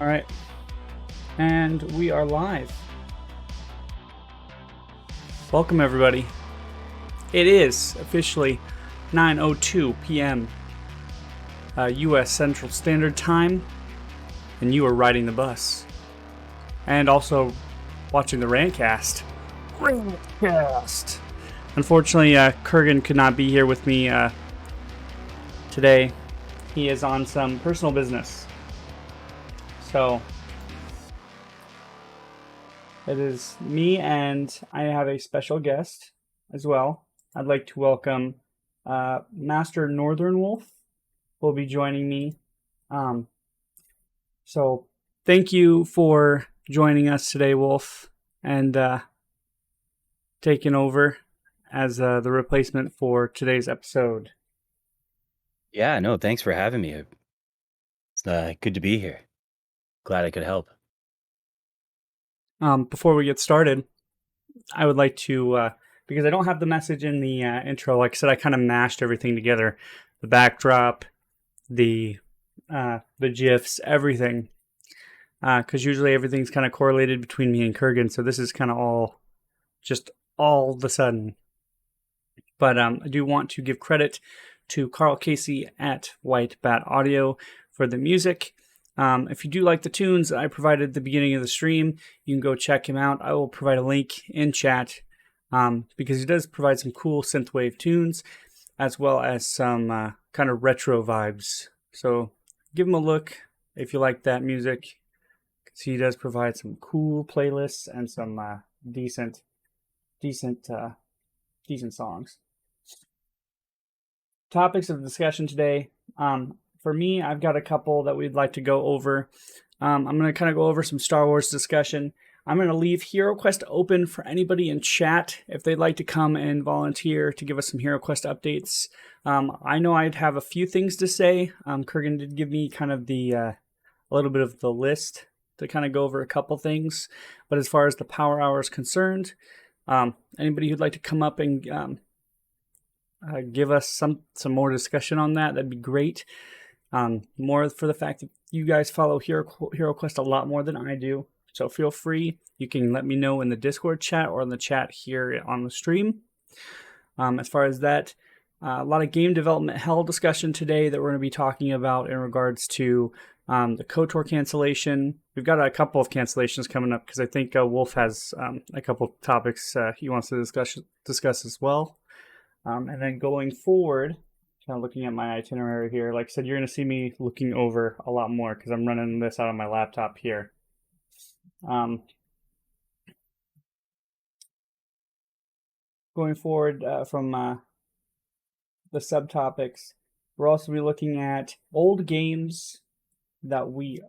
All right, and we are live. Welcome, everybody. It is officially 9:02 p.m. U.S. Central Standard Time, and you are riding the bus. And also watching the Rantcast. Rantcast! Unfortunately, Kurgan could not be here with me today. He is on some personal business. So, it is me, and I have a special guest as well. I'd like to welcome MasterNorthernWolf, who will be joining me. So, thank you for joining us today, Wolf, and taking over as the replacement for today's episode. Yeah, no, thanks for having me. It's good to be here. Glad I could help. Before we get started, I would like to, because I don't have the message in the intro, like I said, I kind of mashed everything together. The backdrop, the GIFs, everything. Because usually everything's kind of correlated between me and Kurgan, so this is kind of all of a sudden. But I do want to give credit to Karl Casey at White Bat Audio for the music. If you do like the tunes I provided at the beginning of the stream, you can go check him out. I will provide a link in chat because he does provide some cool synthwave tunes as well as some kind of retro vibes. So give him a look if you like that music, because he does provide some cool playlists and some decent songs. Topics of discussion today. For me, I've got a couple that we'd like to go over. I'm going to kind of go over some Star Wars discussion. I'm going to leave HeroQuest open for anybody in chat if they'd like to come and volunteer to give us some HeroQuest updates. I know I'd have a few things to say. Kurgan did give me kind of a little bit of the list to kind of go over a couple things. But as far as the Power Hour is concerned, anybody who'd like to come up and give us some more discussion on that, that'd be great. More for the fact that you guys follow HeroQuest a lot more than I do. So feel free. You can let me know in the Discord chat or in the chat here on the stream. As far as that, a lot of game development hell discussion today that we're going to be talking about in regards to the KOTOR cancellation. We've got a couple of cancellations coming up because I think Wolf has a couple topics he wants to discuss as well. And then going forward, kind of looking at my itinerary here, like I said, you're going to see me looking over a lot more because I'm running this out on my laptop here. Going forward from the subtopics, we'll also be looking at old games that we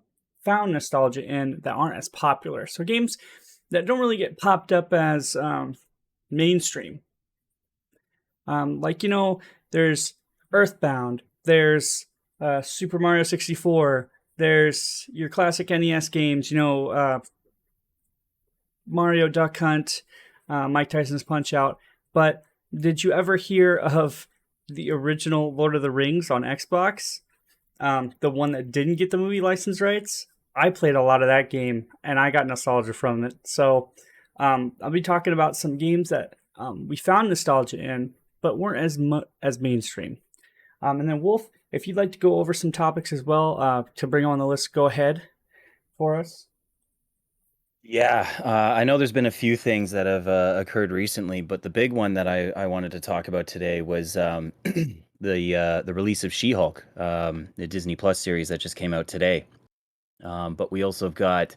found nostalgia in that aren't as popular. So games that don't really get popped up as mainstream. There's Earthbound, there's Super Mario 64, there's your classic NES games, Mario Duck Hunt, Mike Tyson's Punch-Out. But did you ever hear of the original Lord of the Rings on Xbox? The one that didn't get the movie license rights? I played a lot of that game, and I got nostalgia from it. So I'll be talking about some games that we found nostalgia in, but weren't as mainstream. And then Wolf, if you'd like to go over some topics as well to bring on the list, go ahead for us. Yeah, I know there's been a few things that have occurred recently, but the big one that I wanted to talk about today was the release of She-Hulk, the Disney Plus series that just came out today. But we also have got,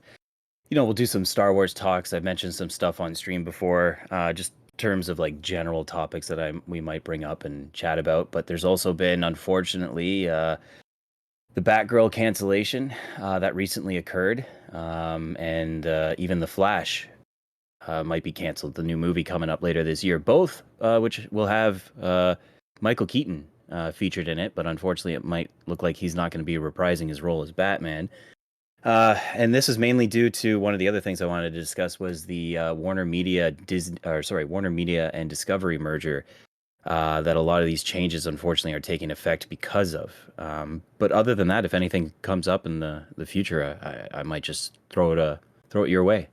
we'll do some Star Wars talks. I've mentioned some stuff on stream before, just terms of like general topics that we might bring up and chat about. But there's also been, unfortunately, the Batgirl cancellation that recently occurred, and even The Flash might be canceled. The new movie coming up later this year, both which will have Michael Keaton featured in it, but unfortunately it might look like he's not going to be reprising his role as Batman. And this is mainly due to one of the other things I wanted to discuss was the Warner Media and Discovery merger. that a lot of these changes, unfortunately, are taking effect because of. But other than that, if anything comes up in the future, I might just throw it your way.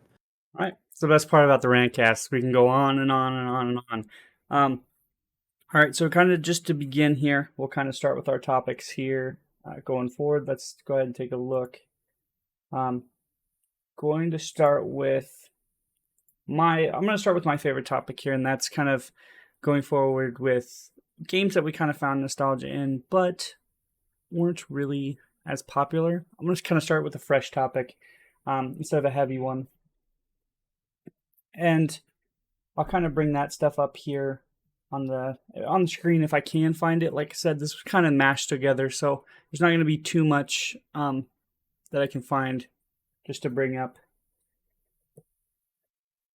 All right. It's the best part about the Rantcast. We can go on and on and on and on. All right. So kind of just to begin here, we'll kind of start with our topics here going forward. Let's go ahead and take a look. Going to start with I'm going to start with my favorite topic here, and that's kind of going forward with games that we kind of found nostalgia in, but weren't really as popular. I'm going to kind of start with a fresh topic instead of a heavy one. And I'll kind of bring that stuff up here on the screen if I can find it. Like I said, this was kind of mashed together, so there's not going to be too much that I can find just to bring up.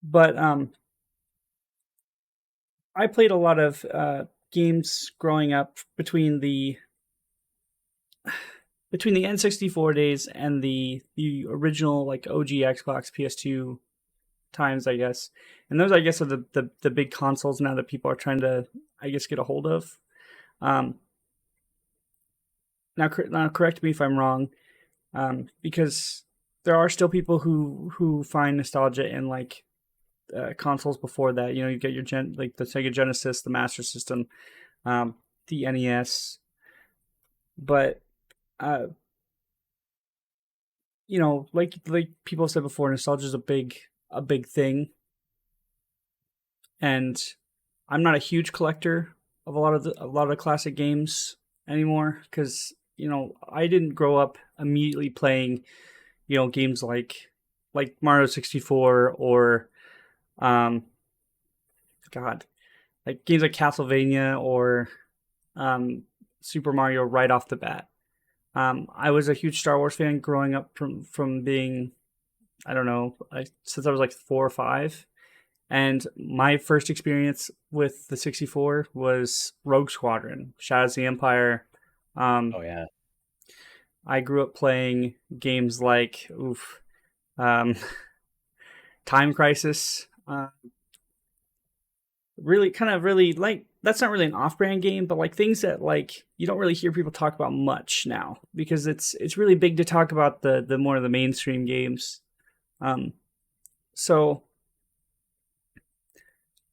But I played a lot of games growing up between the N64 days and the original like OG Xbox PS2 times, I guess. And those, I guess, are the big consoles now that people are trying to, I guess, get a hold of. Now correct me if I'm wrong, because there are still people who find nostalgia in like consoles before that. You know, you get your like the Sega Genesis, the Master System, the NES, but you know, like people said before, nostalgia is a big thing, and I'm not a huge collector of a lot of the classic games anymore because you know I didn't grow up immediately playing games like Mario 64 or God, like games like Castlevania or Super Mario right off the bat. I was a huge Star Wars fan growing up from being, I don't know, since I was like 4 or 5. And my first experience with the 64 was Rogue Squadron, Shadows of the Empire. Oh yeah. I grew up playing games like Time Crisis. Really like, that's not really an off-brand game, but like things that like you don't really hear people talk about much now because it's really big to talk about the more of the mainstream games. So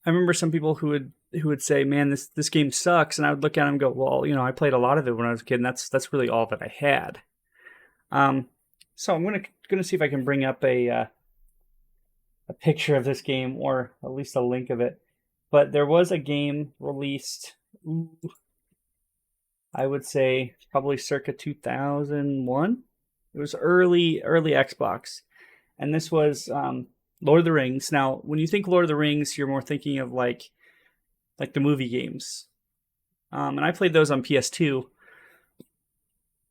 I remember some people who would say, "Man, this game sucks," and I would look at them and go, "Well, I played a lot of it when I was a kid, and that's really all that I had." So I'm gonna see if I can bring up a picture of this game or at least a link of it. But there was a game released, I would say probably circa 2001. It was early Xbox, and this was Lord of the Rings. Now, when you think Lord of the Rings, you're more thinking of like the movie games, and I played those on PS2.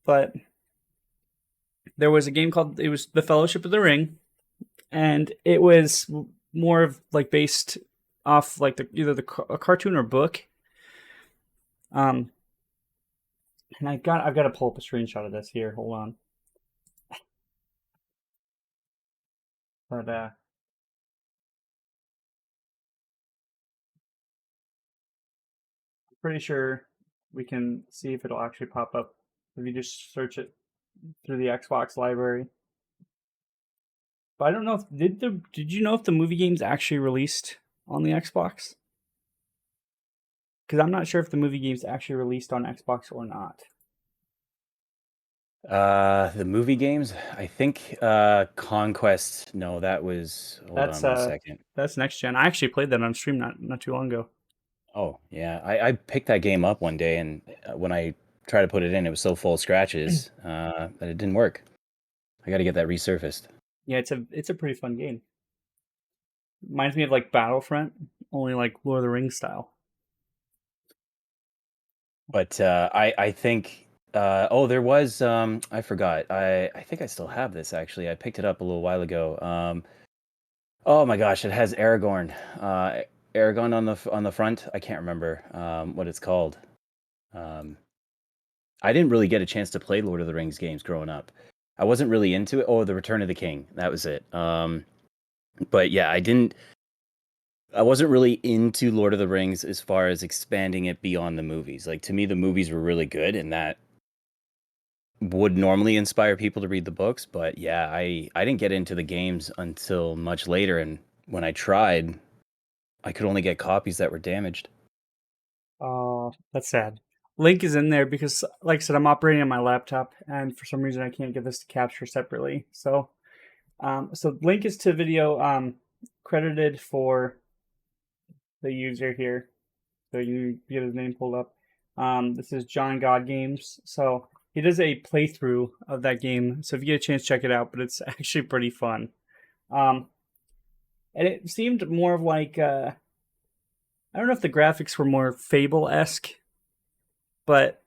But there was a game called The Fellowship of the Ring, and it was more of like based off like either a cartoon or book. And I've got to pull up a screenshot of this here. Hold on. But I'm pretty sure we can see if it'll actually pop up if you just search it through the Xbox library. But I don't know if did you know if the movie games actually released on the Xbox? Because I'm not sure if the movie games actually released on Xbox or not. The movie games, I think Conquest, no, that was, hold on one second. That's next gen. I actually played that on stream not too long ago. Oh, yeah. I picked that game up one day, and when I tried to put it in, it was so full of scratches that it didn't work. I got to get that resurfaced. Yeah, it's a pretty fun game. Reminds me of like Battlefront, only like Lord of the Rings style. But I think there was I forgot. I think I still have this actually. I picked it up a little while ago. Oh my gosh, it has Aragorn. Aragon on the front. I can't remember what it's called. I didn't really get a chance to play Lord of the Rings games growing up. I wasn't really into it. Oh, The Return of the King. That was it. But yeah, I didn't. I wasn't really into Lord of the Rings as far as expanding it beyond the movies. Like to me, the movies were really good, and that would normally inspire people to read the books. But yeah, I didn't get into the games until much later, and when I tried, I could only get copies that were damaged. Oh, that's sad. Link is in there because, like I said, I'm operating on my laptop, and for some reason I can't get this to capture separately. So link is to video credited for the user here, so you get his name pulled up. This is John God Games, so he does a playthrough of that game. So if you get a chance, check it out. But it's actually pretty fun. Um, and it seemed more of like I don't know if the graphics were more Fable-esque, but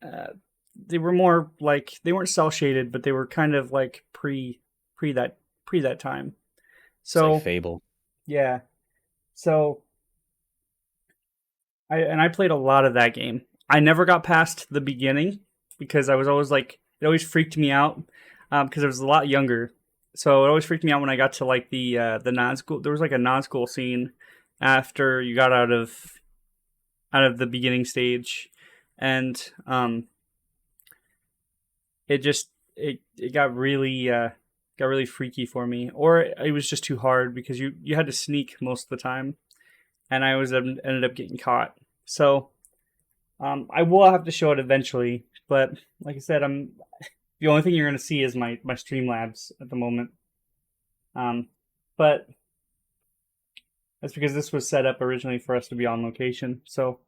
uh, they were more like they weren't cell shaded, but they were kind of like pre that time. It's like So Fable. yeah, so I played a lot of that game. I never got past the beginning because I was always like it always freaked me out because I was a lot younger. So it always freaked me out when I got to like the non school. There was like a non school scene after you got out of the beginning stage, and it just it got really freaky for me, or it was just too hard because you had to sneak most of the time, and I was ended up getting caught. So I will have to show it eventually, but like I said, I'm the only thing you're going to see is my Streamlabs at the moment. But that's because this was set up originally for us to be on location. So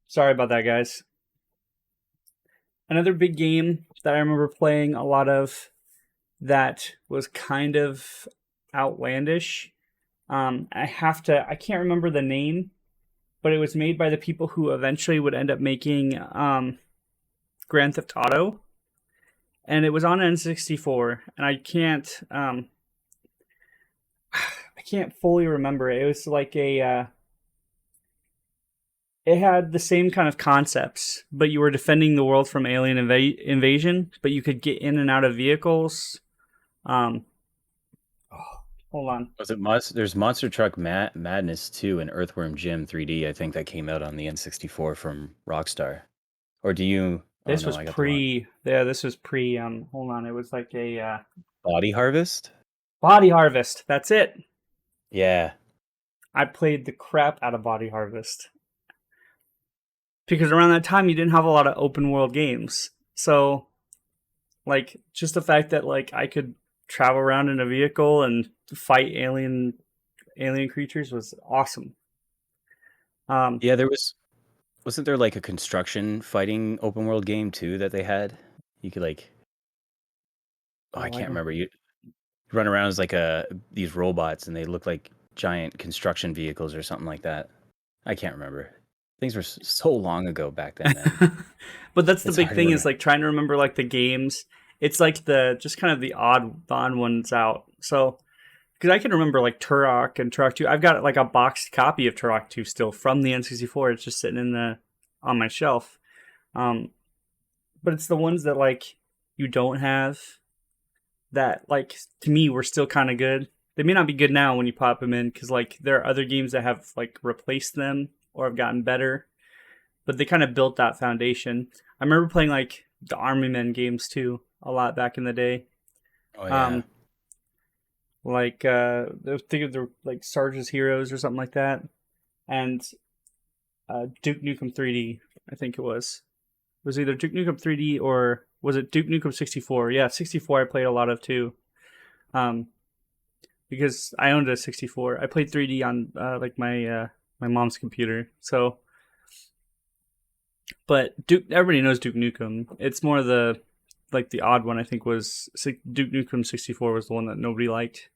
sorry about that, guys. Another big game that I remember playing a lot of that was kind of outlandish. I can't remember the name, but it was made by the people who eventually would end up making Grand Theft Auto, and it was on N64, and I can't fully remember it. It was like it had the same kind of concepts, but you were defending the world from alien invasion, but you could get in and out of vehicles. Um, oh, hold on. Was it There's Monster Truck Madness 2 and Earthworm Jim 3D, I think that came out on the N64 from Rockstar. Or do you Oh This no, was I got the wrong. pre. Yeah, this was pre. Hold on. It was like a Body Harvest? Body Harvest. That's it. Yeah. I played the crap out of Body Harvest because around that time you didn't have a lot of open world games. So, like, just the fact that like I could travel around in a vehicle and fight alien creatures was awesome. Um, Yeah, wasn't there like a construction fighting open world game too that they had? You could like I oh, I can't don't. remember. You run around as like these robots and they look like giant construction vehicles or something like that. I can't remember. Things were so long ago back then, man. But that's the It's big hard to thing is remember. like trying to remember like the games. It's like the just kind of the odd ones out. So because I can remember like Turok and Turok 2. I've got like a boxed copy of Turok 2 still from the N64. It's just sitting in the on my shelf. Um, but it's the ones that like you don't have that like to me were still kind of good. They may not be good now when you pop them in because like there are other games that have like replaced them or have gotten better, but they kind of built that foundation. I remember playing like the Army Men games too a lot back in the day. Oh yeah. Um, like I think they're like Sarge's Heroes or something like that, and Duke Nukem 3D. I think it was either Duke Nukem 3D or was it Duke Nukem 64? Yeah, 64 I played a lot of too. Um, because I owned a 64. I played 3D on like my mom's computer. So, but Duke everybody knows Duke Nukem. It's more the like the odd one I think was Duke Nukem 64 was the one that nobody liked.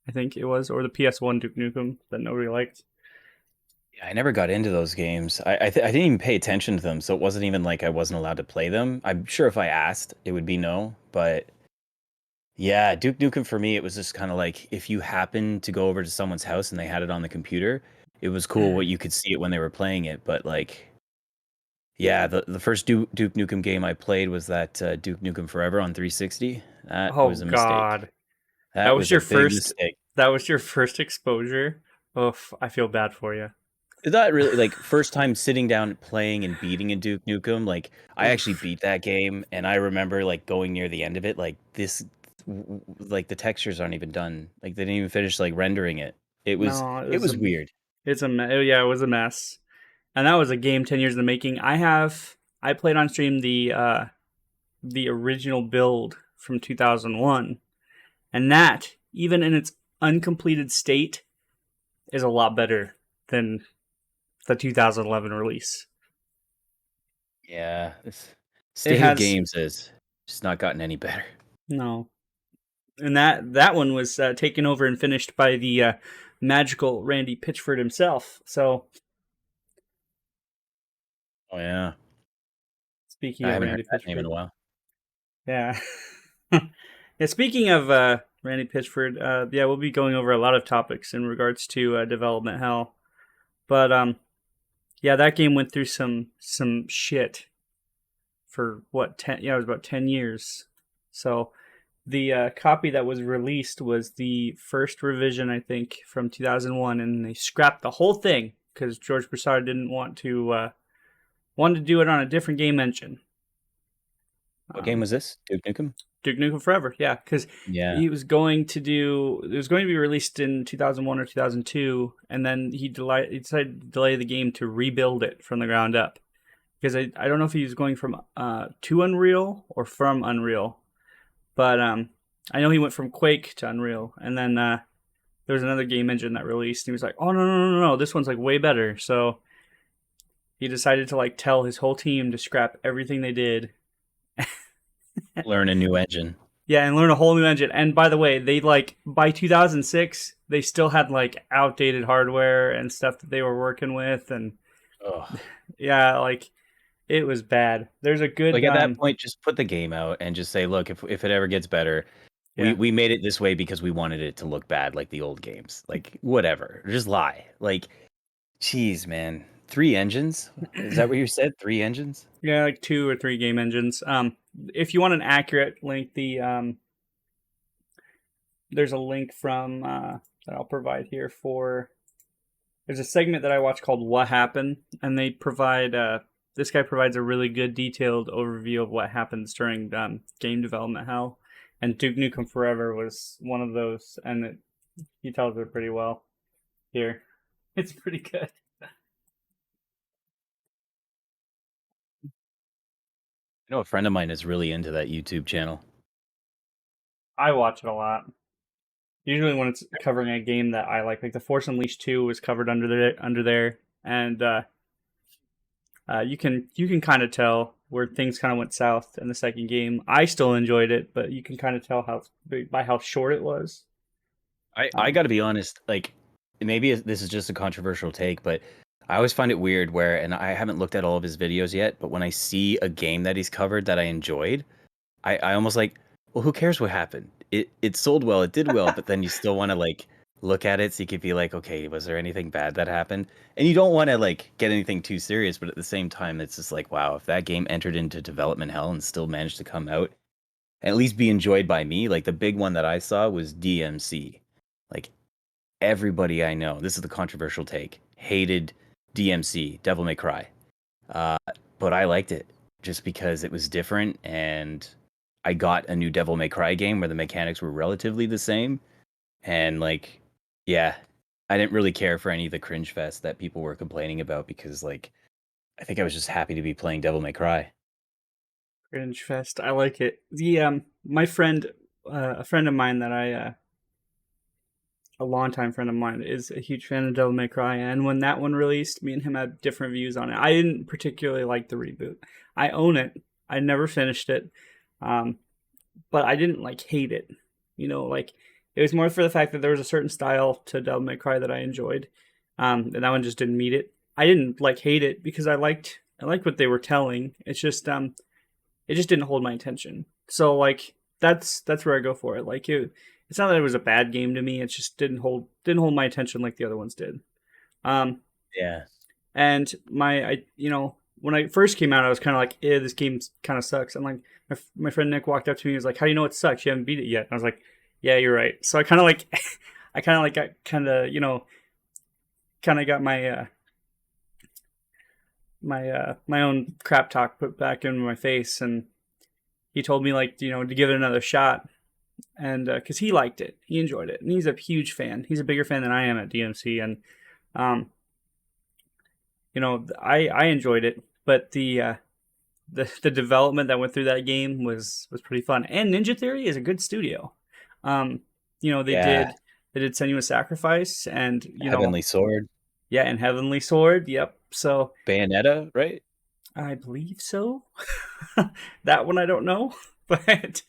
I think it was or the PS1 Duke Nukem that nobody liked. Yeah, I never got into those games. I didn't even pay attention to them, so it wasn't even like I wasn't allowed to play them. I'm sure if I asked, it would be no. But yeah, Duke Nukem for me, it was just kind of like if you happened to go over to someone's house and they had it on the computer, it was cool what you could see it when they were playing it. But like, yeah, the first Duke Nukem game I played was that Duke Nukem Forever on 360. That Oh was a mistake. God, that That was was a your big first. mistake. That was your first exposure. Oof, I feel bad for you. Is that really like first time sitting down playing and beating a Duke Nukem? Like I actually Oof. beat that game, and I remember like going near the end of it. Like like the textures aren't even done. Like they didn't even finish like rendering it. It was No, it was weird. yeah, it was a mess. And that was a game 10 years in the making. I played on stream the original build from 2001, and that, even in its uncompleted state, is a lot better than the 2011 release. Yeah, this It state of has games has just not gotten any better. no, and that one was taken over and finished by the magical Randy Pitchford himself. So Oh yeah, speaking I of haven't heard Randy that name in Pitchford, a while. yeah, yeah. Speaking of Randy Pitchford, yeah, we'll be going over a lot of topics in regards to development hell, but yeah, that game went through some shit for what 10? Yeah, it was about 10 years. So the copy that was released was the first revision, I think, from 2001, and they scrapped the whole thing because George Broussard didn't wanted to do it on a different game engine. What game Um, was this? Duke Nukem? Duke Nukem Forever, yeah, because Yeah. he was going to do it was going to be released in 2001 or 2002, and then he decided to delay the game to rebuild it from the ground up because I don't know if he was going from to Unreal or from Unreal, but I know he went from Quake to Unreal, and then there was another game engine that released. And he was like, "Oh no, this one's like way better." So he decided to like tell his whole team to scrap everything they did. Learn a new engine. Yeah, and learn a whole new engine. And by the way, they like by 2006 they still had like outdated hardware and stuff that they were working with, and Oh. yeah, like it was bad. There's a Like good at that point, just put the game out and just say, look, if it ever gets better, yeah. we made it this way because we wanted it to look bad like the old games. Like whatever. Just lie. Like, geez, man. 3 engines? Is that what you said? 3 engines? Yeah, like 2 or 3 game engines. If you want an accurate link, there's a link from that I'll provide here for. There's a segment that I watch called "What Happened," and they provide. This guy provides a really good, detailed overview of what happens during game development hell. And Duke Nukem Forever was one of those, and he tells it pretty well. Here, it's pretty good. I know a friend of mine is really into that YouTube channel. I watch it a lot. Usually when it's covering a game that I like the Force Unleashed 2 was covered under there, and you can kind of tell where things kind of went south in the second game. I still enjoyed it, but you can kind of tell by how short it was. I got to be honest, like maybe this is just a controversial take, but I always find it weird where, and I haven't looked at all of his videos yet, but when I see a game that he's covered that I enjoyed, I almost like, well, who cares what happened? It sold well, it did well, but then you still want to like look at it so you could be like, okay, was there anything bad that happened? And you don't want to like get anything too serious, but at the same time, it's just like, wow, if that game entered into development hell and still managed to come out and at least be enjoyed by me, like the big one that I saw was DMC. Like everybody I know, this is the controversial take, hated DMC, Devil May Cry. Uh, but I liked it just because it was different and I got a new Devil May Cry game where the mechanics were relatively the same. And like, yeah, I didn't really care for any of the cringe fest that people were complaining about because like, I think I was just happy to be playing Devil May Cry. Cringe fest. I like it. The my friend, a friend of mine that a longtime friend of mine is a huge fan of Devil May Cry, and when that one released, me and him had different views on it. I didn't particularly like the reboot. I own it. I never finished it, um, but I didn't like hate it. Like it was more for the fact that there was a certain style to Devil May Cry that I enjoyed, and that one just didn't meet it. I didn't like hate it because I liked what they were telling. It just didn't hold my attention. So like that's where I go for it. Like it's not that it was a bad game to me. It just didn't hold my attention like the other ones did. Um, Yeah. and when I first came out, I was kind of like, this game kind of sucks. And like my friend Nick walked up to me and was like, "How do you know it sucks? You haven't beat it yet." And I was like, "Yeah, you're right." So I kind of like, I kind of like got kind of kind of got my own crap talk put back in my face, and he told me like to give it another shot, and because he liked it, he enjoyed it, and he's a huge fan. He's a bigger fan than I am at DMC, and um, I enjoyed it, but the development that went through that game was pretty fun. And Ninja Theory is a good studio. They Yeah, did Senua's Sacrifice, and Heavenly Sword, yeah, and Heavenly Sword. Yep. So Bayonetta, right? I believe so. That one I don't know, but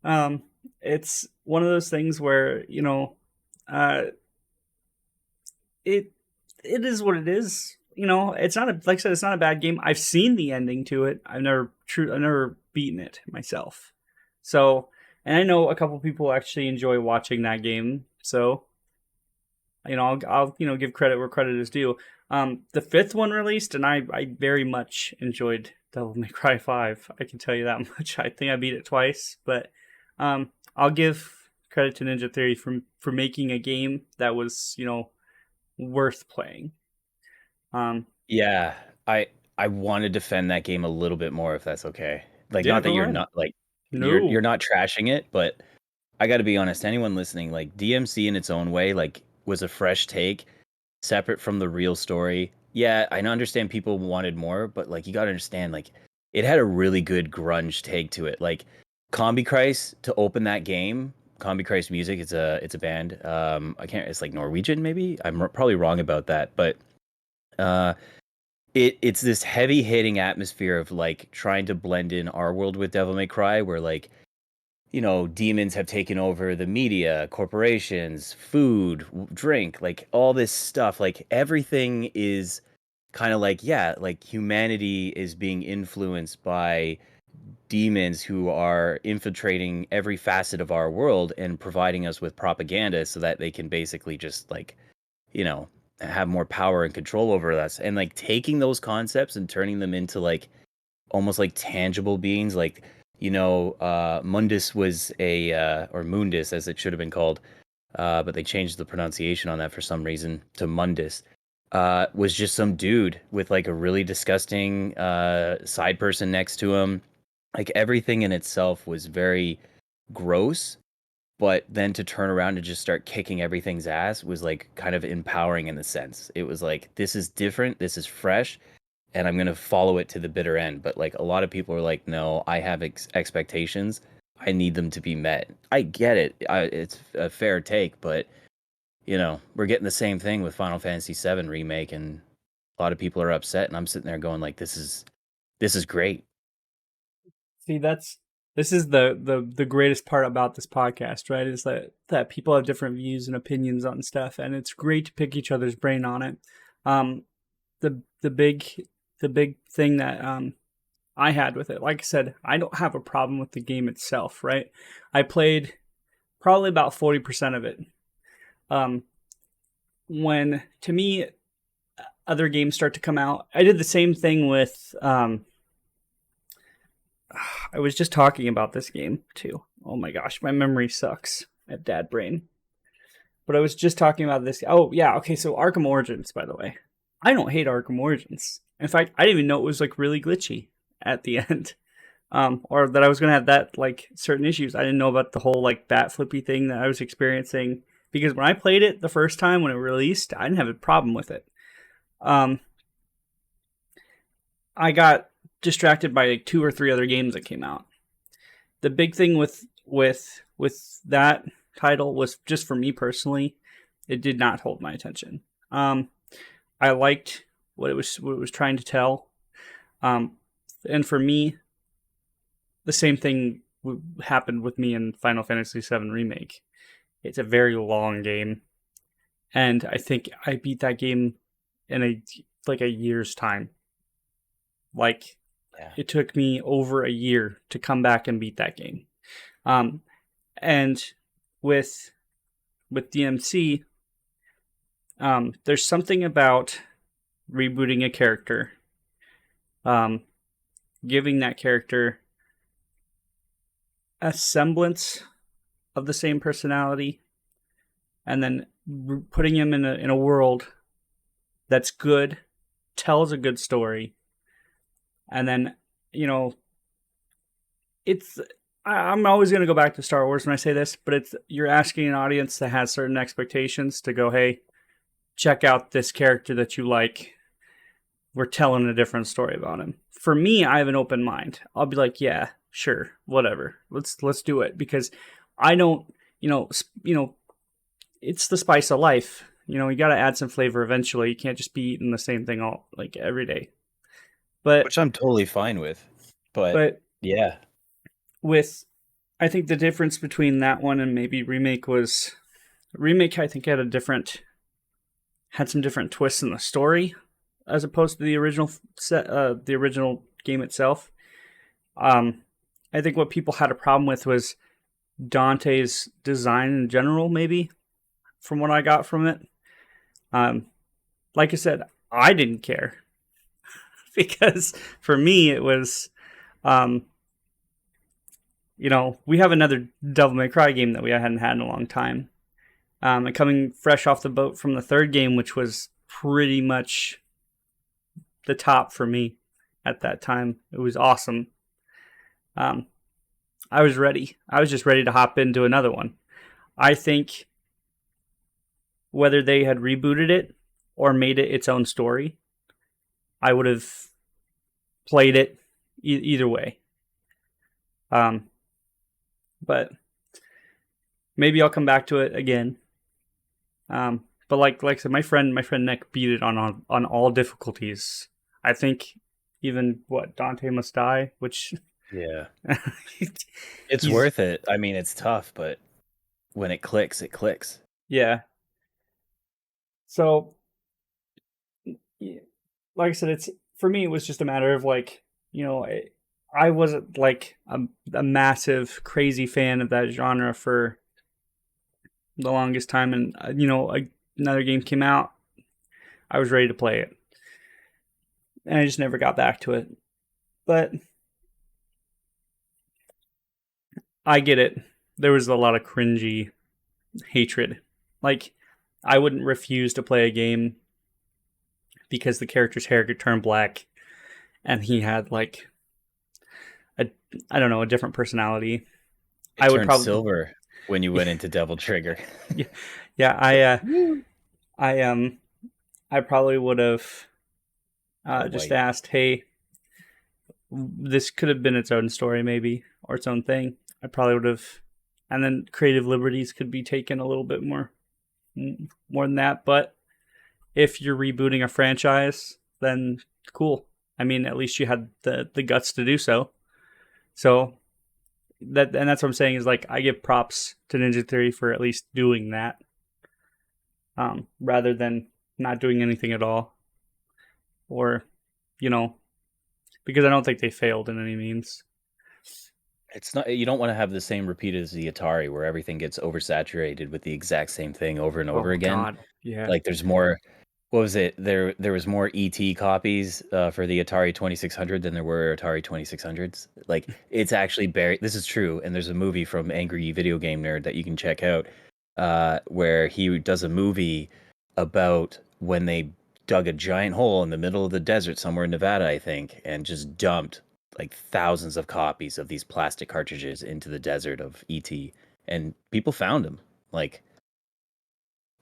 um, it's one of those things where uh, it it is what it is. It's not like I said, it's not a bad game. I've seen the ending to it. I've never beaten it myself. So, and I know a couple people actually enjoy watching that game. So, I'll give credit where credit is due. The fifth one released, and I very much enjoyed Devil May Cry 5. I can tell you that much. I think I beat it twice, but I'll give credit to Ninja Theory for making a game that was worth playing. Yeah, I want to defend that game a little bit more if that's okay. Like, Yeah, not that go you're ahead. not like you're No. not trashing it, but I got to be honest, anyone listening, like DMC in its own way, like was a fresh take, separate from the real story. Yeah, I understand people wanted more, but like you got to understand, like it had a really good grunge take to it. Like Combi Christ to open that game, Combi Christ Music, it's a band. I can't, it's like Norwegian maybe. Probably wrong about that, but uh it's this heavy hitting atmosphere of like trying to blend in our world with Devil May Cry, where like demons have taken over the media, corporations, food, drink, like all this stuff. Like everything is kind of like, yeah, like humanity is being influenced by demons who are infiltrating every facet of our world and providing us with propaganda so that they can basically just like, you know, have more power and control over us. And like taking those concepts and turning them into like almost like tangible beings. Like, Mundus was or Mundus as it should have been called, but they changed the pronunciation on that for some reason to Mundus. Was just some dude with like a really disgusting side person next to him. Like everything in itself was very gross, but then to turn around and just start kicking everything's ass was like kind of empowering in a sense. It was like, this is different, this is fresh, and I'm going to follow it to the bitter end. But like a lot of people are like, no, I have expectations. I need them to be met. I get it. It's a fair take, but we're getting the same thing with Final Fantasy VII remake, and a lot of people are upset. And I'm sitting there going like, this is great. See, this is the greatest part about this podcast, right? Is that people have different views and opinions on stuff, and it's great to pick each other's brain on it. Um, the big thing that I had with it, like I said, I don't have a problem with the game itself, right? I played probably about 40% of it. When to me other games start to come out, I did the same thing with I was just talking about this game too. Oh my gosh, my memory sucks at dad brain. But I was just talking about this. Oh yeah, okay. So Arkham Origins, by the way, I don't hate Arkham Origins. In fact, I didn't even know it was like really glitchy at the end, or that I was gonna have that like certain issues. I didn't know about the whole like bat flippy thing that I was experiencing because when I played it the first time when it released, I didn't have a problem with it. Um, I got distracted by like 2 or 3 other games that came out. The big thing with that title was just for me personally, it did not hold my attention. I liked what it was trying to tell, and for me, the same thing happened with me in Final Fantasy VII Remake. It's a very long game, and I think I beat that game in a year's time. Like Yeah. it took me over a year to come back and beat that game. Um, and with DMC, there's something about rebooting a character, um, giving that character a semblance of the same personality, and then putting him in a world that's good, tells a good story, and then, you know, it's I'm always going to go back to Star Wars when I say this, but it's you're asking an audience that has certain expectations to go, hey, check out this character that you like. We're telling a different story about him. For me, I have an open mind. I'll be like, yeah, sure, whatever. Let's do it because I don't, it's the spice of life. You got to add some flavor eventually. You can't just be eating the same thing all like every day. But Which I'm totally fine with. But but yeah, with I think the difference between that one and maybe remake was remake. I think had some different twists in the story as opposed to the original the original game itself. I think what people had a problem with was Dante's design in general, maybe from what I got from it. Um, like I said, I didn't care because for me it was, um, we have another Devil May Cry game that we hadn't had in a long time. And coming fresh off the boat from the third game, which was pretty much the top for me at that time. It was awesome. Um, I was ready. I was just ready to hop into another one. I think whether they had rebooted it or made it its own story, I would have played it either way. But maybe I'll come back to it again. But like I said, my friend Nick beat it on all difficulties. I think even Dante Must Die, which yeah, it's worth it. I mean, it's tough, but when it clicks, it clicks. Yeah. So, like I said, it's for me. It was just a matter of I wasn't like a massive crazy fan of that genre for the longest time, and another game came out, I was ready to play it, and I just never got back to it. But I get it. There was a lot of cringy hatred. Like, I wouldn't refuse to play a game because the character's hair could turn black and he had like a different personality. I would probably silver when you went into Devil Trigger. Yeah, I probably would have just asked, hey, this could have been its own story maybe, or its own thing. I probably would have, and then creative liberties could be taken a little bit more than that. But if you're rebooting a franchise, then cool. I mean, at least you had the guts to do so. So that's what I'm saying is like I give props to Ninja Theory for at least doing that, rather than not doing anything at all, or because I don't think they failed in any means. It's not. You don't want to have the same repeat as the Atari, where everything gets oversaturated with the exact same thing over and over again. God. Yeah. Like there's more. What was it? There was more ET copies for the Atari 2600 than there were Atari 2600s. Like it's actually buried. This is true, and there's a movie from Angry Video Game Nerd that you can check out, where he does a movie about when they dug a giant hole in the middle of the desert somewhere in Nevada, I think, and just dumped like thousands of copies of these plastic cartridges into the desert of ET, and people found them. Like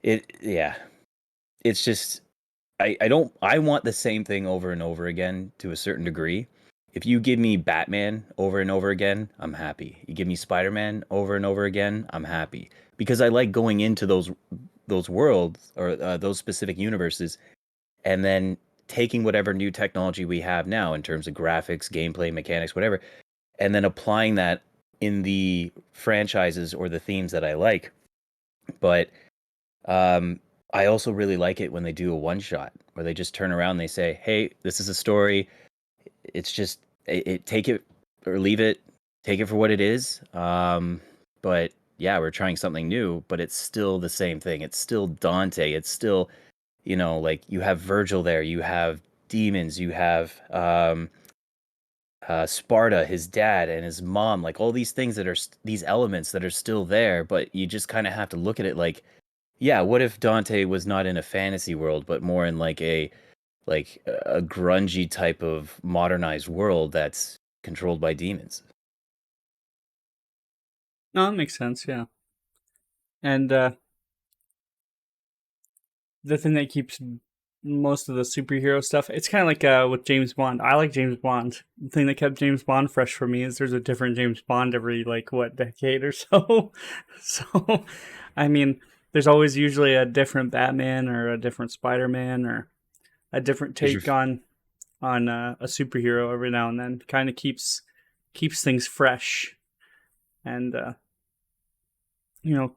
yeah. It's just I want the same thing over and over again to a certain degree. If you give me Batman over and over again, I'm happy. You give me Spider-Man over and over again, I'm happy. Because I like going into those worlds or those specific universes and then taking whatever new technology we have now in terms of graphics, gameplay, mechanics, whatever, and then applying that in the franchises or the themes that I like. But I also really like it when they do a one shot where they just turn around and they say, hey, this is a story. It's just take it or leave it, take it for what it is. But yeah, we're trying something new, but it's still the same thing. It's still Dante. It's still, like you have Virgil there, you have demons, you have Sparta, his dad and his mom, like all these things that are these elements that are still there, but you just kind of have to look at it like, Yeah, what if Dante was not in a fantasy world, but more in like a grungy type of modernized world that's controlled by demons? No, that makes sense. Yeah, and the thing that keeps most of the superhero stuff, it's kind of like with James Bond. I like James Bond. The thing that kept James Bond fresh for me is there's a different James Bond every like what decade or so. So, I mean, there's always usually a different Batman or a different Spider-Man or a different Who's your take on a superhero every now and then. Kind of keeps things fresh and you know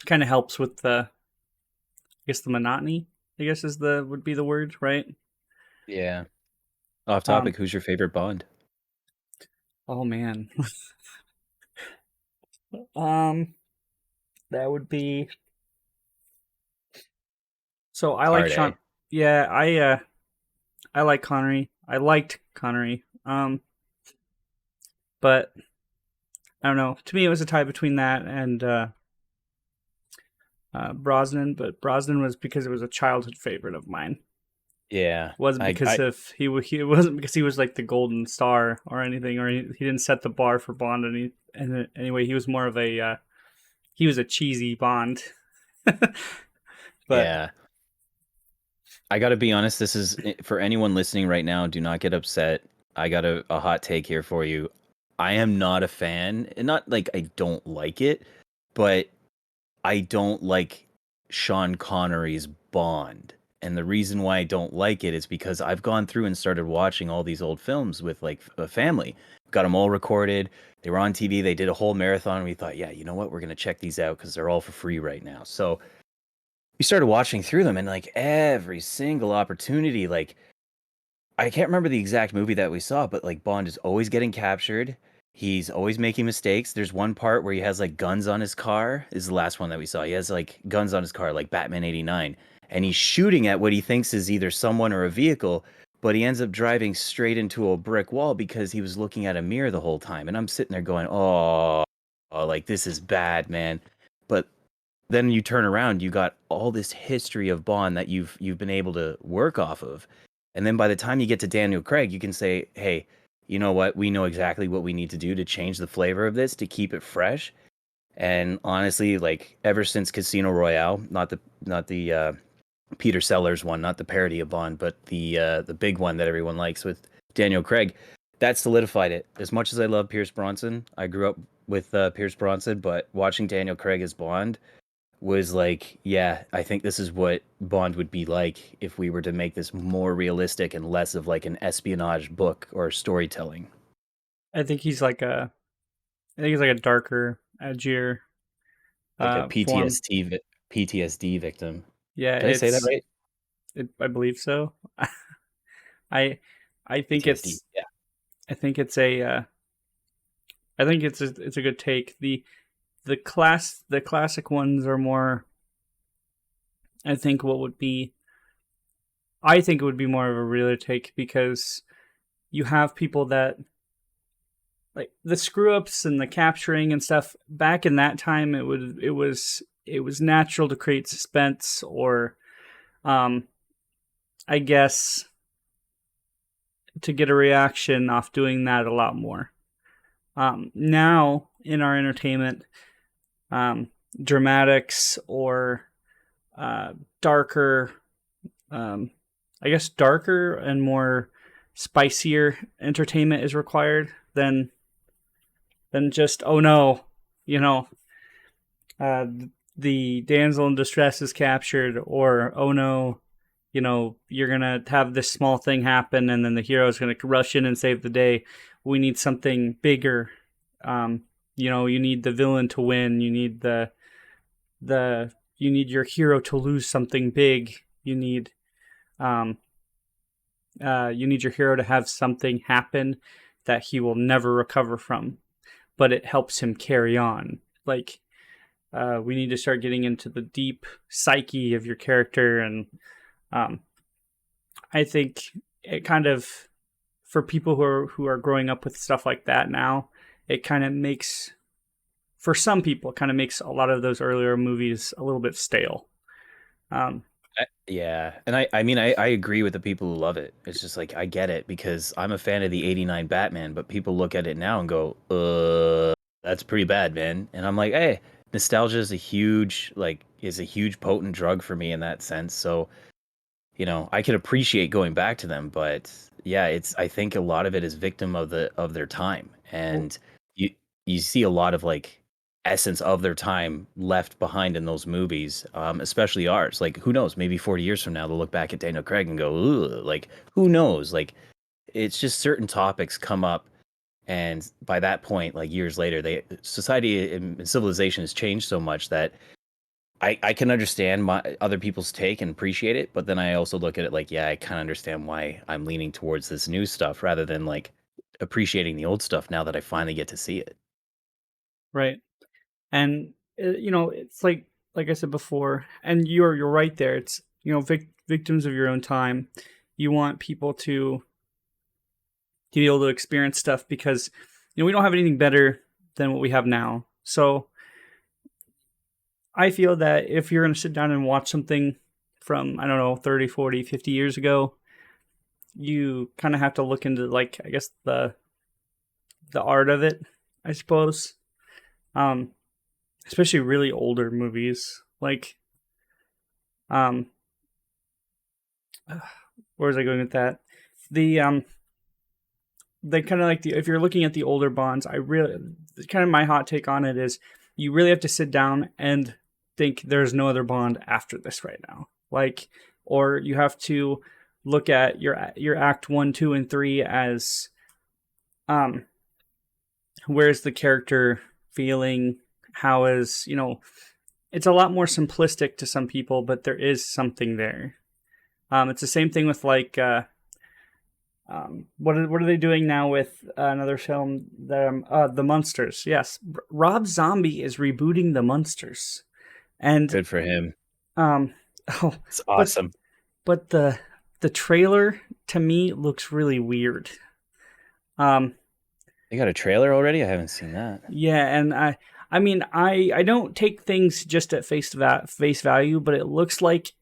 kind of helps with the I guess the monotony. I guess is the would be the word, right? Yeah. Off Um, topic, who's your favorite Bond? oh man. um, that would be so I like Hard, eh? Sean. Yeah, I like Connery. I liked Connery. But I don't know. To me, it was a tie between that and Brosnan. But Brosnan was because it was a childhood favorite of mine. Yeah. It wasn't because I of he it wasn't because he was like the golden star or anything, or he didn't set the bar for Bond. And anyway, he was more of a he was a cheesy Bond. But yeah. I got to be honest, this is for anyone listening right now, do not get upset. I got a hot take here for you. I am not a fan, and not like I don't like it, but I don't like Sean Connery's Bond. And the reason why I don't like it is because I've gone through and started watching all these old films with like a family. Got them all recorded. They were on TV. They did a whole marathon. We thought, yeah, you know what? We're going to check these out because they're all for free right now. So we started watching through them, and like every single opportunity, like I can't remember the exact movie that we saw, but like Bond is always getting captured. He's always making mistakes. There's one part where he has like guns on his car. Is the last one that we saw. He has like guns on his car, like Batman '89, and he's shooting at what he thinks is either someone or a vehicle, but he ends up driving straight into a brick wall because he was looking at a mirror the whole time. And I'm sitting there going, oh, like this is bad, man. But then you turn around, you got all this history of Bond that you've been able to work off of. And then by the time you get to Daniel Craig, you can say, "Hey, you know what? We know exactly what we need to do to change the flavor of this to keep it fresh." And honestly, like ever since Casino Royale, not the Peter Sellers one, not the parody of Bond, but the big one that everyone likes with Daniel Craig, that solidified it. As much as I love Pierce Bronson, I grew up with Pierce Bronson, but watching Daniel Craig as Bond was like, yeah, I think this is what Bond would be like if we were to make this more realistic and less of like an espionage book or storytelling. I think he's like a I think he's like a darker, edgier Like a form. PTSD victim. Yeah, Did I say that right? I believe so. I I think PTSD. it's Yeah. I think it's a I think it's a good take. The classic ones are more. I think what would be I think it would be more of a realer take because you have people that like the screw ups and the capturing and stuff back in that time. It was natural to create suspense or um I guess to get a reaction off doing that a lot more. Now in our entertainment, um, dramatics or uh, darker, um, I guess darker and more spicier entertainment is required than just oh no, you know, uh, the damsel in distress is captured or oh no, you know, you're gonna have this small thing happen and then the hero is gonna rush in and save the day. We need something bigger. Um, you know, you need the villain to win. You need your hero to lose something big. Um, you need your hero to have something happen that he will never recover from, but it helps him carry on. Like we need to start getting into the deep psyche of your character, and um, I think it kind of for people who are growing up with stuff like that now, it kind of makes for some people, kind of makes a lot of those earlier movies a little bit stale. Um, Yeah, and I agree with the people who love it. It's just like I get it because I'm a fan of the '89 Batman, but people look at it now and go, that's pretty bad, man." And I'm like, "Hey, nostalgia is a huge potent drug for me in that sense." So, I could appreciate going back to them, but yeah, I think a lot of it is victim of their time. well, And you you see a lot of like essence of their time left behind in those movies, especially ours. Like who knows, maybe 40 years from now they'll look back at Daniel Craig and go, "Ugh," like who knows? Like it's just certain topics come up, and by that point, like years later, they society and civilization has changed so much that I can understand my other people's take and appreciate it, but then I also look at it like, yeah, I kind of understand why I'm leaning towards this new stuff rather than like appreciating the old stuff now that I finally get to see it. right. And it's like I said before, and you're right there. It's victims of your own time. You want people to be able to experience stuff because we don't have anything better than what we have now. So I feel that if you're going to sit down and watch something from, I don't know, 30, 40, 50 years ago, you kind of have to look into, like, I guess the art of it, I suppose. Um, Especially really older movies. Like, um, where was I going with that? The they kind of like if you're looking at the older Bonds, I really kind of my hot take on it is you really have to sit down and think there's no other Bond after this right now. Like, or you have to look at your act 1, 2, and 3 as where's the character feeling? How is it's a lot more simplistic to some people, but there is something there. It's the same thing with like what are they doing now with another film that The Munsters? Yes, Rob Zombie is rebooting The Munsters, and Good for him. um, oh, It's but awesome. but the trailer to me looks really weird. Um, They got a trailer already? I haven't seen that. yeah, and I mean I don't take things just at face value, but it looks like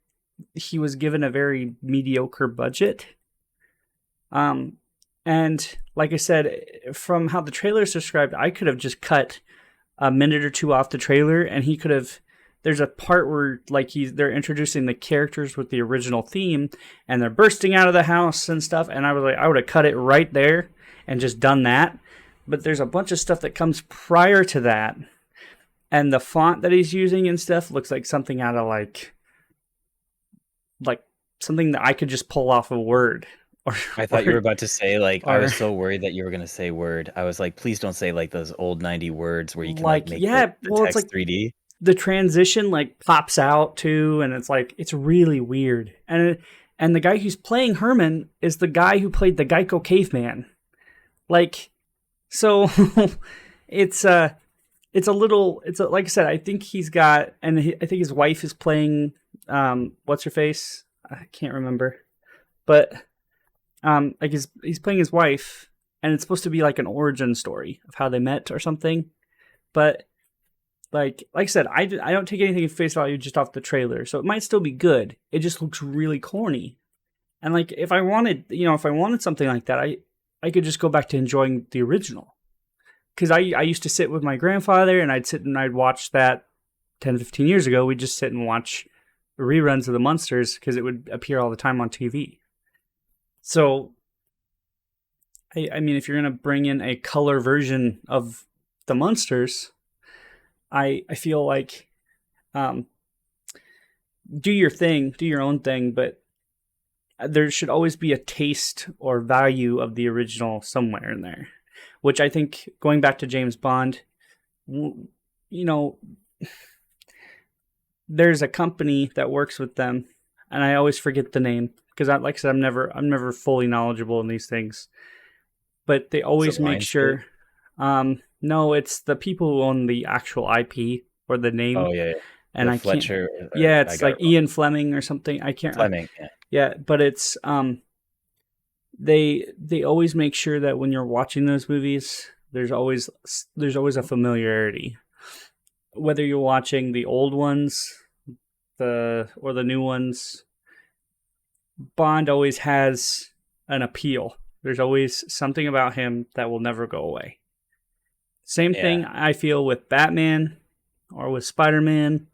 he was given a very mediocre budget. And like I said, from how the trailer is described, I could have just cut a minute or two off the trailer, and he could have. There's a part where like they're introducing the characters with the original theme, and they're bursting out of the house and stuff. And I was like, I would have cut it right there and just done that. But there's a bunch of stuff that comes prior to that, and the font that he's using and stuff looks like something out of like something that I could just pull off a Word. I thought you were about to say like I or was so worried that you were gonna say Word. I was like, please don't say like those old 90 words where you can like like make yeah, the well, it's text like 3D. the transition like pops out too, and it's like it's really weird. And the guy who's playing Herman is the guy who played the Geico caveman. Like, so like I said, I think he's got, and I think his wife is playing what's her face? I can't remember, but like he's playing his wife, and it's supposed to be like an origin story of how they met or something. But like I said, I don't take anything at face value just off the trailer, so it might still be good. It just looks really corny. And like if I wanted something like that, I could just go back to enjoying the original. Because I used to sit with my grandfather, and I'd watch that 10, 15 years ago. We'd just sit and watch reruns of the Munsters because it would appear all the time on TV. So, I mean, if you're going to bring in a color version of the Munsters, I feel like do your thing, do your own thing, but there should always be a taste or value of the original somewhere in there. Which I think, going back to James Bond, there's a company that works with them, and I always forget the name because, like I said, I'm never fully knowledgeable in these things. But they always make sure. No, it's the people who own the actual IP or the name. Oh yeah, And the I can't. Fletcher. Yeah, I it's got like it wrong. Ian Fleming or something. I can't. Fleming. Yeah. Yeah, but it's they always make sure that when you're watching those movies, there's always a familiarity. whether you're watching the old ones, or the new ones, Bond always has an appeal. There's always something about him that will never go away. Same thing Yeah. I feel with Batman or with Spider-Man,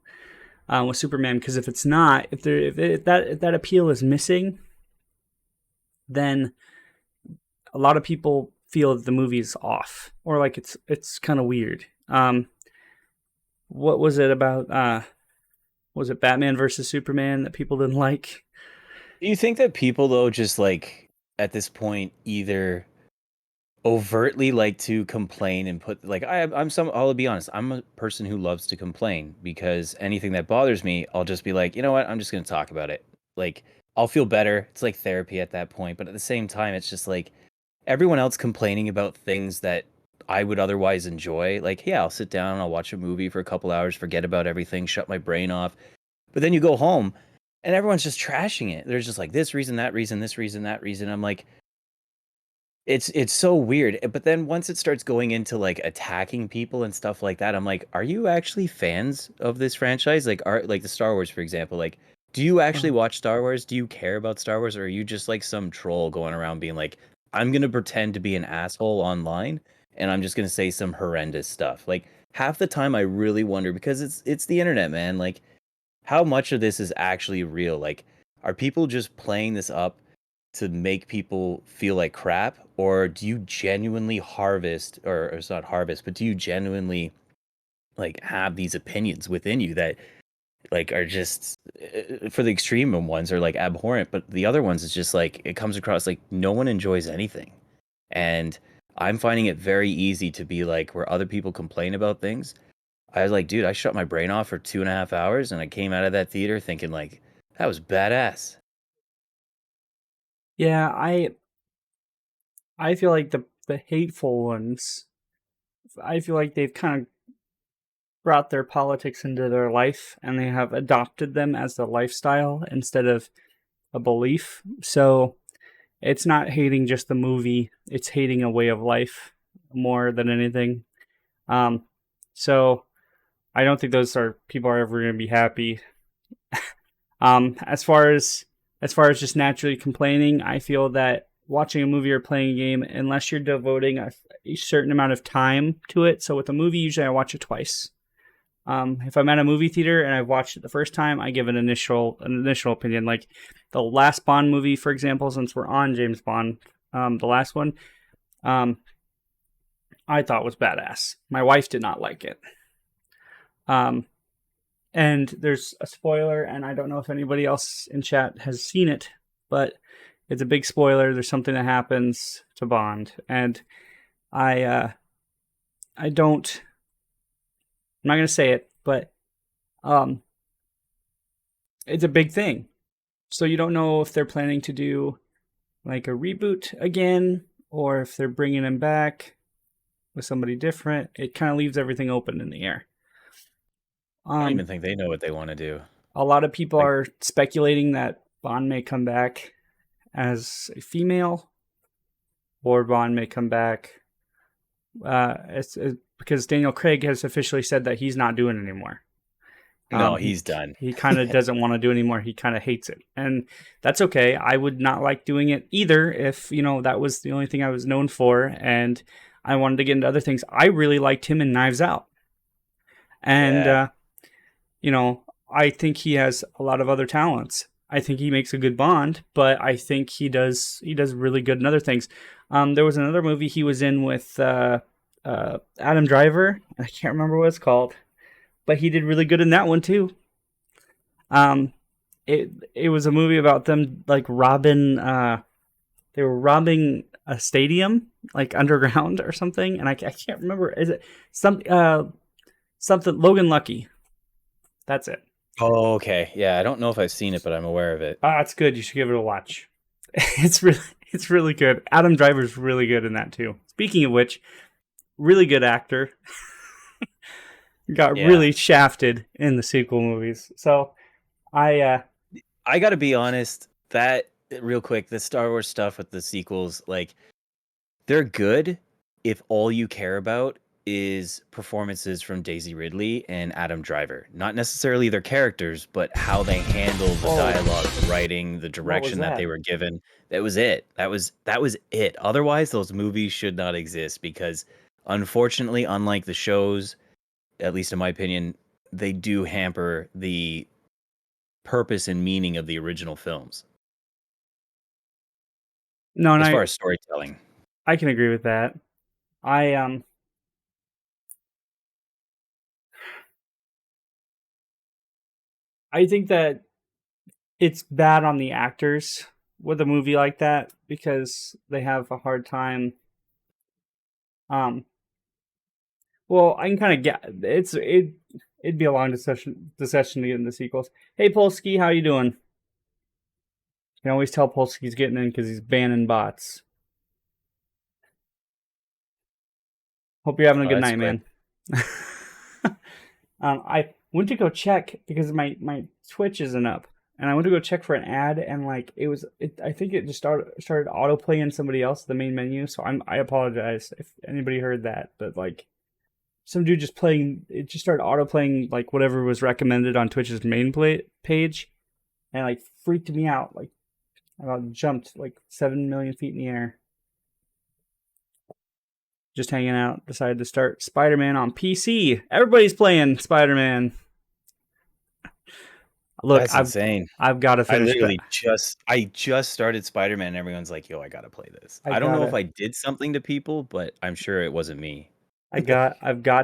with Superman. Because if it's not, if that appeal is missing, then a lot of people feel that the movie is off or like it's kind of weird. What was it about? Was it Batman versus Superman that people didn't like? Do you think that people though just like at this point either overtly like to complain and put like I'll be honest, I'm a person who loves to complain because anything that bothers me, I'll just be like, you know what, I'm just gonna talk about it. Like I'll feel better. It's like therapy at that point. But at the same time, it's just like everyone else complaining about things that I would otherwise enjoy. Like, yeah, I'll sit down, I'll watch a movie for a couple hours, forget about everything, shut my brain off. But then you go home and everyone's just trashing it. There's just like this reason, that reason, this reason, that reason. I'm like, it's so weird. But then once it starts going into like attacking people and stuff like that, I'm like, are you actually fans of this franchise? Like are like the Star Wars, for example, like do you actually watch Star Wars? Do you care about Star Wars? Or are you just like some troll going around being like, I'm gonna pretend to be an asshole online and I'm just gonna say some horrendous stuff? Like half the time I really wonder because it's the internet, man. Like how much of this is actually real? Like, are people just playing this up to make people feel like crap, or do you genuinely harvest, or it's not harvest, but do you genuinely like have these opinions within you that like are just for the extreme ones are like abhorrent, but the other ones is just like it comes across like no one enjoys anything, and I'm finding it very easy to be like where other people complain about things. I was like, dude, I shut my brain off for 2.5 hours and I came out of that theater thinking like that was badass. Yeah, I feel like the hateful ones. I feel like they've kind of brought their politics into their life and they have adopted them as a lifestyle instead of a belief. So it's not hating just the movie; it's hating a way of life more than anything. Um, so I don't think those are people are ever going to be happy. As far as just naturally complaining, I feel that watching a movie or playing a game, unless you're devoting a certain amount of time to it. So with a movie, usually I watch it twice. If I'm at a movie theater and I've watched it the first time, I give an initial opinion. Like the last Bond movie, for example, since we're on James Bond, the last one, um, I thought was badass. My wife did not like it. Um, and there's a spoiler, and I don't know if anybody else in chat has seen it, but it's a big spoiler. There's something that happens to Bond, and I I don't. I'm not gonna say it, but um, it's a big thing. So you don't know if they're planning to do like a reboot again, or if they're bringing him back with somebody different. It kind of leaves everything open in the air. I don't even Um, think they know what they want to do. a lot of people Like, are speculating that Bond may come back as a female, or Bond may come back. It's because Daniel Craig has officially said that he's not doing it anymore. no, He he's done. he kind of doesn't want to do it anymore. He kind of hates it, and that's okay. I would not like doing it either if that was the only thing I was known for, and I wanted to get into other things. I really liked him in Knives Out, and Yeah. I think he has a lot of other talents. I think he makes a good Bond, but I think he does really good in other things. There was another movie he was in with Adam Driver. I can't remember what it's called, but he did really good in that one too. Um, it was a movie about them like robbing. They were robbing a stadium like underground or something, and I can't remember. Is it something Logan Lucky? That's it. Oh, okay. Yeah, I don't know if I've seen it, but I'm aware of it. It's good. You should give it a watch. it's really it's really good. Adam Driver's really good in that too. Speaking of which, really good actor. Got Yeah. really shafted in the sequel movies. So I got to be honest, that real quick, the Star Wars stuff with the sequels, like they're good if all you care about is performances from Daisy Ridley and Adam Driver. Not necessarily their characters, but how they handle the dialogue, the writing, the What was direction that they that? were given. That was it. That was it. Otherwise, those movies should not exist because, unfortunately, unlike the shows, at least in my opinion, they do hamper the purpose and meaning of the original films No, and as far as storytelling. I can agree with that. I I think that it's bad on the actors with a movie like that because they have a hard time. Um, well, I can kind of get it'd be a long discussion to get into sequels. Hey, Polsky, how you doing? You can always tell Polsky's getting in because he's banning bots. Hope you're having a Oh, good that's night, quick. man. I went to go check because my Twitch isn't up, and I went to go check for an ad, and like I think it just started autoplaying somebody else the main menu. So I apologize if anybody heard that, but like some dude just playing it just started autoplaying like whatever was recommended on Twitch's main page, and like freaked me out. Like I about jumped like 7 million feet in the air. Just hanging out, decided to start Spider-Man on PC. Everybody's playing Spider-Man. Look, That's insane. I've got to finish that. I just started Spider-Man and everyone's like, "Yo, I got to play this." I I don't know if gotta, I did something to people, but I'm sure it wasn't me. I've got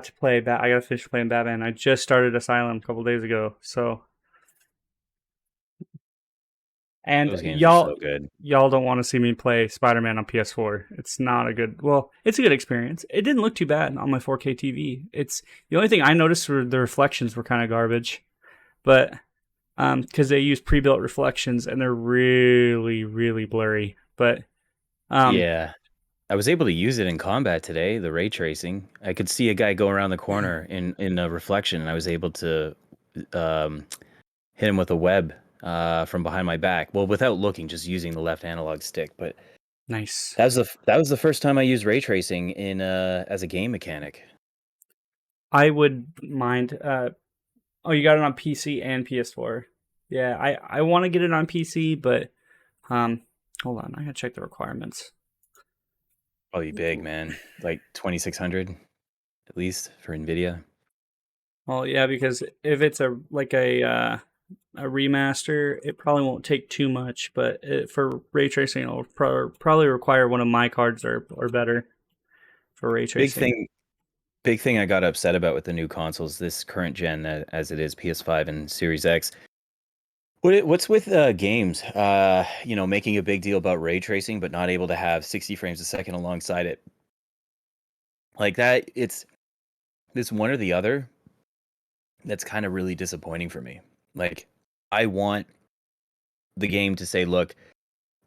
to play. I gotta finish playing Batman. I just started Asylum a couple days ago. So, and Those games are so good. y'all don't want to see me play Spider-Man on PS4. It's not a good. Well, it's a good experience. It didn't look too bad on my 4K TV. It's the only thing I noticed were the reflections were kind of garbage, but because they use pre-built reflections and they're really really blurry. But Yeah. I was able to use it in combat today, the ray tracing. I could see a guy go around the corner in a reflection, and I was able to um, hit him with a web from behind my back. Well, without looking, just using the left analog stick. But nice. that was the first time I used ray tracing in as a game mechanic. I would mind. Oh, you got it on PC and PS4. Yeah, I want to get it on PC, but hold on, I gotta check the requirements. Probably big, man. Like 2600 at least for Nvidia. Well, yeah, because if it's a remaster, it probably won't take too much. But for ray tracing, it'll probably require one of my cards or better for ray Big tracing. thing big thing I got upset about with the new consoles, this current gen as it is PS5 and Series X. What's with games? Making a big deal about ray tracing, but not able to have 60 frames a second alongside it. Like that, it's this one or the other. That's kind of really disappointing for me. Like, I want the game to say, look,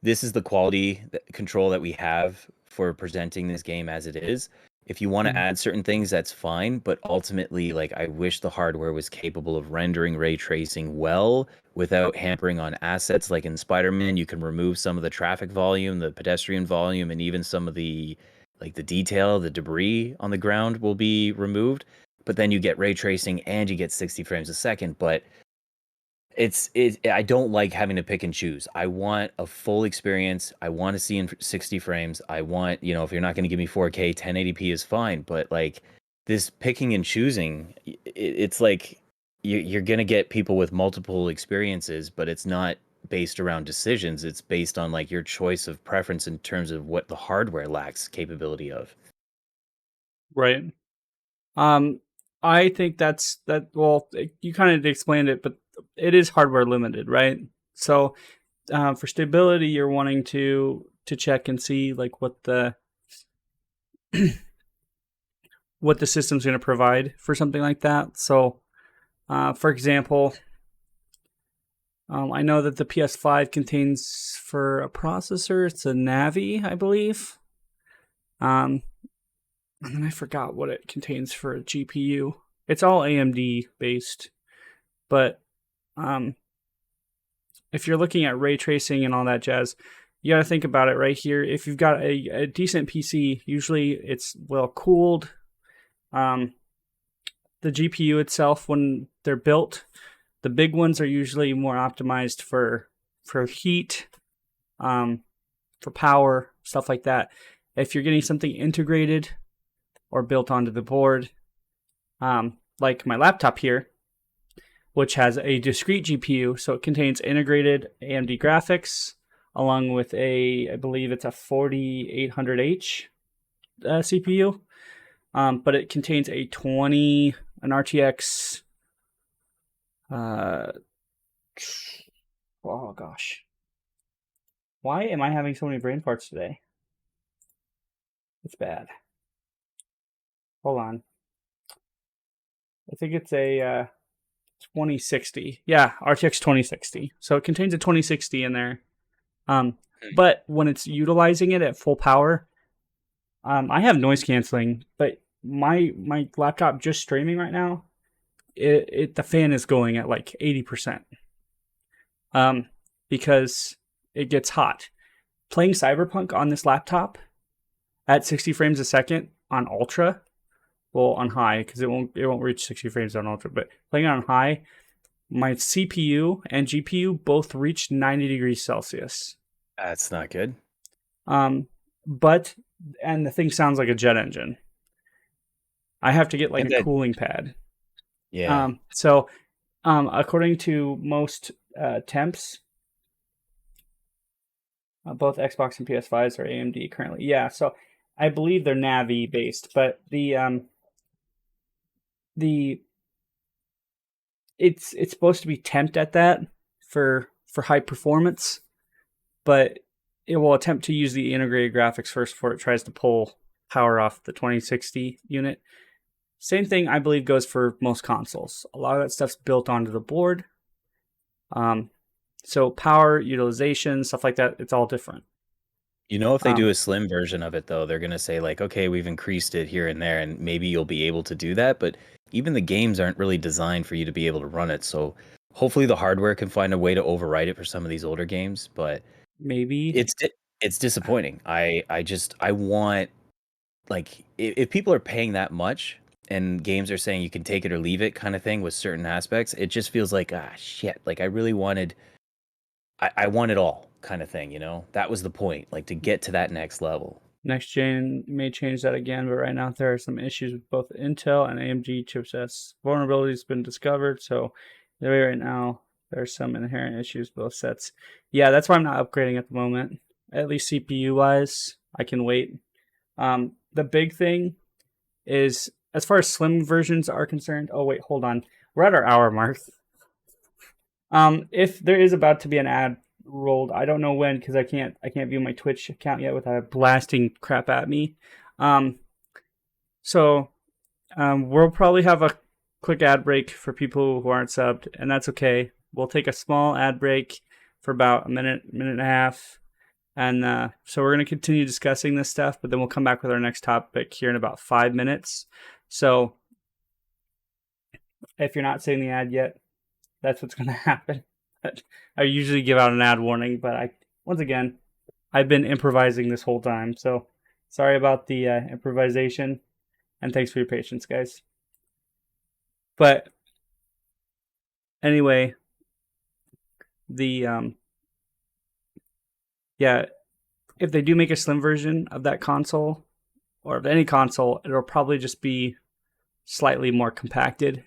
this is the quality control that we have for presenting this game as it is. If you want to add certain things, that's fine. But ultimately, like, I wish the hardware was capable of rendering ray tracing well without hampering on assets. Like in Spider-Man, you can remove some of the traffic volume, the pedestrian volume, and even some of the detail, the debris on the ground will be removed. But then you get ray tracing and you get 60 frames a second. But I don't like having to pick and choose. I want a full experience. I want to see in 60 frames. I want, if you're not going to give me 4K, 1080p is fine. But like this picking and choosing, it's like you're going to get people with multiple experiences, but it's not based around decisions. It's based on like your choice of preference in terms of what the hardware lacks capability of. Right. I think that. Well, you kind of explained it, but it is hardware limited, right? So, for stability, you're wanting to check and see like what the what the system's going to provide for something like that. So, for example, I know that the PS5 contains for a processor, it's a Navi, I believe. And then I forgot what it contains for a GPU. It's all AMD based, but if you're looking at ray tracing and all that jazz, you got to think about it right here. If you've got a decent PC, usually it's well cooled. Um, the GPU itself, when they're built, the big ones are usually more optimized for heat, for power, stuff like that. If you're getting something integrated or built onto the board, like my laptop here, which has a discrete GPU, so it contains integrated AMD graphics along with I believe it's a 4800H CPU, but it contains an RTX. Oh gosh, why am I having so many brain farts today? It's bad. Hold on. I think it's a 2060. Yeah, RTX 2060. So it contains a 2060 in there. But when it's utilizing it at full power, I have noise canceling, but my laptop just streaming right now, the fan is going at like 80%. Because it gets hot. Playing Cyberpunk on this laptop at 60 frames a second on ultra, well, on high, because it won't reach 60 frames on ultra, but playing on high, my CPU and GPU both reached 90 degrees Celsius. That's not good. But the thing sounds like a jet engine. I have to get like a cooling pad. Yeah. So according to most temps, both Xbox and PS5s are AMD currently. Yeah, so I believe they're Navi based, but it's supposed to be temped at that for high performance, but it will attempt to use the integrated graphics first before it tries to pull power off the 2060 unit. Same thing, I believe, goes for most consoles. A lot of that stuff's built onto the board. So power, utilization, stuff like that, it's all different. If they do a slim version of it, though, they're going to say, like, okay, we've increased it here and there, and maybe you'll be able to do that. But even the games aren't really designed for you to be able to run it. So hopefully the hardware can find a way to override it for some of these older games. But maybe it's disappointing. I want, like, if people are paying that much and games are saying you can take it or leave it kind of thing with certain aspects, it just feels like, shit, like I really wanted, I want it all kind of thing, that was the point, like to get to that next level. Next gen may change that again, but right now there are some issues with both Intel and AMD chipsets. Vulnerabilities have been discovered, so right now there are some inherent issues with both sets. Yeah, that's why I'm not upgrading at the moment. At least CPU wise, I can wait. The big thing is, as far as slim versions are concerned. Oh wait, hold on. We're at our hour mark. If there is about to be an ad rolled, I don't know when, because I can't view my Twitch account yet without blasting crap at me. So we'll probably have a quick ad break for people who aren't subbed, and that's okay. We'll take a small ad break for about a minute and a half. And so we're going to continue discussing this stuff, but then we'll come back with our next topic here in about 5 minutes. So if you're not seeing the ad yet, that's what's going to happen. I usually give out an ad warning, but once again, I've been improvising this whole time. So sorry about the improvisation, and thanks for your patience, guys. But anyway, if they do make a slim version of that console, or of any console, it'll probably just be slightly more compacted,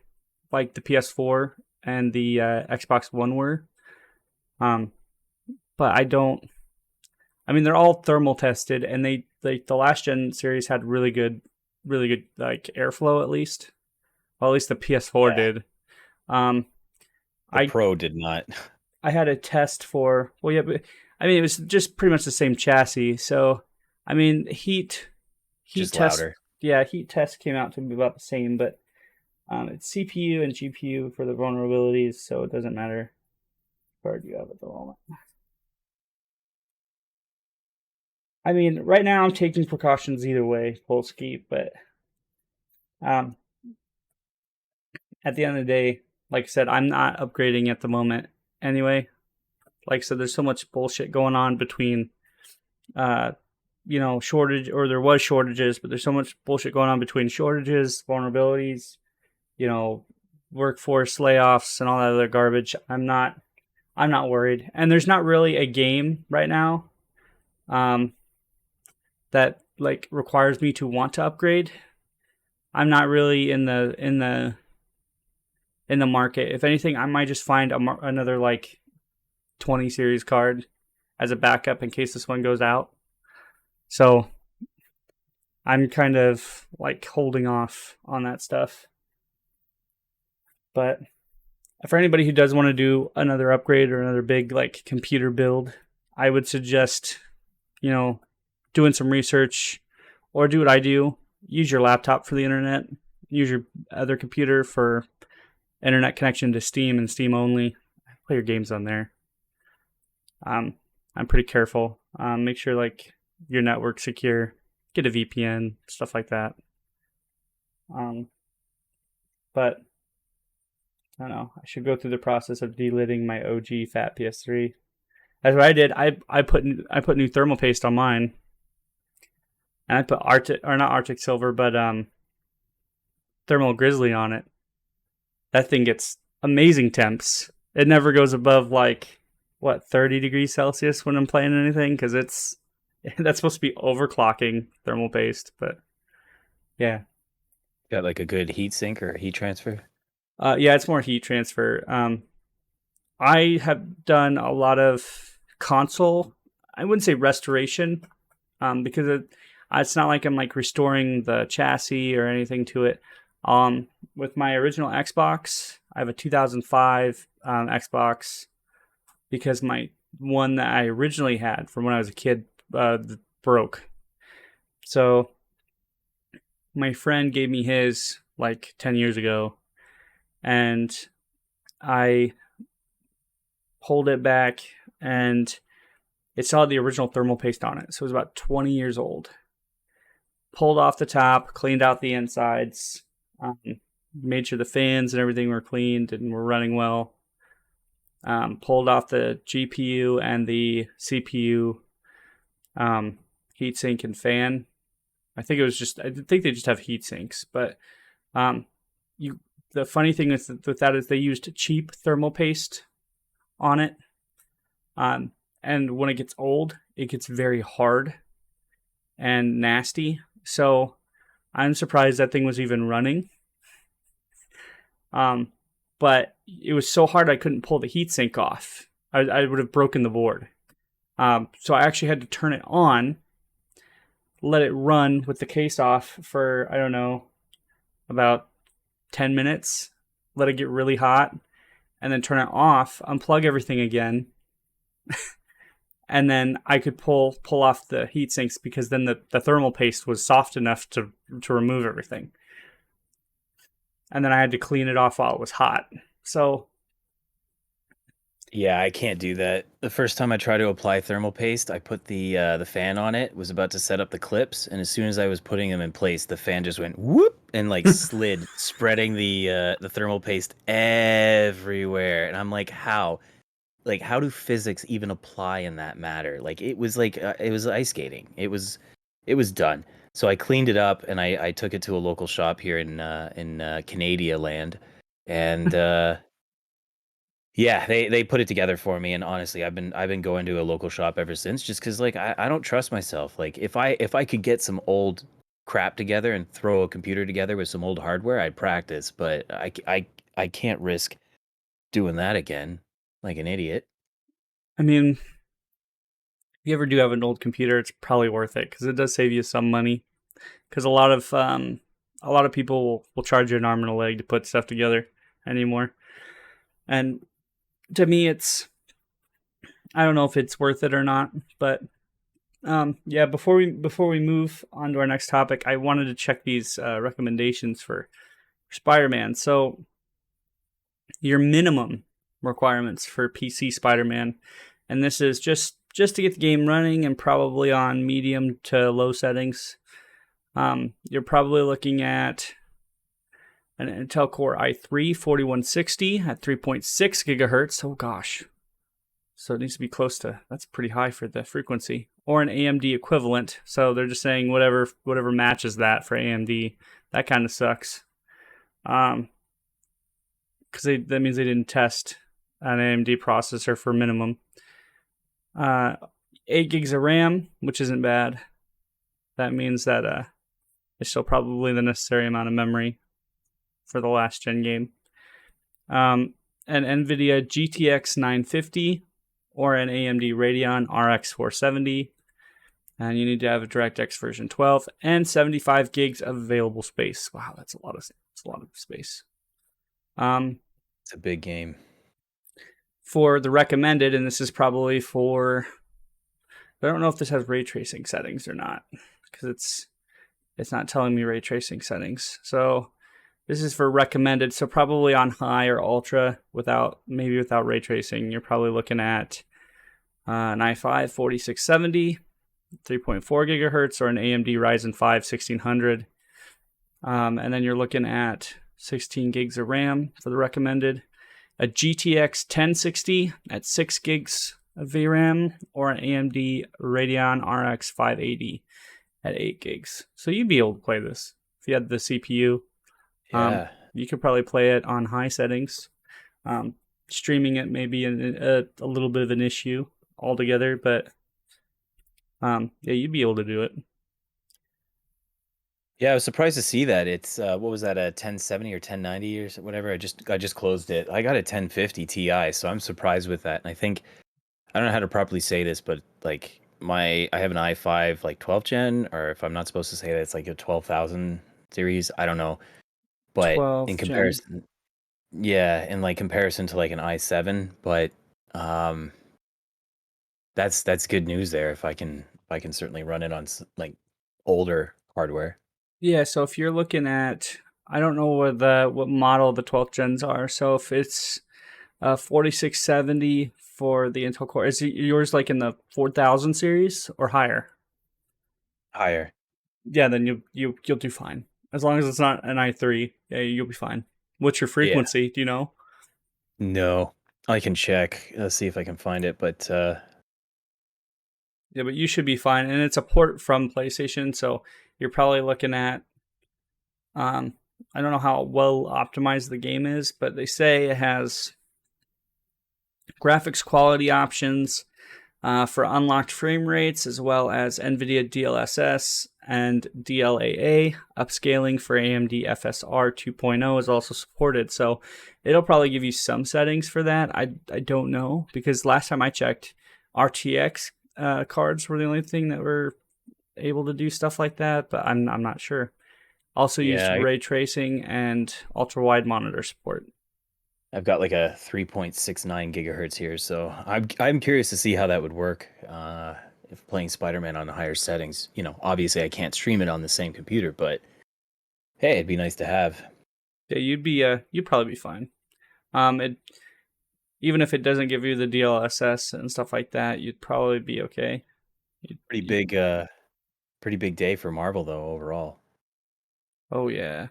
like the PS4 and the Xbox One were. But they're all thermal tested, and the last gen series had really good like airflow, at least. Well, at least the PS4 did. The Pro did not. I had a test for, but it was just pretty much the same chassis. So, heat just test, louder. Yeah, heat test came out to be about the same, but it's CPU and GPU for the vulnerabilities, so it doesn't matter where you have at the moment. Right now I'm taking precautions either way, full ski, but at the end of the day, like I said, I'm not upgrading at the moment anyway. Like I said, there's so much bullshit going on between shortage, or there was shortages, but there's so much bullshit going on between shortages, vulnerabilities, workforce layoffs and all that other garbage. I'm not worried. And there's not really a game right now that like requires me to want to upgrade. I'm not really in the market. If anything, I might just find another like 20 series card as a backup in case this one goes out. So I'm kind of like holding off on that stuff. But for anybody who does want to do another upgrade or another big like computer build, I would suggest, doing some research, or do what I do. Use your laptop for the internet. Use your other computer for internet connection to Steam and Steam only. Play your games on there. I'm pretty careful. Make sure like your network's secure. Get a VPN, stuff like that. But I don't know. I should go through the process of delidding my OG fat PS3. That's what I did. I put new thermal paste on mine, and I put not Arctic Silver, but Thermal Grizzly on it. That thing gets amazing temps. It never goes above 30 degrees Celsius when I'm playing anything, because that's supposed to be overclocking thermal paste. But yeah, Got like a good heat sink or heat transfer? Yeah, it's more heat transfer. I have done a lot of console, I wouldn't say restoration, because it's not like I'm like restoring the chassis or anything to it. With my original Xbox, I have a 2005 Xbox, because my one that I originally had from when I was a kid broke. So my friend gave me his like 10 years ago, and I pulled it back, and it saw the original thermal paste on it. So it was about 20 years old. Pulled off the top, cleaned out the insides, made sure the fans and everything were cleaned and were running well. Pulled off the GPU and the CPU heatsink and fan. I think they just have heat sinks, but the funny thing with that is they used cheap thermal paste on it. And when it gets old, it gets very hard and nasty. So I'm surprised that thing was even running. But it was so hard I couldn't pull the heatsink off. I would have broken the board. So I actually had to turn it on, let it run with the case off for, I don't know, about 10 minutes, let it get really hot, and then turn it off, unplug everything again, and then I could pull off the heat sinks, because then the thermal paste was soft enough to remove everything. And then I had to clean it off while it was hot. So Yeah, I can't do that. The first time I tried to apply thermal paste, I put the fan on it, was about to set up the clips, and as soon as I was putting them in place, the fan just went whoop and like slid, spreading the thermal paste everywhere. And I'm like, how? Like, how do physics even apply in that matter? Like, it was ice skating. It was done. So I cleaned it up, and I took it to a local shop here in Canada land, and yeah, they put it together for me, and honestly, I've been going to a local shop ever since, just because like I don't trust myself. Like if I could get some old crap together and throw a computer together with some old hardware, I'd practice, but I can't risk doing that again like an idiot. I mean, if you ever do have an old computer, it's probably worth it, because it does save you some money. Because a lot of people will charge you an arm and a leg to put stuff together anymore. And to me, I don't know if it's worth it or not, but yeah. Before we move on to our next topic, I wanted to check these recommendations for Spider-Man. So your minimum requirements for PC Spider-Man, and this is just to get the game running and probably on medium to low settings. You're probably looking at an Intel Core i3 4160 at 3.6 gigahertz. Oh gosh, So it needs to be close to, that's pretty high for the frequency, or an AMD equivalent. So they're just saying whatever matches that for AMD. That kind of sucks. Because that means they didn't test an AMD processor for minimum. 8 gigs of RAM, which isn't bad. That means that it's still probably the necessary amount of memory for the last gen game. An NVIDIA GTX 950 or an AMD Radeon RX 470. And you need to have a DirectX version 12 and 75 gigs of available space. Wow, that's a lot of space. It's a big game. For the recommended, and this is probably for, I don't know if this has ray tracing settings or not, because it's not telling me ray tracing settings. So this is for recommended. So probably on high or ultra without ray tracing, you're probably looking at an i5 4670, 3.4 gigahertz, or an AMD Ryzen 5 1600. And then you're looking at 16 gigs of RAM for the recommended. A GTX 1060 at 6 gigs of VRAM, or an AMD Radeon RX 580 at 8 gigs. So you'd be able to play this if you had the CPU. Yeah. You could probably play it on high settings. Streaming it may be a little bit of an issue altogether, but yeah, you'd be able to do it. Yeah, I was surprised to see that. It's what was that, a 1070 or 1090 or whatever? I just closed it. I got a 1050 Ti, so I'm surprised with that. And I think I don't know how to properly say this, but like I have an i5 like 12th gen, or if I'm not supposed to say that, it's like a 12,000 series. I don't know, but 12th in gen. comparison, yeah, in like comparison to like an i7, but that's good news there. If I can certainly run it on like older hardware. Yeah, so if you're looking at, I don't know what model the 12th gens are. So if it's 4670 for the Intel Core, is yours like in the 4000 series or higher? Higher. Yeah, then you'll do fine. As long as it's not an i3, yeah, you'll be fine. What's your Yeah. frequency? Do you know? No, I can check. Let's see if I can find it, but Yeah, but you should be fine. And it's a port from PlayStation, so you're probably looking at, I don't know how well optimized the game is, but they say it has graphics quality options for unlocked frame rates, as well as NVIDIA DLSS and DLAA. Upscaling for AMD FSR 2.0 is also supported, so it'll probably give you some settings for that. I don't know, because last time I checked, RTX cards were the only thing that were able to do stuff like that, but I'm not sure. Also used ray tracing and ultra wide monitor support. I've got like a 3.69 gigahertz here, so I'm curious to see how that would work if playing Spider-Man on the higher settings. You know, obviously I can't stream it on the same computer, but hey, it'd be nice to have. Yeah, you'd probably be fine. Even if it doesn't give you the DLSS and stuff like that, you'd probably be okay. Pretty big day for Marvel though overall. Oh yeah.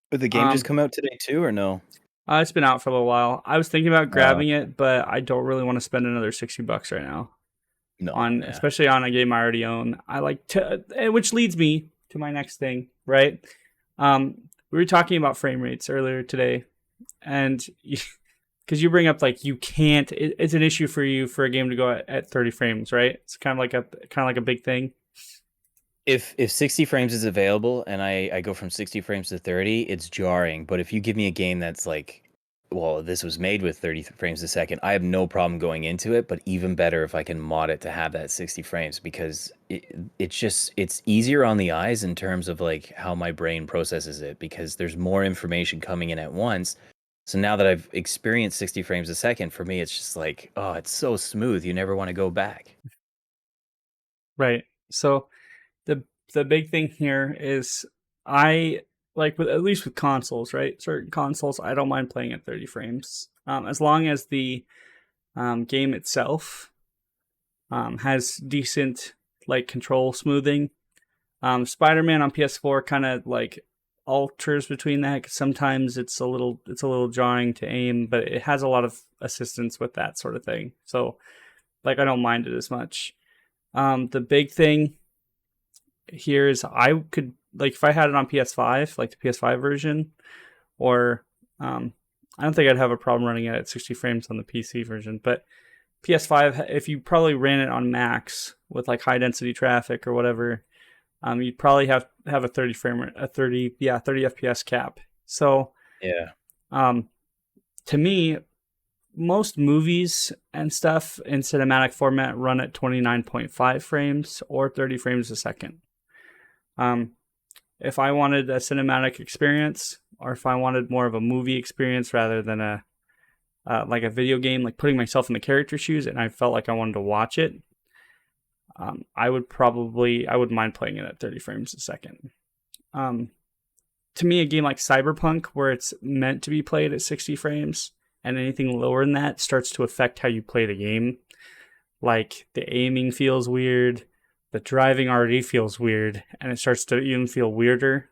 Did the game just come out today too, or no? It's been out for a little while. I was thinking about grabbing it, but I don't really want to spend another $60 right now. No, especially on a game I already own. I like to, which leads me to my next thing, right? We were talking about frame rates earlier today, and because you bring up like you can't, it's an issue for you for a game to go at 30 frames, right? It's kind of like a big thing. If 60 frames is available and I go from 60 frames to 30, it's jarring. But if you give me a game that's like, well, this was made with 30 frames a second, I have no problem going into it. But even better if I can mod it to have that 60 frames, because it's easier on the eyes in terms of like how my brain processes it, because there's more information coming in at once. So now that I've experienced 60 frames a second, for me, it's just like, oh, it's so smooth. You never want to go back. Right. So the big thing here is I like at least with consoles, right? Certain consoles, I don't mind playing at 30 frames, as long as the game itself has decent like control smoothing. Spider-Man on PS4 kind of like alters between that, 'cause sometimes it's a little jarring to aim, but it has a lot of assistance with that sort of thing. So like I don't mind it as much. The big thing here is I could, like, if I had it on PS5, like the PS5 version, or I don't think I'd have a problem running it at 60 frames on the PC version, but PS5, if you probably ran it on max with like high density traffic or whatever, you'd probably have a 30 FPS cap. So Yeah. to me, most movies and stuff in cinematic format run at 29.5 frames or 30 frames a second. If I wanted a cinematic experience, or if I wanted more of a movie experience rather than a like a video game, like putting myself in the character shoes, and I felt like I wanted to watch it, I wouldn't mind playing it at 30 frames a second. To me, a game like Cyberpunk, where it's meant to be played at 60 frames, and anything lower than that starts to affect how you play the game. Like the aiming feels weird, the driving already feels weird, and it starts to even feel weirder.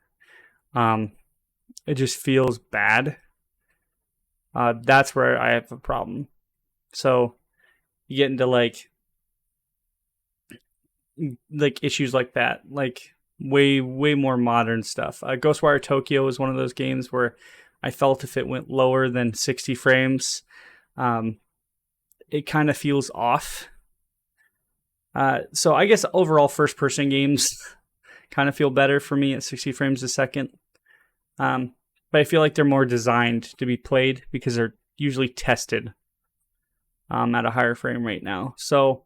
It just feels bad. That's where I have a problem. So you get into like issues like that, like way more modern stuff. Ghostwire Tokyo is one of those games where I felt if it went lower than 60 frames, it kind of feels off. So I guess overall first person games kind of feel better for me at 60 frames a second. But I feel like they're more designed to be played because they're usually tested at a higher frame rate now. So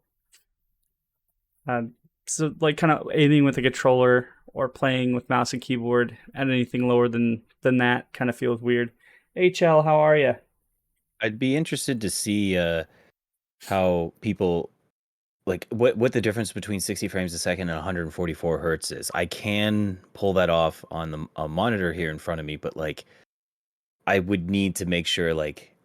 like kind of aiming with a controller or playing with mouse and keyboard at anything lower than that kind of feels weird. HL, how are you? I'd be interested to see how people, like, what the difference between 60 frames a second and 144 hertz is. I can pull that off on the monitor here in front of me, but like I would need to make sure, like,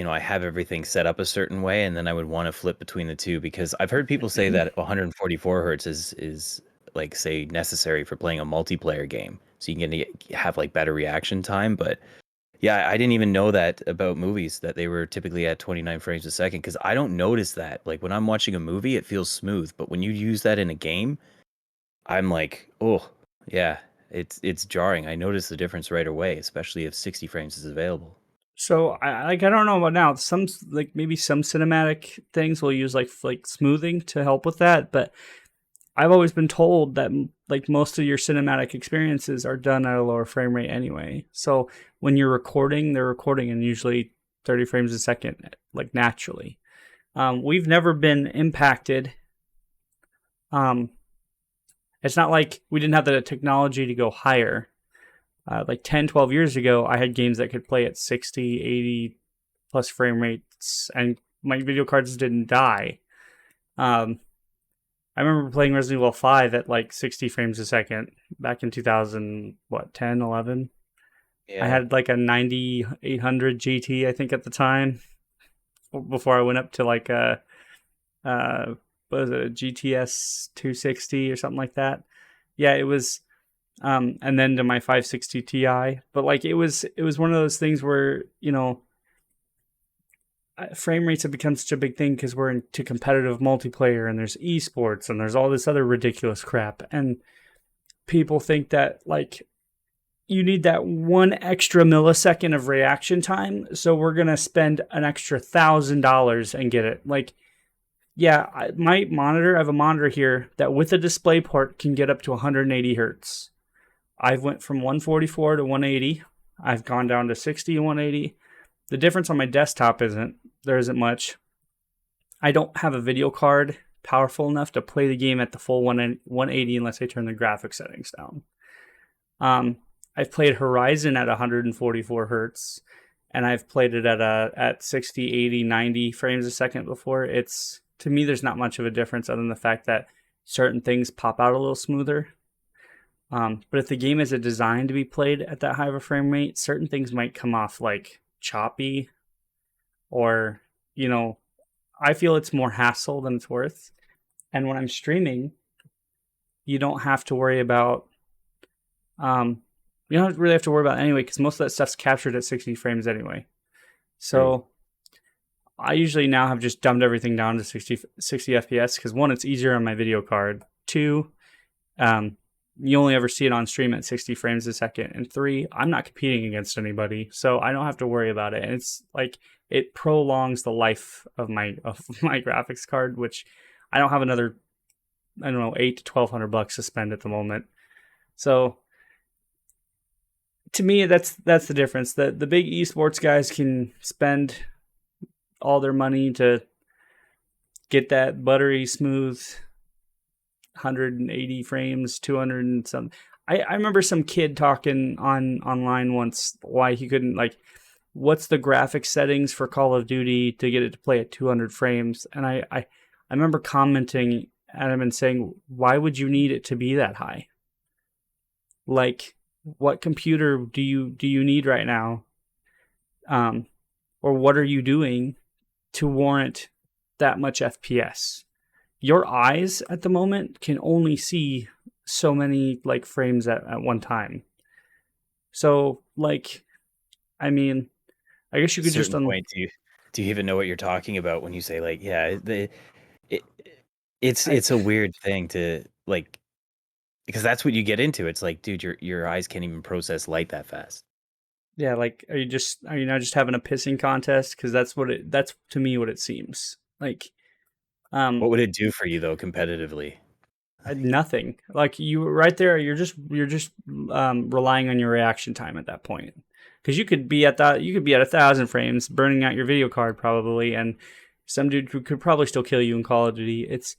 I have everything set up a certain way, and then I would want to flip between the two, because I've heard people say that 144 hertz is like, say, necessary for playing a multiplayer game, so you can have like better reaction time. But yeah, I didn't even know that about movies, that they were typically at 29 frames a second, because I don't notice that. Like when I'm watching a movie, it feels smooth, but when you use that in a game, I'm like, oh yeah, it's jarring. I notice the difference right away, especially if 60 frames is available. So I don't know about now. Some, like, maybe some cinematic things will use like smoothing to help with that, but I've always been told that like most of your cinematic experiences are done at a lower frame rate anyway. So when you're recording, they're recording in usually 30 frames a second, like naturally. We've never been impacted. It's not like we didn't have the technology to go higher. Like 10, 12 years ago, I had games that could play at 60, 80 plus frame rates, and my video cards didn't die. I remember playing Resident Evil 5 at like 60 frames a second back in 2010, 11. Yeah. I had like a 9800 GT, I think, at the time, before I went up to like what was it, a GTS 260 or something like that. Yeah, it was. And then to my 560 Ti, but like it was one of those things where frame rates have become such a big thing because we're into competitive multiplayer, and there's esports, and there's all this other ridiculous crap, and people think that like you need that one extra millisecond of reaction time, so we're gonna spend an extra $1,000 and get it. Like, yeah, my monitor, I have a monitor here that with a display port can get up to 180 hertz. I've went from 144 to 180. I've gone down to 60 and 180. The difference on my desktop there isn't much. I don't have a video card powerful enough to play the game at the full 180 unless I turn the graphics settings down. I've played Horizon at 144 hertz, and I've played it at 60, 80, 90 frames a second before. To me, there's not much of a difference other than the fact that certain things pop out a little smoother. But if the game is designed to be played at that high of a frame rate, certain things might come off like choppy, or, I feel it's more hassle than it's worth. And when I'm streaming, you don't have to worry about you don't really have to worry about it anyway because most of that stuff's captured at 60 frames anyway. True. So I usually now have just dumbed everything down to 60 FPS because one, it's easier on my video card. Two, you only ever see it on stream at 60 frames a second. And three, I'm not competing against anybody, so I don't have to worry about it. And it's like it prolongs the life of my graphics card, which I don't have another, I don't know, $800 to $1,200 to spend at the moment. So to me, that's the difference. The big esports guys can spend all their money to get that buttery smooth 180 frames, 200 and some. I remember some kid talking online once why he couldn't, like, what's the graphic settings for Call of Duty to get it to play at 200 frames, and I remember commenting at him and saying, why would you need it to be that high? Like, what computer do you need right now, or what are you doing to warrant that much FPS? Your eyes at the moment can only see so many like frames at one time. So like, I mean, I guess you At a could just certain point, do you even know what you're talking about when you say like, yeah, it, it's a weird thing to like, because that's what you get into. It's like, dude, your eyes can't even process light that fast. yeah, like are you now just having a pissing contest? Because that's to me what it seems like. What would it do for you though, competitively? Nothing. Like you right there, you're just relying on your reaction time at that point. Because you could be at 1,000 frames, burning out your video card probably, and some dude who could probably still kill you in Call of Duty. It's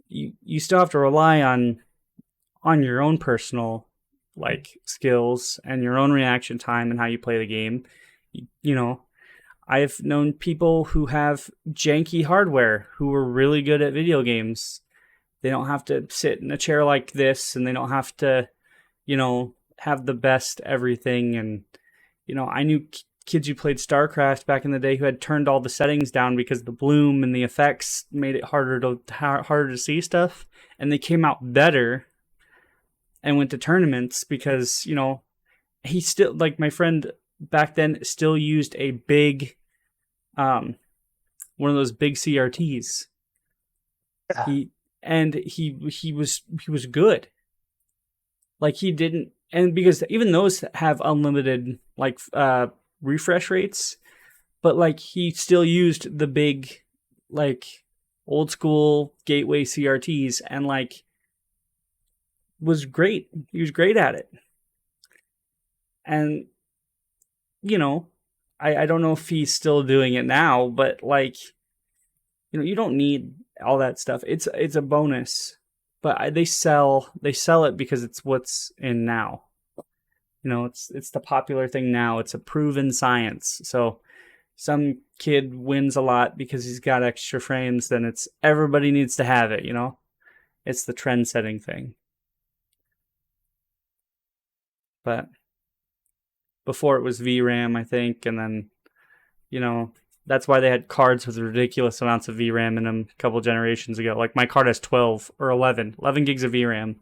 you still have to rely on your own personal like skills and your own reaction time and how you play the game. You know, I've known people who have janky hardware who are really good at video games. They don't have to sit in a chair like this, and they don't have to, have the best everything. And, I knew kids who played StarCraft back in the day who had turned all the settings down because the bloom and the effects made it harder to see stuff. And they came out better and went to tournaments because, he still, like my friend back then, still used a big, one of those big CRTs. He was good. Like he didn't, and because even those have unlimited like refresh rates, but like he still used the big like old school gateway CRTs and like was great. He was great at it. And I don't know if he's still doing it now, but like you don't need all that stuff. It's a bonus, but they sell it because it's what's in now. It's the popular thing now. It's a proven science. So some kid wins a lot because he's got extra frames, then it's everybody needs to have it. It's the trend setting thing. But before it was VRAM, I think, and then that's why they had cards with ridiculous amounts of VRAM in them a couple generations ago. Like my card has 12 or 11 gigs of VRAM.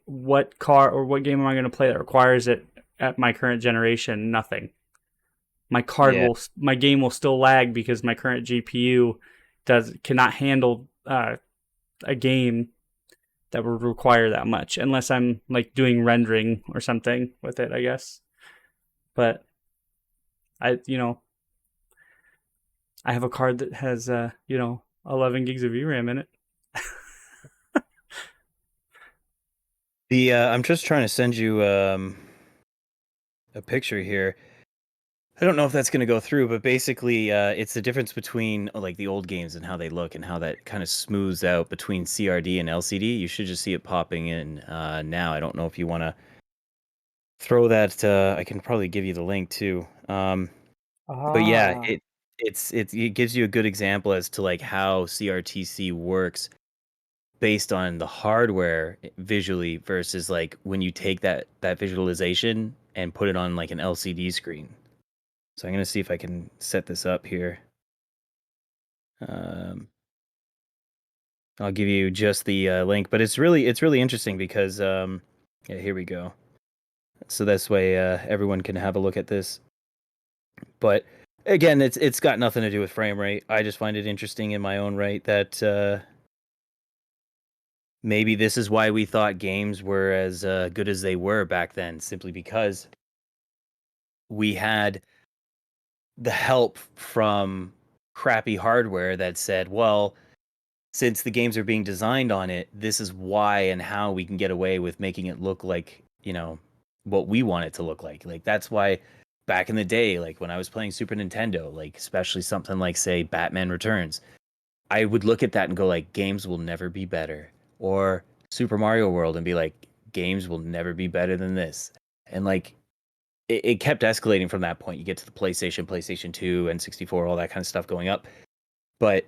What game am I going to play that requires it at my current generation? Nothing. My game will still lag because my current GPU cannot handle a game that would require that much unless I'm like doing rendering or something with it, I guess. But I have a card that has 11 gigs of VRAM in it. I'm just trying to send you a picture here. I don't know if that's going to go through, but basically, it's the difference between like the old games and how they look and how that kind of smooths out between CRD and LCD. You should just see it popping in now. I don't know if you want to throw that. I can probably give you the link too. But yeah, it gives you a good example as to like how CRTC works based on the hardware visually versus like when you take that visualization and put it on like an LCD screen. So I'm gonna see if I can set this up here. I'll give you just the link, but it's really interesting because yeah, here we go. so this way everyone can have a look at this. But again, it's got nothing to do with frame rate. I just find it interesting in my own right that maybe this is why we thought games were as good as they were back then, simply because we had the help from crappy hardware that said, well, since the games are being designed on it, this is why and how we can get away with making it look like, what we want it to look like. Like, that's why back in the day, like when I was playing Super Nintendo, like especially something like, say, Batman Returns, I would look at that and go like, games will never be better. Or Super Mario World and be like, games will never be better than this. And like, it kept escalating from that point. You get to the PlayStation 2, N64, all that kind of stuff going up. But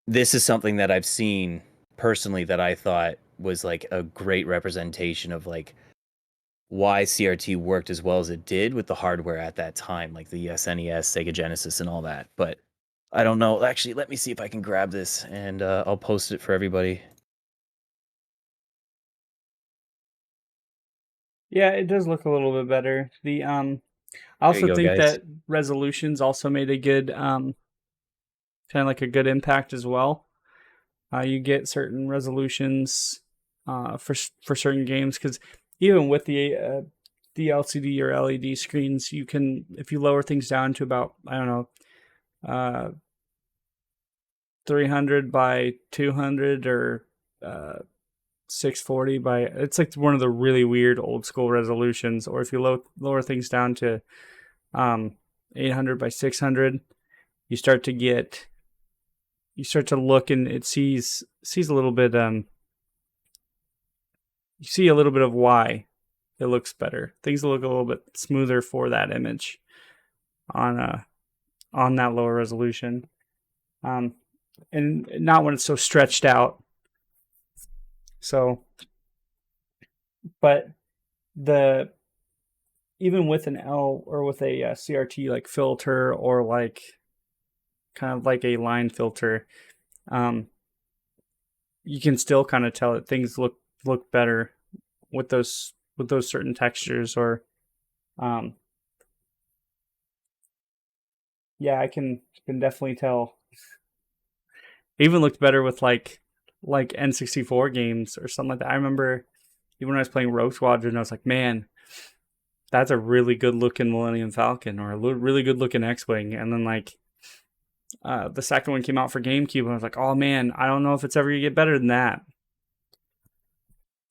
this is something that I've seen personally that I thought was like a great representation of like why CRT worked as well as it did with the hardware at that time, like the SNES, Sega Genesis, and all that. But I don't know. Actually, let me see if I can grab this and I'll post it for everybody. Yeah, it does look a little bit better. I There you also go, think guys. that resolutions also made a good kind of like a good impact as well. You get certain resolutions for certain games because even with the LCD or LED screens, you can, if you lower things down to about, I don't know, uh, 300 by 200 or 640 by, it's like one of the really weird old school resolutions. Or if you lower things down to 800 by 600, you start to get, you start to look and it sees a little bit, you see a little bit of why it looks better. Things look a little bit smoother for that image on on that lower resolution, and not when it's so stretched out. So, but the even with an L or with a CRT like filter or like kind of like a line filter, um, you can still kind of tell that things look better with those certain textures or um, yeah, I can definitely tell. It even looked better with like N64 games or something like that. I remember even when I was playing Rogue Squadron, I was like, man, that's a really good looking Millennium Falcon or a really good looking X-wing. And then like the second one came out for GameCube, and I was like, oh man, I don't know if it's ever gonna get better than that.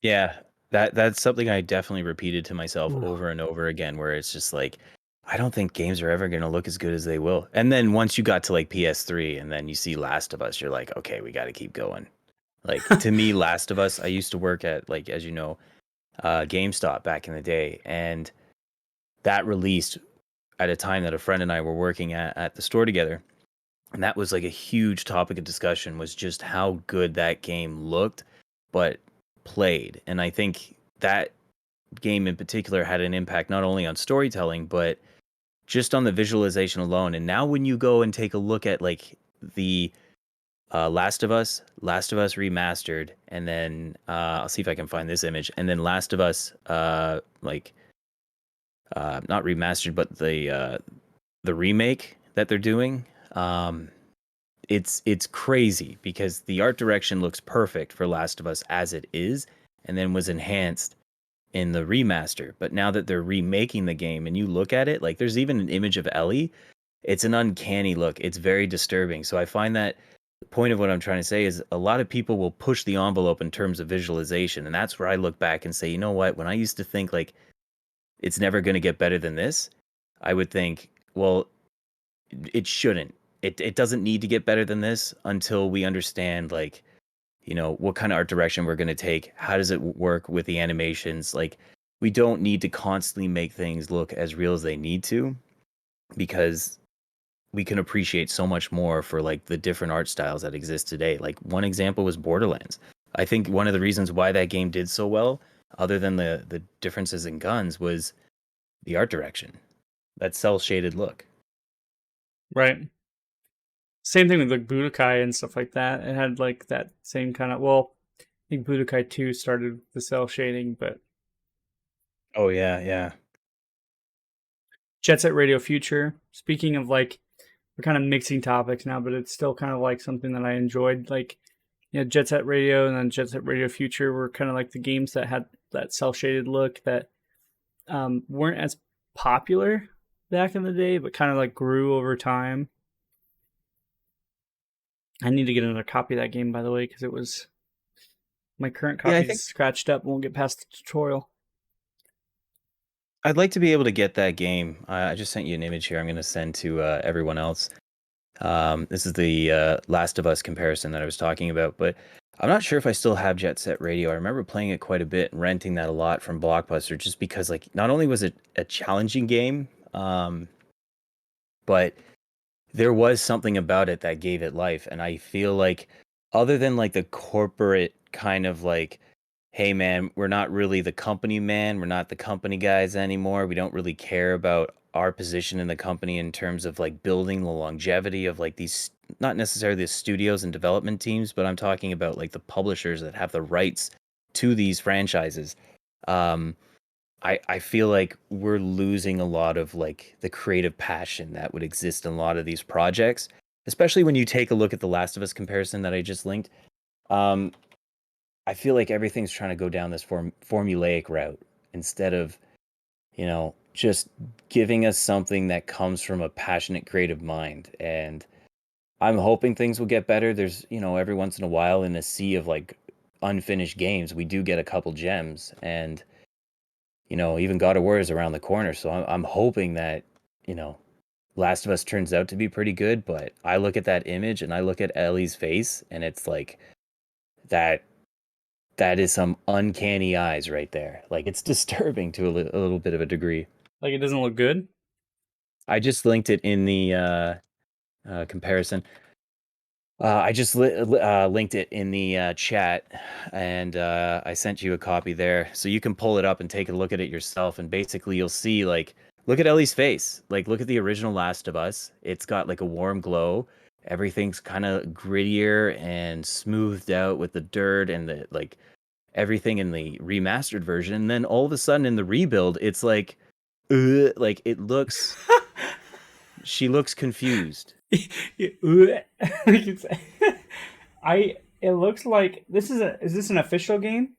Yeah, that's something I definitely repeated to myself Ooh. over and over again, where it's just like, I don't think games are ever going to look as good as they will. And then once you got to like PS3 and then you see Last of Us, you're like, okay, we got to keep going. Like, to me, Last of Us, I used to work at, like, as you know, GameStop back in the day, and that released at a time that a friend and I were working at the store together. And that was like a huge topic of discussion, was just how good that game looked, but played. And I think that game in particular had an impact not only on storytelling, but just on the visualization alone. And now when you go and take a look at like the Last of Us remastered, and then I'll see if I can find this image, and then Last of Us not remastered, but the remake that they're doing. Um, it's crazy because the art direction looks perfect for Last of Us as it is, and then was enhanced in the remaster. But now that they're remaking the game and you look at it, like there's even an image of Ellie, it's an uncanny look. It's very disturbing. So I find that the point of what I'm trying to say is a lot of people will push the envelope in terms of visualization. And that's where I look back and say, you know what? When I used to think like it's never going to get better than this, I would think, well, it shouldn't. It doesn't need to get better than this until we understand like, what kind of art direction we're going to take. How does it work with the animations? Like, we don't need to constantly make things look as real as they need to, because we can appreciate so much more for like the different art styles that exist today. Like, one example was Borderlands. I think one of the reasons why that game did so well, other than the differences in guns, was the art direction. That cell shaded look. Right. Same thing with like Budokai and stuff like that. It had like that same kind of, well, I think Budokai 2 started the cell shading, but Oh yeah, yeah. Jet Set Radio Future. Speaking of like, we're kind of mixing topics now, but it's still kind of like something that I enjoyed. Like, Jet Set Radio and then Jet Set Radio Future were kind of like the games that had that cel shaded look that weren't as popular back in the day, but kind of like grew over time. I need to get another copy of that game, by the way, because it was my current Yeah, I copy's think scratched up. Won't get past the tutorial. I'd like to be able to get that game. I just sent you an image here. I'm going to send to everyone else. This is the Last of Us comparison that I was talking about, but I'm not sure if I still have Jet Set Radio. I remember playing it quite a bit and renting that a lot from Blockbuster, just because like not only was it a challenging game, but there was something about it that gave it life. And I feel like other than like the corporate kind of like, hey man, we're not really the company man, we're not the company guys anymore. We don't really care about our position in the company in terms of like building the longevity of like these, not necessarily the studios and development teams, but I'm talking about like the publishers that have the rights to these franchises. Um, I feel like we're losing a lot of like the creative passion that would exist in a lot of these projects, especially when you take a look at the Last of Us comparison that I just linked. Um, I feel like everything's trying to go down this formulaic route instead of, just giving us something that comes from a passionate creative mind. And I'm hoping things will get better. There's, every once in a while in a sea of like unfinished games, we do get a couple gems, and even God of War is around the corner. So I'm hoping that, Last of Us turns out to be pretty good. But I look at that image and I look at Ellie's face, and it's like that is some uncanny eyes right there. Like it's disturbing to a little bit of a degree. Like, it doesn't look good. I just linked it in the comparison. I just linked it in the chat, and I sent you a copy there, so you can pull it up and take a look at it yourself. And basically, you'll see like, look at Ellie's face. Like, look at the original Last of Us. It's got like a warm glow. Everything's kind of grittier and smoothed out with the dirt and the like everything in the remastered version. And then all of a sudden in the rebuild, it's like it looks. She looks confused. It looks like is this an official game?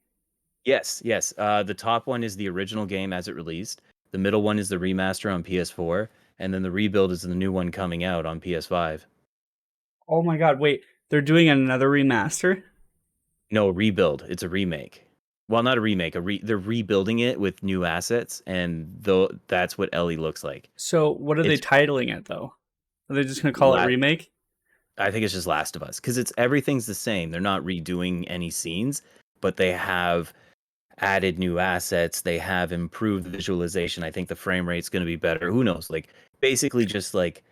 Yes. The top one is the original game as it released. The middle one is the remaster on PS4, and then the rebuild is the new one coming out on PS5. Oh my god, wait. They're doing another remaster? No, rebuild. It's a remake. Well, not a remake. They're rebuilding it with new assets, and that's what Ellie looks like. So, what are they It's titling it though? Are they just going to call it la- remake? I think it's just Last of Us, because everything's the same. They're not redoing any scenes, but they have added new assets. They have improved visualization. I think the frame rate's going to be better. Who knows? Like basically just like,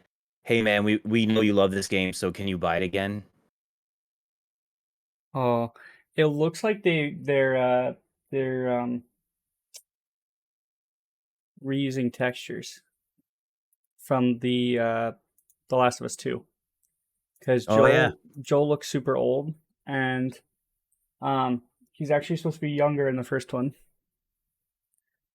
hey man, we know you love this game, so can you buy it again? Oh, it looks like they're reusing textures from the Last of Us 2, because Oh yeah. Joel looks super old, and he's actually supposed to be younger in the first one.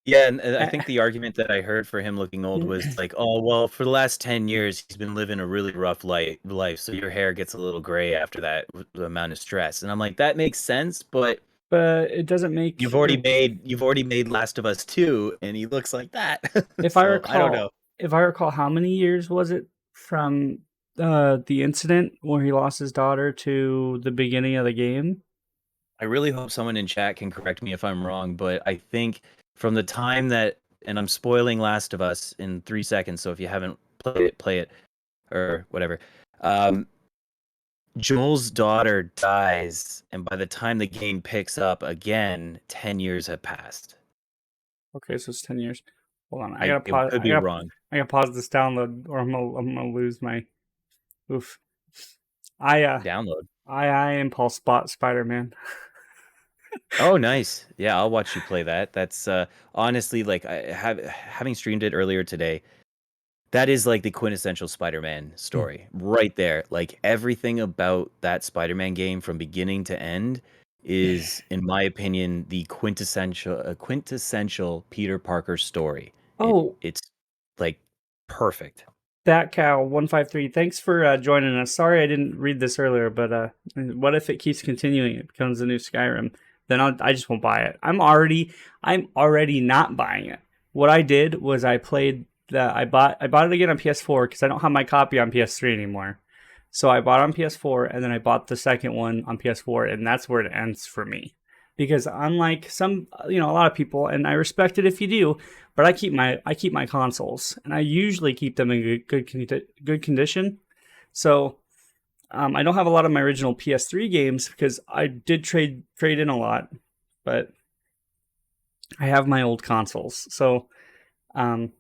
Yeah, and I think the argument that I heard for him looking old was like, oh well, for the last 10 years he's been living a really rough life, so your hair gets a little gray after that with the amount of stress. And I'm like, that makes sense, but it doesn't make you've already made Last of Us 2 and he looks like that. if I So I don't know. recall, how many years was it from the incident where he lost his daughter to the beginning of the game? I really hope someone in chat can correct me if I'm wrong, but I think from the time that, and I'm spoiling Last of Us in 3 seconds, so if you haven't played it, play it, or whatever. Joel's daughter dies, and by the time the game picks up again, 10 years have passed. Okay, so it's 10 years. Hold on, It could be wrong. I gotta pause this download, or I'm gonna lose my. Oof. Download. I impulse spot Spider-Man. Oh, nice. Yeah, I'll watch you play that. That's honestly like having streamed it earlier today. That is like the quintessential Spider-Man story right there. Like everything about that Spider-Man game from beginning to end is, in my opinion, the quintessential Peter Parker story. Oh, It's like Perfect. That cow 153. Thanks for joining us. Sorry I didn't read this earlier, but what if it keeps continuing? It becomes the new Skyrim. Then I just won't buy it. I'm already not buying it. What I did was I bought it again on PS4 because I don't have my copy on PS3 anymore. So I bought it on PS4 and then I bought the second one on PS4, and that's where it ends for me. Because unlike some, a lot of people, and I respect it if you do, but I keep my consoles, and I usually keep them in good condition. So I don't have a lot of my original PS3 games because I did trade in a lot, but I have my old consoles. So I'll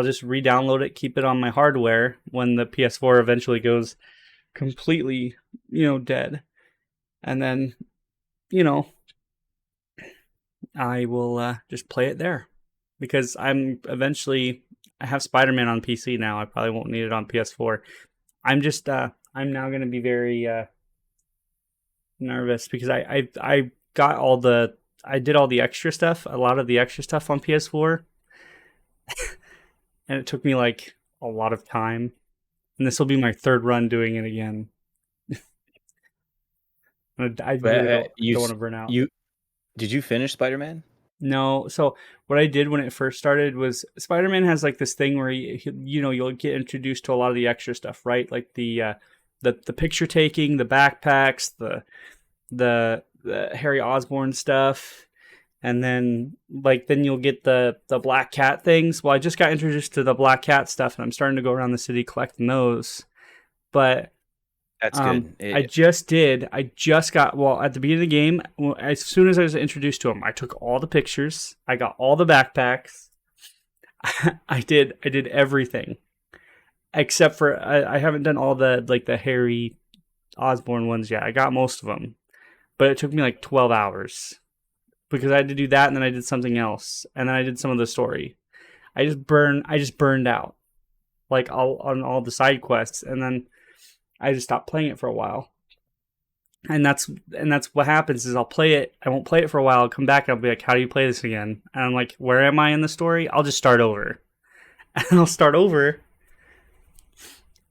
just re-download it, keep it on my hardware when the PS4 eventually goes completely, dead, and then, I will just play it there. Because I have Spider-Man on PC now. I probably won't need it on PS4. I'm now going to be very nervous because I did all the extra stuff, a lot of the extra stuff on PS4, and it took me like a lot of time. And this will be my third run doing it again. I really don't want to burn out. Did you finish Spider-Man? No, so what I did when it first started was Spider-Man has like this thing where you'll get introduced to a lot of the extra stuff, right? Like the picture taking, the backpacks, the Harry Osborn stuff, and then you'll get the Black Cat things. Well, I just got introduced to the Black Cat stuff, and I'm starting to go around the city collecting those. But that's good. I just got, at the beginning of the game, as soon as I was introduced to them, I took all the pictures. I got all the backpacks. I did everything. Except for, I haven't done all the Harry Osborn ones yet. I got most of them. But it took me 12 hours. Because I had to do that, and then I did something else. And then I did some of the story. I just burned out. On all the side quests. And then I just stopped playing it for a while. And that's what happens is I'll play it. I won't play it for a while. I'll come back and I'll be like, how do you play this again? And I'm like, where am I in the story? I'll just start over. And I'll start over.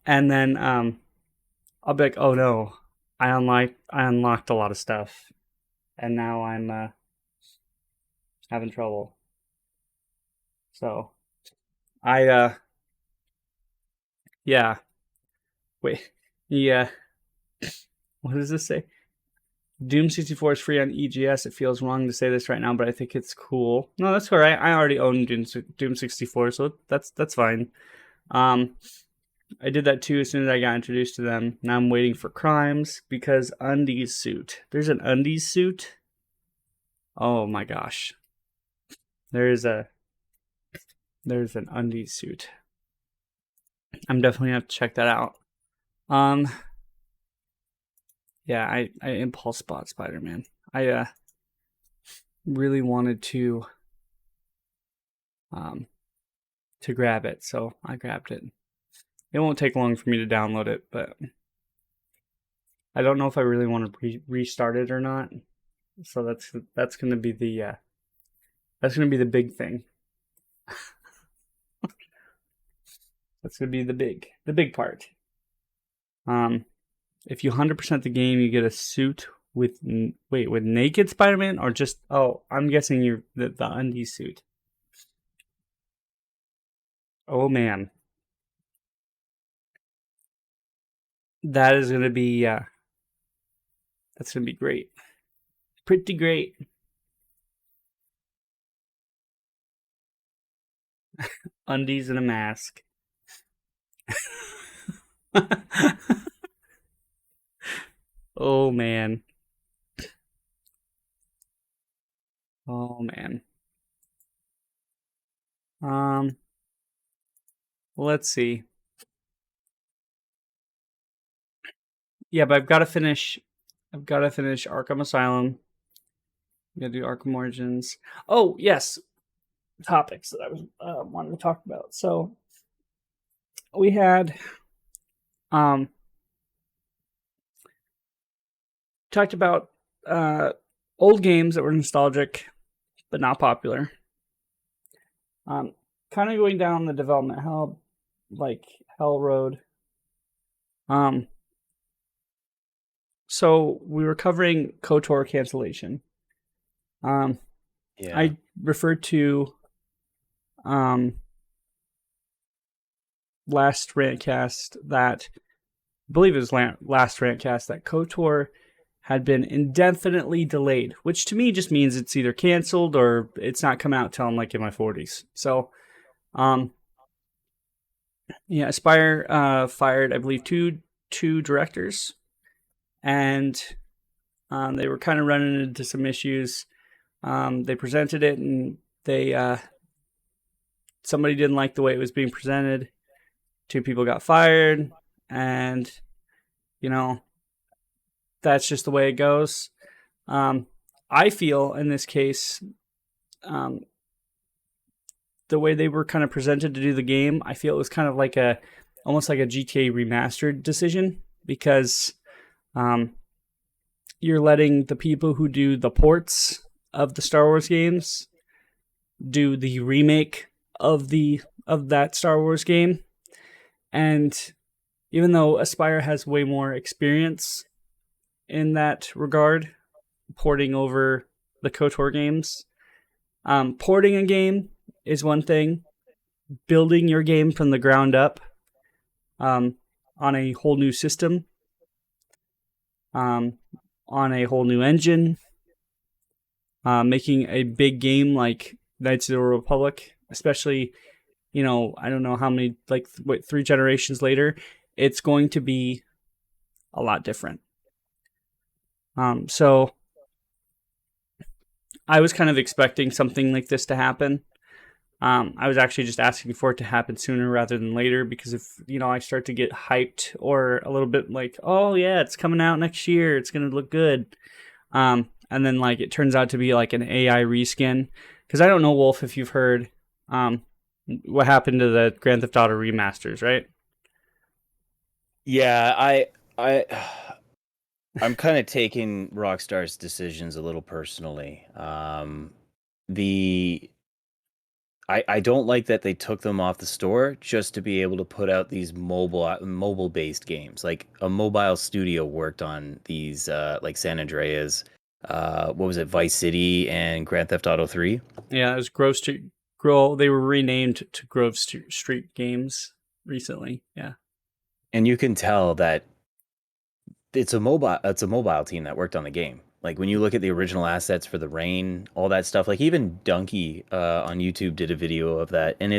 And then I'll be like, oh no, I unlocked a lot of stuff. And now I'm having trouble. So yeah. Wait. Yeah. What does this say? Doom 64 is free on EGS. It feels wrong to say this right now, but I think it's cool. No, that's all right. I already own Doom 64, so that's fine. I did that too as soon as I got introduced to them. Now I'm waiting for Crimes because Undies suit. There's an Undies suit. Oh my gosh. There's an Undies suit. I'm definitely gonna have to check that out. Yeah, I impulse bought Spider-Man. I really wanted to grab it, so I grabbed it. It won't take long for me to download it, but I don't know if I really want to restart it or not. So that's going to be the big thing. That's going to be the big part. If you 100% the game, you get a suit with naked Spider-Man or just, I'm guessing you're the undies suit. Oh man. That is going to be, that's going to be great. Pretty great. Undies and a mask. Oh man. Oh man. Let's see. Yeah, but I've got to finish Arkham Asylum. I'm gonna do Arkham Origins. Oh yes, topics that I was wanting to talk about. So we had talked about old games that were nostalgic but not popular. Kind of going down the development hell like Hell Road. So we were covering KOTOR cancellation. Yeah. I referred to last rantcast that I believe it was last rantcast that KOTOR had been indefinitely delayed, which to me just means it's either canceled or it's not coming out till I'm like in my 40s. So, yeah, Aspire fired, I believe, two directors, and they were kind of running into some issues. They presented it, and they somebody didn't like the way it was being presented. Two people got fired, and you know that's just the way it goes. I feel in this case, um, the way they were kind of presented to do the game, I feel it was kind of like almost like a GTA remastered decision, because um, you're letting the people who do the ports of the Star Wars games do the remake of that Star Wars game. And even though Aspire has way more experience in that regard, porting over the KOTOR games, porting a game is one thing. Building your game from the ground up on a whole new system, on a whole new engine, making a big game like Knights of the Republic, especially, I don't know how many, like, 3 generations later, it's going to be a lot different. So I was kind of expecting something like this to happen. I was actually just asking for it to happen sooner rather than later, because if, I start to get hyped or a little bit like, oh yeah, it's coming out next year, it's going to look good. And then like it turns out to be like an AI reskin. Because I don't know, Wolf, if you've heard what happened to the Grand Theft Auto remasters, right? Yeah, I'm kind of taking Rockstar's decisions a little personally. The I don't like that they took them off the store just to be able to put out these mobile based games. Like a mobile studio worked on these like San Andreas, what was it, Vice City and Grand Theft Auto 3. Yeah, it was Grove Street. They were renamed to Grove Street Games recently. Yeah. And you can tell that it's a mobile team that worked on the game. Like when you look at the original assets for the rain, all that stuff, like even Donkey on YouTube did a video of that, and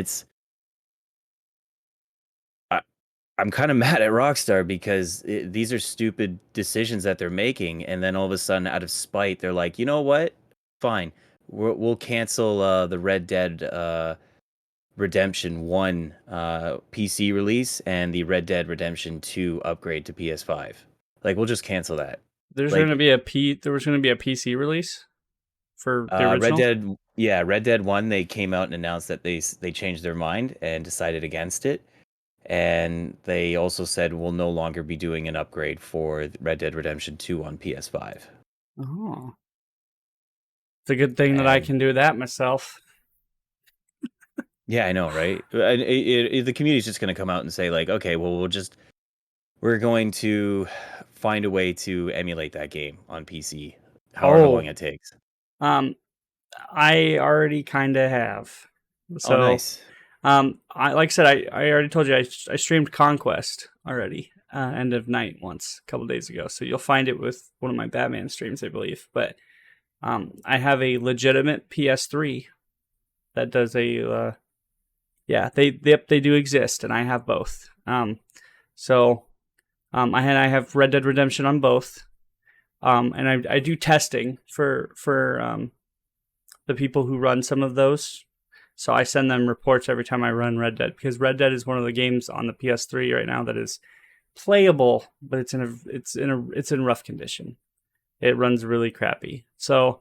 I'm kind of mad at Rockstar because these are stupid decisions that they're making, and then all of a sudden, out of spite, they're like, you know what? Fine, we'll cancel the Red Dead Redemption 1 PC release and the Red Dead Redemption 2 upgrade to PS5. Like, we'll just cancel that. There was going Like, to be a PC release for the Red original. Dead, yeah, Red Dead 1, they came out and announced that they changed their mind and decided against it. And they also said we'll no longer be doing an upgrade for Red Dead Redemption 2 on PS5. Oh, it's a good thing that I And can do that myself. yeah, I know, right? The community's just going to come out and say like, okay, well, we're going to find a way to emulate that game on PC, however long Oh, it takes. I already kind of have. Oh, So, nice. I like I said, I already told you I streamed Conquest already, end of night once a couple days ago. So you'll find it with one of my Batman streams, I believe. But I have a legitimate PS3 that does yeah, they do exist, and I have both. So I have Red Dead Redemption on both. And I do testing for the people who run some of those. So I send them reports every time I run Red Dead, because Red Dead is one of the games on the PS3 right now that is playable, but it's in rough condition. It runs really crappy. So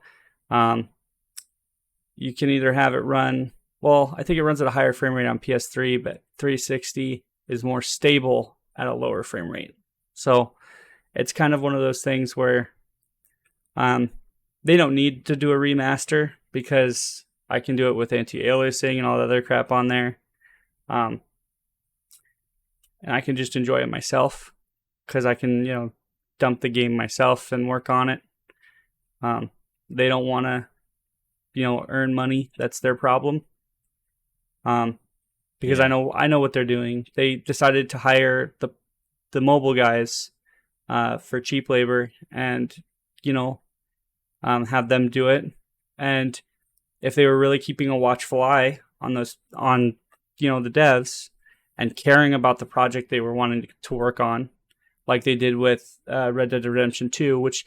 you can either have it run, well, I think it runs at a higher frame rate on PS3, but 360 is more stable at a lower frame rate. So it's kind of one of those things where they don't need to do a remaster, because I can do it with anti-aliasing and all the other crap on there. and I can just enjoy it myself because I can, dump the game myself and work on it. They don't want to, earn money. That's their problem. Because Yeah. I know what they're doing. They decided to hire the mobile guys for cheap labor and, have them do it. And if they were really keeping a watchful eye on the devs and caring about the project they were wanting to work on, like they did with Red Dead Redemption 2, which,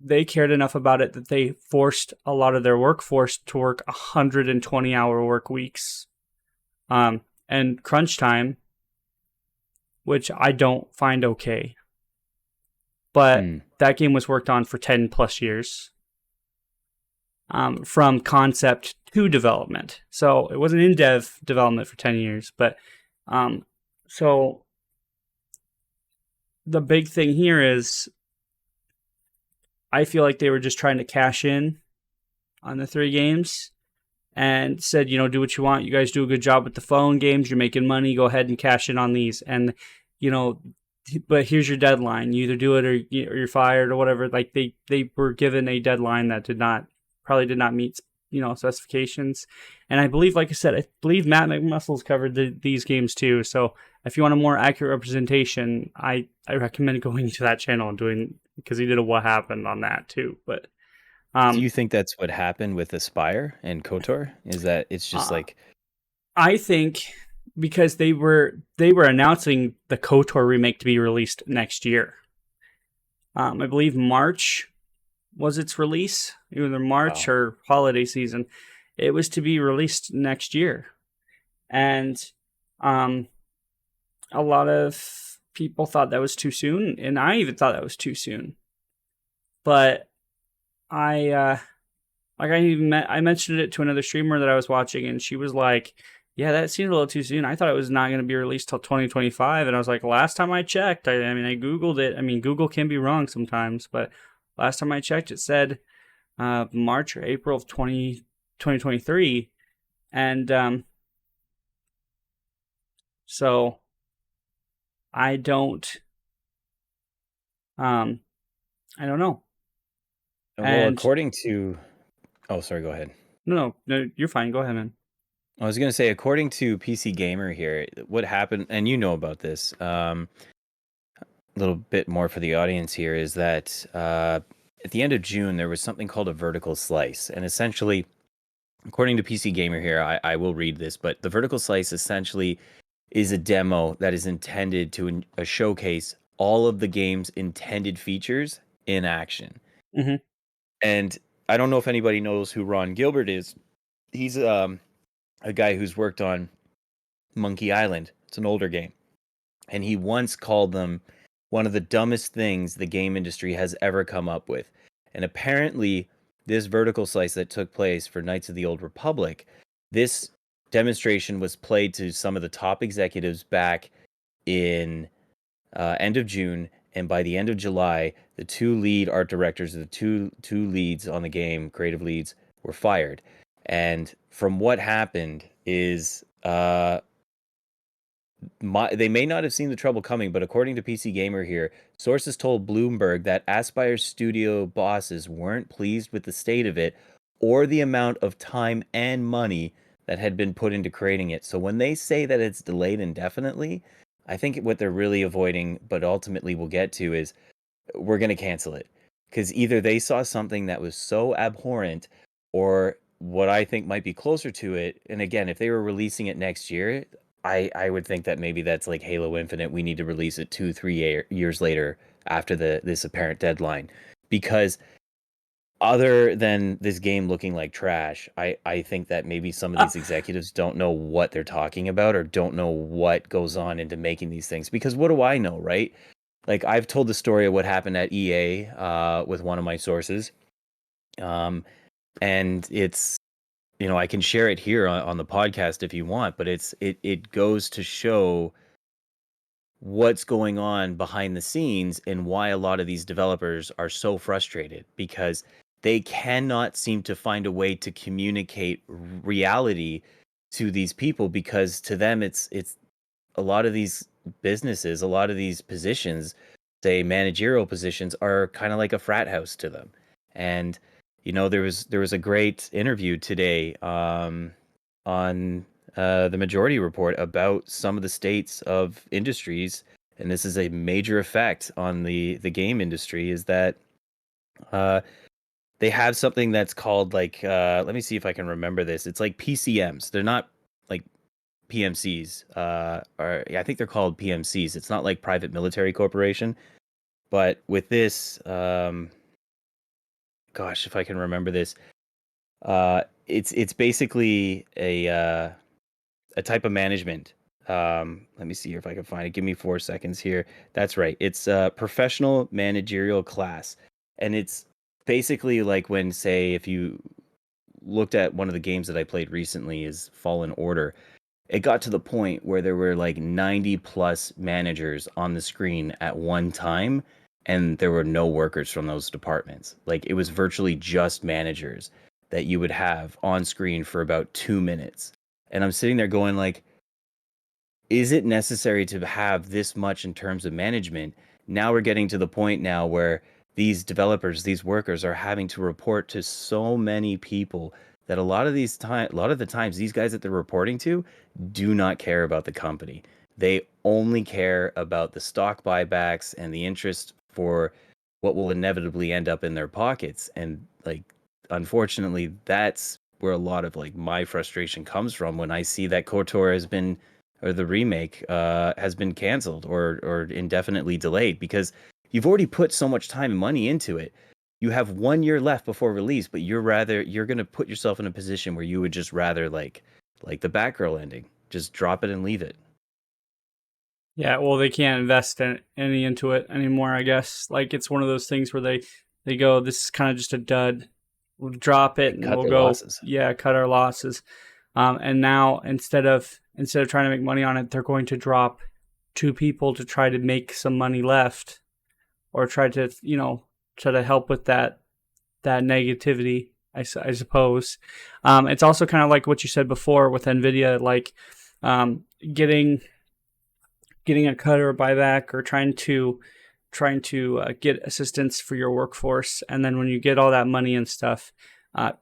they cared enough about it that they forced a lot of their workforce to work 120-hour work weeks and crunch time, which I don't find okay. But that game was worked on for 10 plus years. From concept to development. So it wasn't in dev development for 10 years. But so the big thing here is I feel like they were just trying to cash in on the 3 games and said, do what you want. You guys do a good job with the phone games. You're making money. Go ahead and cash in on these. And, but here's your deadline. You either do it or you're fired or whatever. Like they were given a deadline that probably did not meet, specifications. And I believe, like I said, I believe Matt McMuscles covered these games too. So if you want a more accurate representation, I recommend going to that channel and doing, because he did a what happened on that too. But do you think that's what happened with Aspire and KOTOR? Is that it's just like, I think because they were announcing the KOTOR remake to be released next year. I believe March was its release, either March or holiday season. It was to be released next year, and a lot of people thought that was too soon, and I even thought that was too soon. But I mentioned it to another streamer that I was watching, and she was like, "Yeah, that seemed a little too soon. I thought it was not going to be released till 2025." And I was like, "Last time I checked, I Googled it. Google can be wrong sometimes, but last time I checked, it said March or April of 2023. And so I don't know. well, according to, sorry, go ahead. No, you're fine. Go ahead, man. I was going to say, according to PC Gamer here, what happened, and you know about this, a little bit more for the audience here, is that at the end of June, there was something called a vertical slice. And essentially, according to PC Gamer here, I will read this, but the vertical slice essentially is a demo that is intended to showcase all of the game's intended features in action. Mm-hmm. And I don't know if anybody knows who Ron Gilbert is. He's a guy who's worked on Monkey Island. It's an older game. And he once called them one of the dumbest things the game industry has ever come up with. And apparently, this vertical slice that took place for Knights of the Old Republic, this demonstration was played to some of the top executives back in end of June. And by the end of July, the 2 lead art directors, the two leads on the game, creative leads, were fired. And from what happened is they may not have seen the trouble coming, but according to PC Gamer here, sources told Bloomberg that Aspire's studio bosses weren't pleased with the state of it or the amount of time and money that had been put into creating it. So when they say that it's delayed indefinitely, I think what they're really avoiding, but ultimately we'll get to, is we're going to cancel it. Because either they saw something that was so abhorrent, or what I think might be closer to it, and again, if they were releasing it next year, I would think that maybe that's like Halo Infinite. We need to release it 2-3 years later after this apparent deadline. Because other than this game looking like trash, I think that maybe some of these executives don't know what they're talking about, or don't know what goes on into making these things. Because what do I know, right? Like, I've told the story of what happened at EA with one of my sources. And it's, I can share it here on the podcast if you want, but it goes to show what's going on behind the scenes and why a lot of these developers are so frustrated, because they cannot seem to find a way to communicate reality to these people, because to them it's a lot of these businesses, a lot of these positions, say managerial positions, are kind of like a frat house to them. And there was a great interview today on the Majority Report about some of the states of industries, and this is a major effect on the game industry, is that uh, they have something that's called like let me see if I can remember this. It's like PCMs. They're not like PMCs. Or yeah, I think they're called PMCs. It's not like private military corporation, but with this, gosh, if I can remember this, it's basically a type of management. Let me see here if I can find it. Give me 4 seconds here. That's right. It's a professional managerial class, and it's basically like when, say, if you looked at one of the games that I played recently, is Fallen Order. It got to the point where there were like 90 plus managers on the screen at one time, and there were no workers from those departments. Like it was virtually just managers that you would have on screen for about 2 minutes. And I'm sitting there going like, is it necessary to have this much in terms of management? Now we're getting to the point now where these developers, these workers are having to report to so many people that a lot of the times these guys that they're reporting to do not care about the company. They only care about the stock buybacks and the interest for what will inevitably end up in their pockets. And like unfortunately, that's where a lot of like my frustration comes from when I see that KOTOR has been, or the remake has been canceled or indefinitely delayed, because you've already put so much time and money into it. You have 1 year left before release, but you're gonna put yourself in a position where you would just rather like the Batgirl ending, just drop it and leave it. Yeah, well, they can't invest any into it anymore, I guess. Like, it's one of those things where they go, this is kind of just a dud. We'll drop it They and cut we'll their go, losses. yeah, cut our losses. And now instead of trying to make money on it, they're going to drop two people to try to make some money left, or try to try to help with that negativity. I suppose. It's also kind of like what you said before with Nvidia, like getting a cut or a buyback, or trying to get assistance for your workforce, and then when you get all that money and stuff,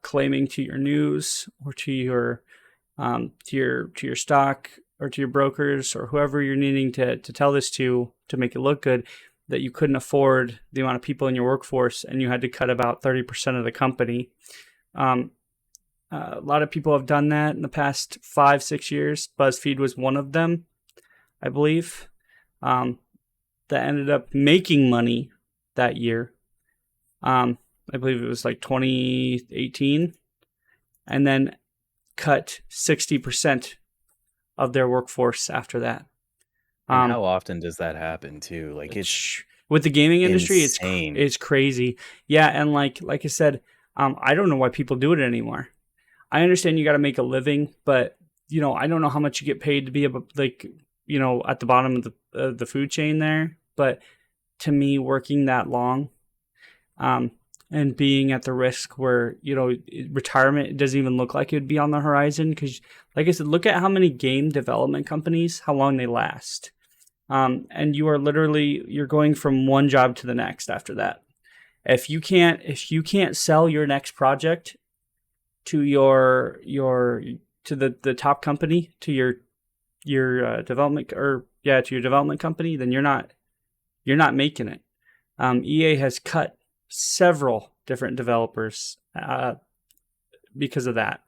claiming to your news or to your stock, or to your brokers, or whoever you're needing to tell this to make it look good, that you couldn't afford the amount of people in your workforce and you had to cut about 30% of the company. Um, a lot of people have done that in the past 5-6 years. BuzzFeed was one of them, I believe, um, that ended up making money that year. I believe it was like 2018, and then cut 60% of their workforce after that. And Um, how often does that happen too? Like it's with the gaming industry, insane. it's crazy. Yeah, and like I said, I don't know why people do it anymore. I understand you got to make a living, but I don't know how much you get paid to be like at the bottom of the food chain there. But to me, working that long, um, and being at the risk where retirement doesn't even look like it would be on the horizon, because, like I said, look at how many game development companies, how long they last. And you're going from one job to the next after that. If you can't sell your next project to the top company, to your development, or yeah, to your development company, then you're not making it. EA has cut several different developers because of that.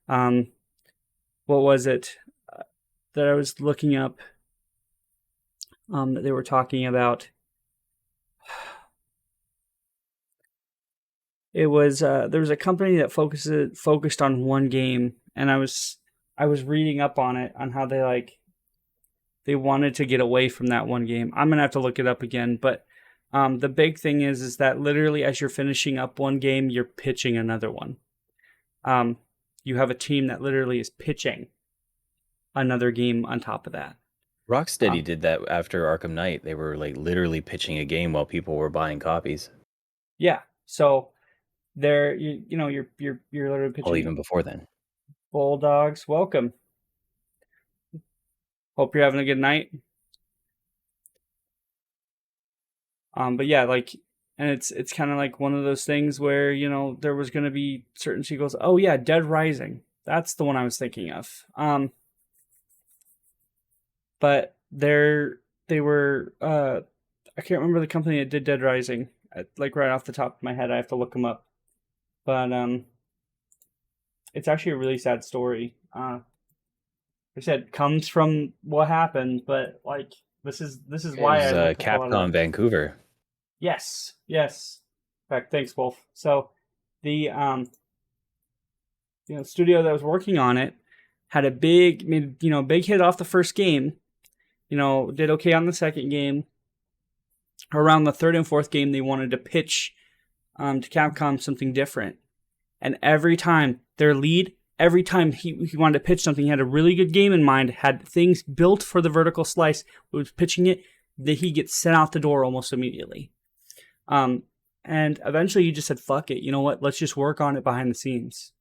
What was it that I was looking up that they were talking about? It was there was a company that focused on one game, and I was reading up on it, on how they wanted to get away from that one game. I'm gonna have to look it up again, but the big thing is that literally, as you're finishing up one game, you're pitching another one. Um, you have a team that literally is pitching another game on top of that. Rocksteady Um, did that after Arkham Knight. They were like literally pitching a game while people were buying copies. yeah, so there, you're literally Well, pitching. even before then. Bulldogs, welcome. Hope you're having a good night. But yeah, like, and it's kind of like one of those things where, you know, there was going to be certain sequels. Oh yeah, Dead Rising. That's the one I was thinking of. But they were I can't remember the company that did Dead Rising. Like right off the top of my head, I have to look them up. But it's actually a really sad story. Like I said, comes from what happened, but like this is It why was I look up a lot of Capcom Vancouver. yes, yes. In fact, thanks, Wolf. So the studio that was working on it had a big hit off the first game. You know, did okay on the second game. Around the third and fourth game, they wanted to pitch to Capcom something different. And every time every time he wanted to pitch something, he had a really good game in mind, had things built for the vertical slice, was pitching it, that he gets sent out the door almost immediately. And eventually he just said, fuck it, you know what, let's just work on it behind the scenes.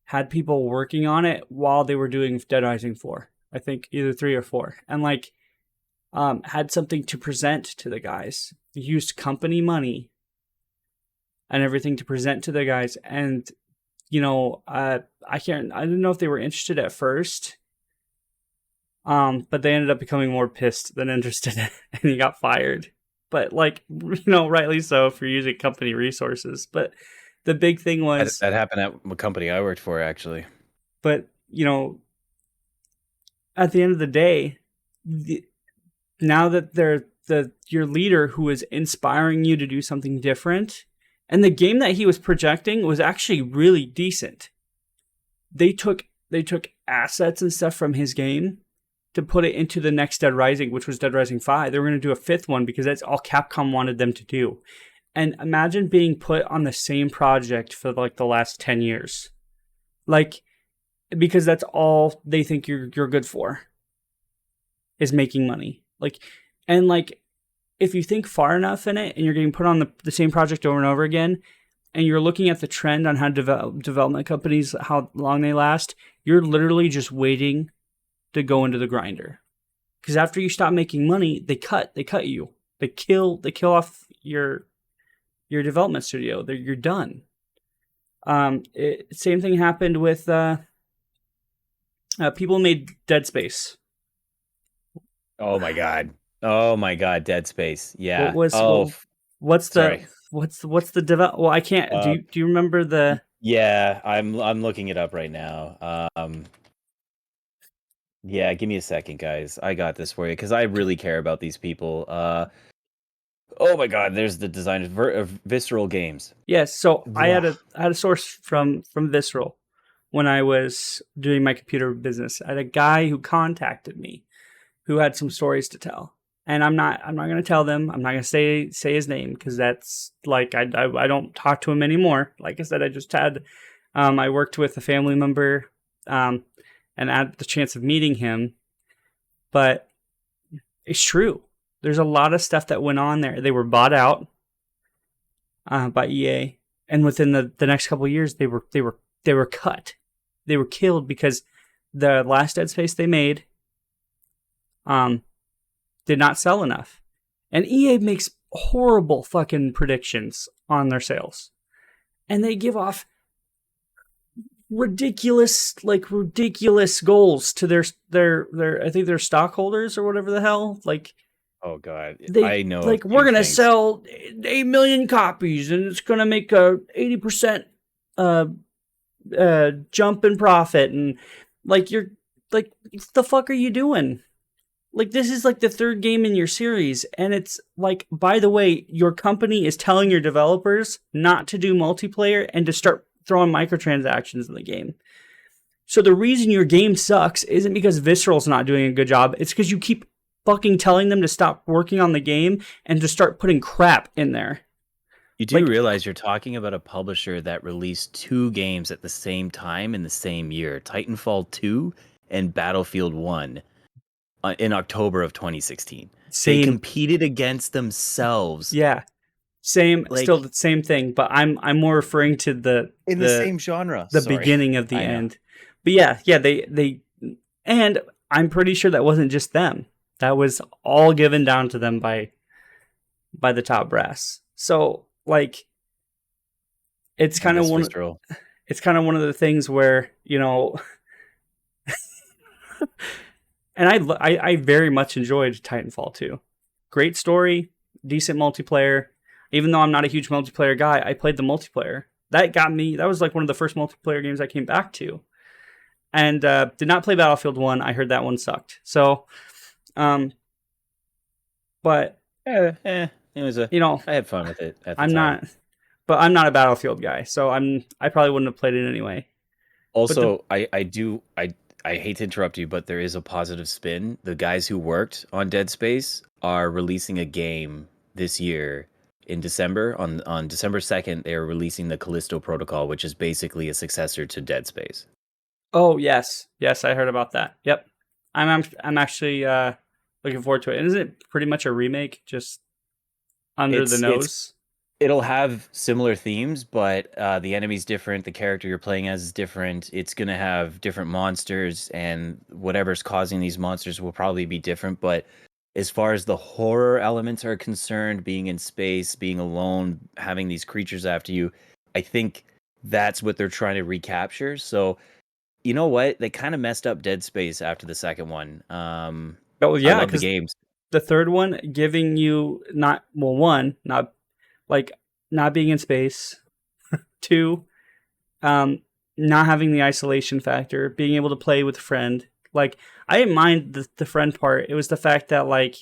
Had people working on it while they were doing Dead Rising 4. I think either 3 or 4. And like, had something to present to the guys. Used company money and everything to present to the guys. And, you know, I didn't know if they were interested at first. But they ended up becoming more pissed than interested and he got fired. But like, you know, rightly so for using company resources. But the big thing was that happened at a company I worked for, actually. But, you know, at the end of the day, now that they're your leader who is inspiring you to do something different, and the game that he was projecting was actually really decent. They took assets and stuff from his game to put it into the next Dead Rising, which was Dead Rising 5. They were going to do a 5th one because that's all Capcom wanted them to do. And imagine being put on the same project for like the last 10 years. Like, because that's all they think you're good for is making money. Like, and like, if you think far enough in it and you're getting put on the same project over and over again, and you're looking at the trend on how development companies, how long they last, you're literally just waiting to go into the grinder. Because after you stop making money, they cut you. They kill off your development studio. You're done. Same thing happened with people made Dead Space. Oh my god, Dead Space. Yeah. What's the develop? Well, I can't. Do you remember the? Yeah, I'm looking it up right now. Yeah, give me a second, guys. I got this for you because I really care about these people. Oh my god, there's the designers of Visceral Games. Yes, so I had a source from Visceral when I was doing my computer business. I had a guy who contacted me who had some stories to tell. And I'm not going to tell them. I'm not going to say his name because that's like I don't talk to him anymore. Like I said, I just had I worked with a family member and had the chance of meeting him. But it's true. There's a lot of stuff that went on there. They were bought out by EA, and within the next couple of years, they were cut. They were killed because the last Dead Space they made did not sell enough. And EA makes horrible fucking predictions on their sales. And they give off ridiculous goals to their I think their stockholders or whatever the hell. Like, oh god, I know. Like, we're gonna sell 8 million copies and it's gonna make a 80% jump in profit, and like you're like, what the fuck are you doing? Like, this is like the third game in your series, and it's like, by the way, your company is telling your developers not to do multiplayer and to start throwing microtransactions in the game. So the reason your game sucks isn't because Visceral's not doing a good job. It's because you keep fucking telling them to stop working on the game and to start putting crap in there. You do realize you're talking about a publisher that released 2 games at the same time in the same year, Titanfall 2 and Battlefield 1. In October of 2016. They competed against themselves. Yeah. Same, like, still the same thing, but I'm more referring to the same genre. The beginning of the end. But yeah, they and I'm pretty sure that wasn't just them. That was all given down to them by by the top brass. So like it's I kind of miss one Visceral. it's kind of one of the things where, you know, and I very much enjoyed Titanfall 2. Great story, decent multiplayer. Even though I'm not a huge multiplayer guy, I played the multiplayer. That got me. That was like one of the first multiplayer games I came back to. And did not play Battlefield 1. I heard that one sucked. So, um, but It was a. you know, I had fun with it at the I'm time. not. But I'm not a Battlefield guy, so I probably wouldn't have played it anyway. But the Also, I hate to interrupt you, but there is a positive spin. The guys who worked on Dead Space are releasing a game this year in December. On December 2nd, they are releasing the Callisto Protocol, which is basically a successor to Dead Space. Oh yes, yes, I heard about that. Yep, I'm actually looking forward to it. And isn't it pretty much a remake, just under the It's nose? it'll have similar themes, but the enemy's different. The character you're playing as is different. It's gonna have different monsters, and whatever's causing these monsters will probably be different. But as far as the horror elements are concerned, being in space, being alone, having these creatures after you, I think that's what they're trying to recapture. So you know what? They kind of messed up Dead Space after the second one. Oh I yeah, love the because games. the third one giving you not well one not like not being in space, two um not having the isolation factor, being able to play with a friend. Like I didn't mind the friend part. It was the fact that like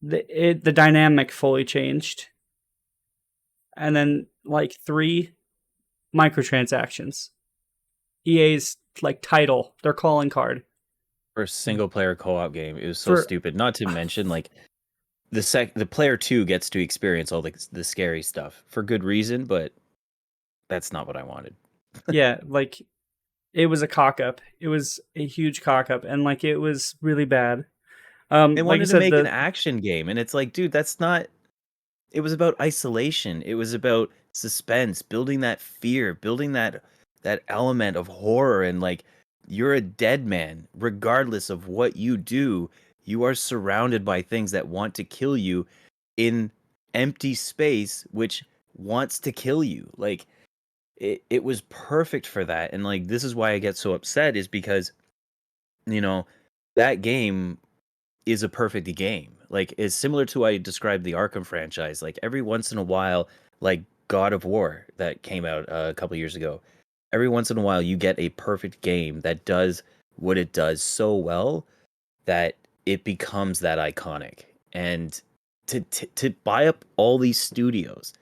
the dynamic fully changed, and then like three microtransactions. EA's like title, their calling card For a single player co-op game, it was so for stupid. Not to mention, like the player two gets to experience all the scary stuff for good reason, but that's not what I wanted. yeah, like it was a cock up. It was a huge cock up, and like it was really bad. They Like I wanted to said, make an the action game, and it's like, dude, that's not. It was about isolation. It was about suspense, building that fear, building that element of horror, and like you're a dead man, regardless of what you do. You are surrounded by things that want to kill you in empty space, which wants to kill you. Like it was perfect for that. And like this is why I get so upset is because, you know, that game is a perfect game. Like it's similar to I described the Arkham franchise. Like every once in a while, like God of War that came out a couple years ago. Every once in a while, you get a perfect game that does what it does so well that it becomes that iconic. And to buy up all these studios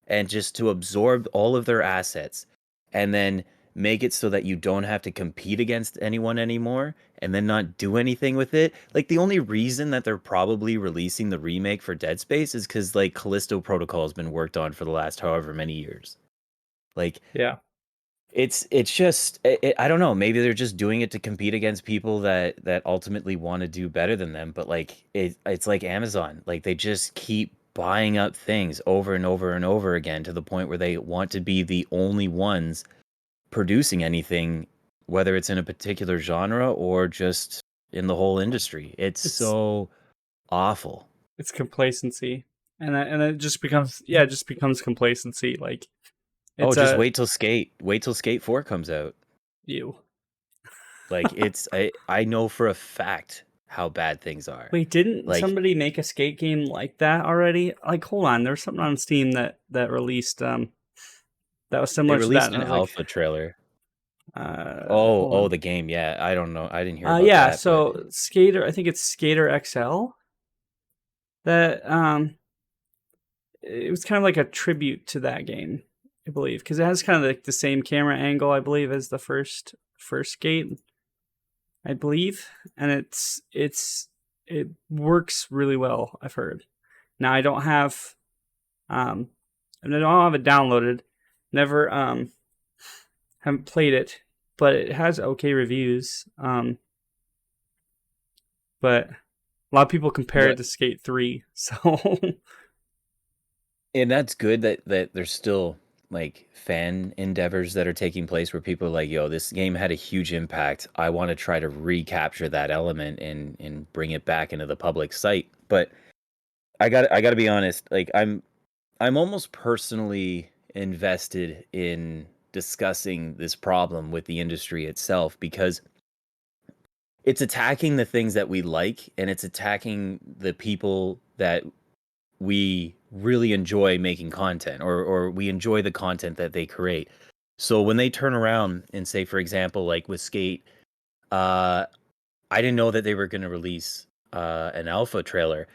and just to absorb all of their assets and then make it so that you don't have to compete against anyone anymore and then not do anything with it. Like the only reason that they're probably releasing the remake for Dead Space is because like Callisto Protocol has been worked on for the last however many years. Like yeah, it's just I don't know, maybe they're just doing it to compete against people that ultimately want to do better than them, but like it's like Amazon, like they just keep buying up things over and over and over again to the point where they want to be the only ones producing anything, whether it's in a particular genre or just in the whole industry. It's it's so awful. it's complacency, and it just becomes yeah, it just becomes complacency. Like Oh, it's just a wait till Skate 4 comes out. you. Like it's I know for a fact how bad things are. Wait, didn't Like somebody make a skate game like that already? Like, hold on, there's something on Steam that released that was they similar to that, released and I an was like, alpha trailer. Oh, hold oh, on, the game. Yeah, I don't know. I didn't hear about yeah, that, but so Skater, I think it's Skater XL. That it was kind of like a tribute to that game, I believe, because it has kind of like the same camera angle, I believe, as the first Skate, I believe, and it works really well. I've heard. Now I don't have and I don't have it downloaded. Never haven't played it, but it has okay reviews. But a lot of people compare it what to Skate 3, so and that's good that there's still like fan endeavors that are taking place where people are like, yo, this game had a huge impact. I want to try to recapture that element and bring it back into the public sight. But I got to be honest. Like I'm almost personally invested in discussing this problem with the industry itself because it's attacking the things that we like and it's attacking the people that we really enjoy making content or we enjoy the content that they create. So when they turn around and say, for example, like with Skate, I didn't know that they were going to release an alpha trailer.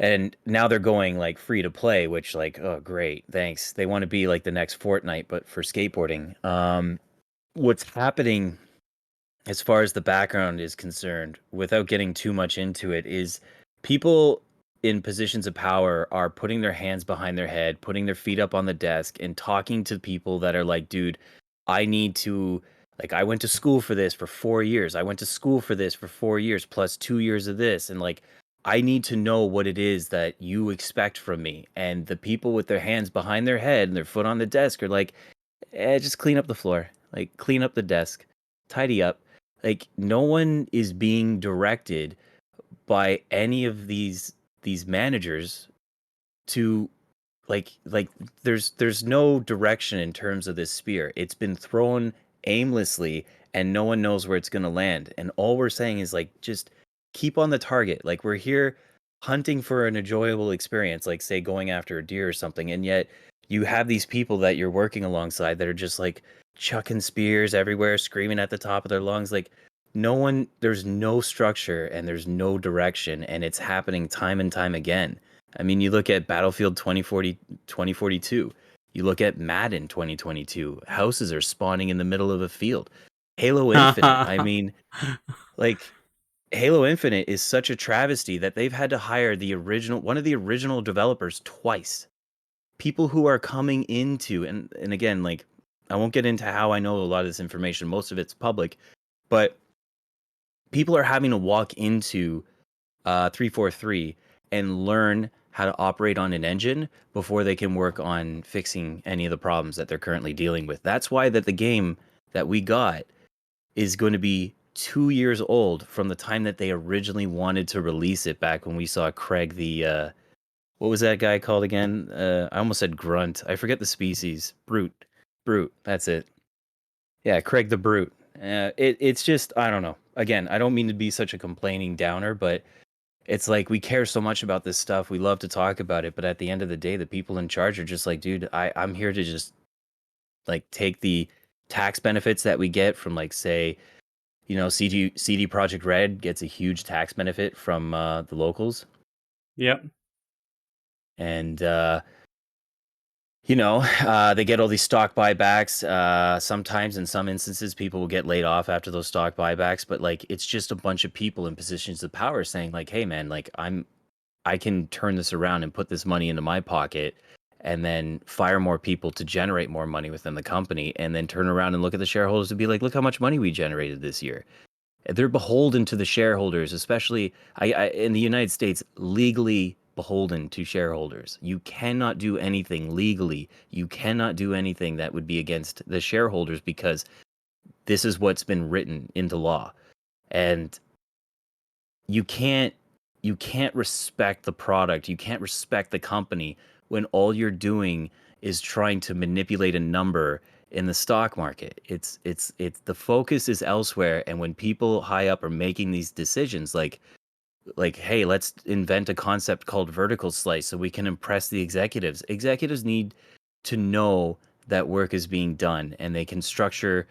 And now they're going like free to play, which like, oh great, thanks. They want to be like the next Fortnite, but for skateboarding. What's happening as far as the background is concerned, without getting too much into it, is people in positions of power are putting their hands behind their head, putting their feet up on the desk, and talking to people that are like, dude, I need to, like, I went to school for this for 4 years. I went to school for this for 4 years, plus 2 years of this. And like, I need to know what it is that you expect from me. And the people with their hands behind their head and their foot on the desk are like, just clean up the floor, like, clean up the desk, tidy up. Like no one is being directed by any of these managers to like there's no direction in terms of this spear. It's been thrown aimlessly and no one knows where it's going to land. And all we're saying is like just keep on the target. Like we're here hunting for an enjoyable experience, like say going after a deer or something, and yet you have these people that you're working alongside that are just like chucking spears everywhere, screaming at the top of their lungs. Like no one, there's no structure and there's no direction, and it's happening time and time again. I mean, you look at Battlefield 2042. You look at Madden 2022. Houses are spawning in the middle of a field. Halo Infinite. I mean, like Halo Infinite is such a travesty that they've had to hire one of the original developers twice. People who are coming into, and again, like I won't get into how I know a lot of this information. Most of it's public, but people are having to walk into 343 and learn how to operate on an engine before they can work on fixing any of the problems that they're currently dealing with. That's why that the game that we got is going to be 2 years old from the time that they originally wanted to release it back when we saw Craig the what was that guy called again? I almost said Grunt. I forget the species. Brute. That's it. Yeah, Craig the Brute. It's just I don't know. Again, I don't mean to be such a complaining downer, but it's like we care so much about this stuff. We love to talk about it, but at the end of the day, the people in charge are just like, dude, I'm here to just like take the tax benefits that we get from like say, CD Project Red gets a huge tax benefit from the locals, Yep. and they get all these stock buybacks. Sometimes, in some instances, people will get laid off after those stock buybacks. But like, it's just a bunch of people in positions of power saying, like, "Hey, man, like, I can turn this around and put this money into my pocket, and then fire more people to generate more money within the company, and then turn around and look at the shareholders and be like, look how much money we generated this year." They're beholden to the shareholders, especially in the United States, legally beholden to shareholders. You cannot do anything legally. You cannot do anything that would be against the shareholders because this is what's been written into law. And you can't respect the product. You can't respect the company when all you're doing is trying to manipulate a number in the stock market. It's the focus is elsewhere, and when people high up are making these decisions like hey, let's invent a concept called vertical slice so we can impress the executives. Executives need to know that work is being done and they can structure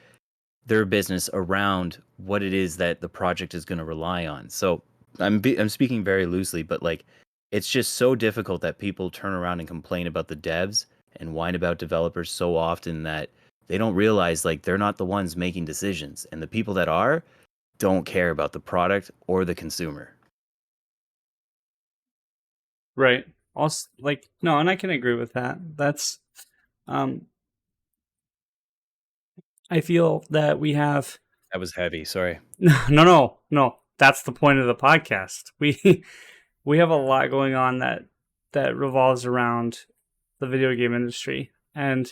their business around what it is that the project is going to rely on. So I'm speaking very loosely, but like it's just so difficult that people turn around and complain about the devs and whine about developers so often that they don't realize like they're not the ones making decisions, and the people that are don't care about the product or the consumer. Right. Also, like no, and I can agree with that. That's um I feel that we have That was heavy. Sorry. no. That's the point of the podcast. We have a lot going on that revolves around the video game industry, and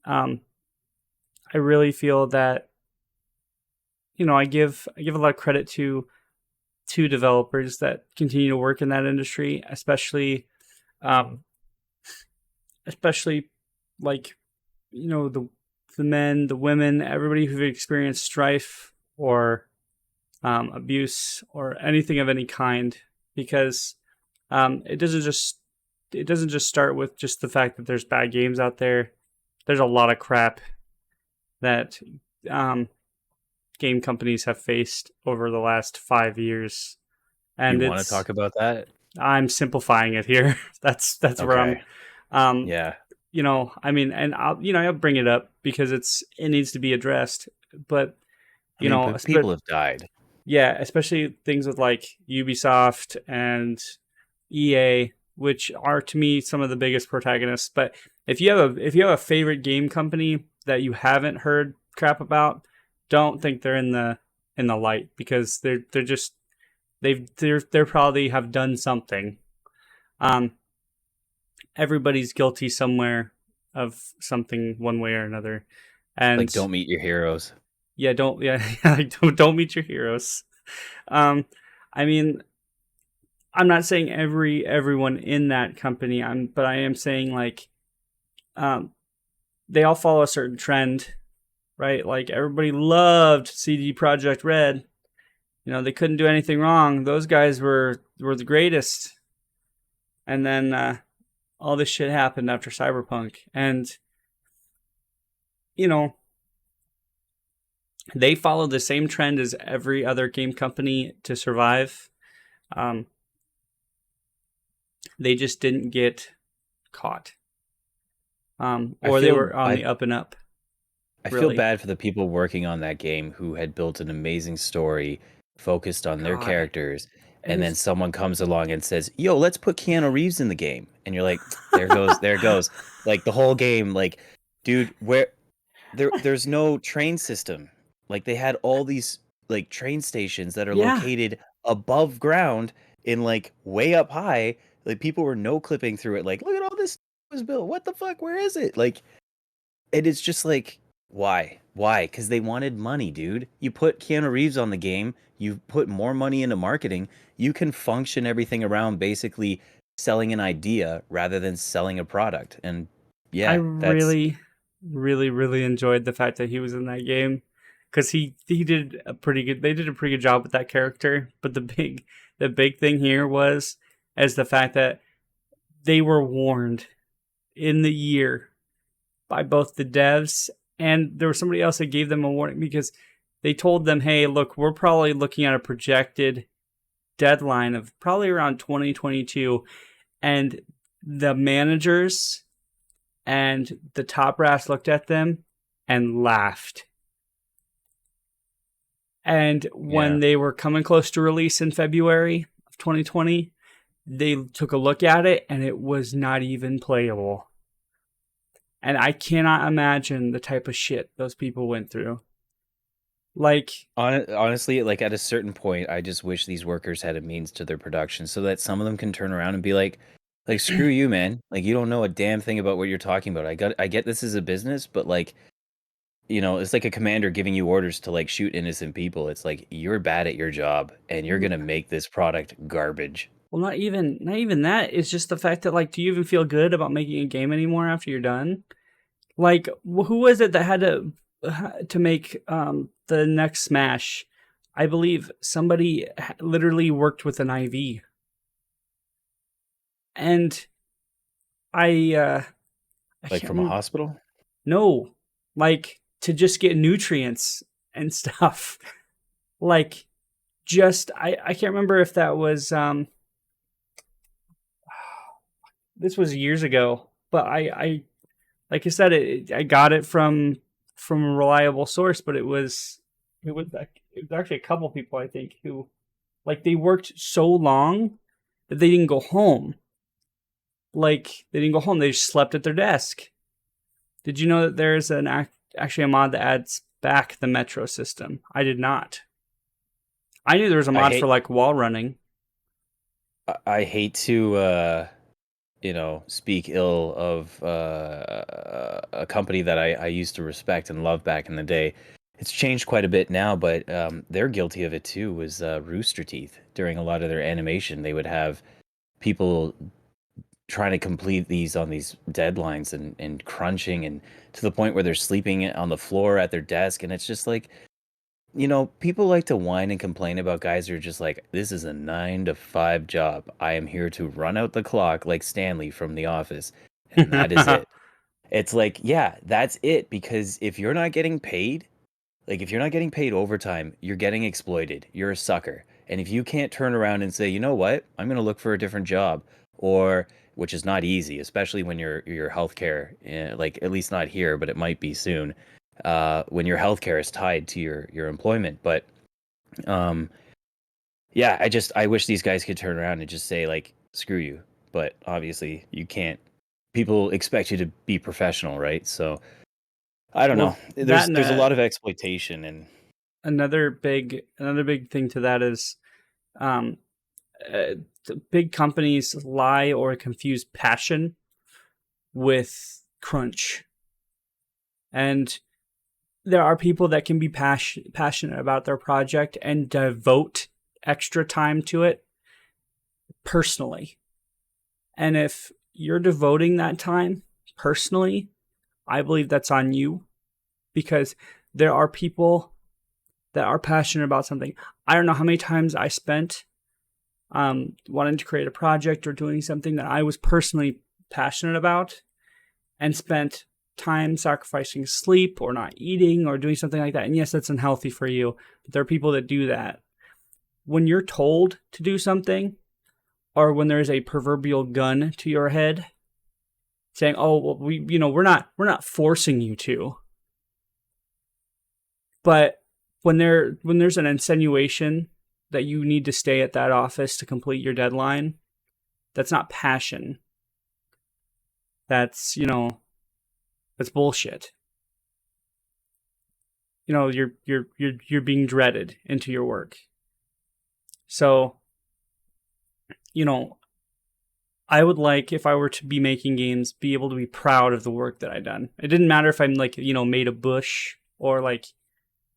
um, I really feel that I give a lot of credit to to developers that continue to work in that industry, um, especially like the men, the women, everybody who've experienced strife or abuse or anything of any kind, because it doesn't just start with just the fact that there's bad games out there. There's a lot of crap that game companies have faced over the last 5 years, You and want to talk about that? I'm simplifying it here. That's where Okay. um Yeah. I mean, and I'll bring it up because it needs to be addressed, but I mean, but people have died. yeah, especially things with like Ubisoft and EA, which are to me some of the biggest protagonists. But if you have a favorite game company that you haven't heard crap about, don't think they're in the light, because they're just they're probably have done something. Um, Everybody's guilty somewhere of something one way or another, and Like, don't meet your heroes. yeah, don't meet your heroes. Um, I mean, I'm not saying everyone in that company. But I am saying like, um, they all follow a certain trend, right? Like everybody loved CD Projekt Red. They couldn't do anything wrong. Those guys were the greatest. And then all this shit happened after Cyberpunk, and you know they followed the same trend as every other game company to survive. Um, they just didn't get caught, or they were on the up and up. I feel Really, bad for the people working on that game who had built an amazing story focused on their God, characters, it and then was someone comes along and says, "Yo, let's put Keanu Reeves in the game." And you're like, there goes. Like the whole game, like, dude, where there's no train system. Like they had all these like train stations that are yeah, located above ground in like way up high. Like people were no clipping through it. Like, look at all this was built. What the fuck? Where is it? Like, and it's just like, why? Why? Because they wanted money, dude. You put Keanu Reeves on the game, you put more money into marketing, you can function everything around basically selling an idea rather than selling a product. And I yeah, that's really, really, really enjoyed the fact that he was in that game, because he did a pretty good. They did a pretty good job with that character. But the big thing here was as the fact that they were warned in the year by both the devs, and there was somebody else that gave them a warning, because they told them, "Hey, look, we're probably looking at a projected deadline of probably around 2022," and the managers and the top brass looked at them and laughed. And yeah. when they were coming close to release in February of 2020, they took a look at it and it was not even playable. And I cannot imagine the type of shit those people went through. Like, Honestly, like at a certain point, I just wish these workers had a means to their production so that some of them can turn around and be like screw you, man. Like you don't know a damn thing about what you're talking about. I get this is a business, but like, it's like a commander giving you orders to like shoot innocent people. It's like you're bad at your job and you're gonna make this product garbage. well, not even that. It's just the fact that, like, do you even feel good about making a game anymore after you're done? Like, who was it that had to make the next Smash? I believe somebody literally worked with an IV, and I Like can't from a remember. hospital? No, like to just get nutrients and stuff. Like, just I can't remember if that was this was years ago, but I like I said, I got it from a reliable source, but it was actually a couple people, I think, who, like, they worked so long that they didn't go home. Like, they didn't go home; they just slept at their desk. Did you know that there's actually a mod that adds back the metro system? I did not. I knew there was a I mod for hate like wall running. I hate to speak ill of a company that I used to respect and love back in the day. It's changed quite a bit now, but they're guilty of it too. Was Rooster Teeth during a lot of their animation? They would have people trying to complete these on these deadlines and crunching and to the point where they're sleeping on the floor at their desk, and it's just like, people like to whine and complain about guys who are just like, this is a 9 to 5 job. I am here to run out the clock like Stanley from The Office, and that is it. It's like, yeah, that's it. Because if you're not getting paid, like if you're not getting paid overtime, you're getting exploited. You're a sucker. And if you can't turn around and say, you know what, I'm going to look for a different job, or which is not easy, especially when your healthcare, like at least not here, but it might be soon, when your healthcare is tied to your employment. But um, yeah, I wish these guys could turn around and just say like, screw you. But obviously, you can't. People expect you to be professional, right? So I don't know. Well, that There's a and lot of exploitation and another big thing to that is um, big companies lie or confuse passion with crunch. And there are people that can be passionate about their project and devote extra time to it personally. And if you're devoting that time personally, I believe that's on you, because there are people that are passionate about something. I don't know how many times I spent wanting to create a project or doing something that I was personally passionate about, and spent time sacrificing sleep or not eating or doing something like that. And yes, that's unhealthy for you, but there are people that do that. When you're told to do something, or when there's a proverbial gun to your head saying, "Oh, well, we're not forcing you to," but when there's an insinuation that you need to stay at that office to complete your deadline, that's not passion. That's bullshit. You're being dreaded into your work. So, you know, I would like, if I were to be making games, be able to be proud of the work that I done. It didn't matter if I'm like, made a bush, or like,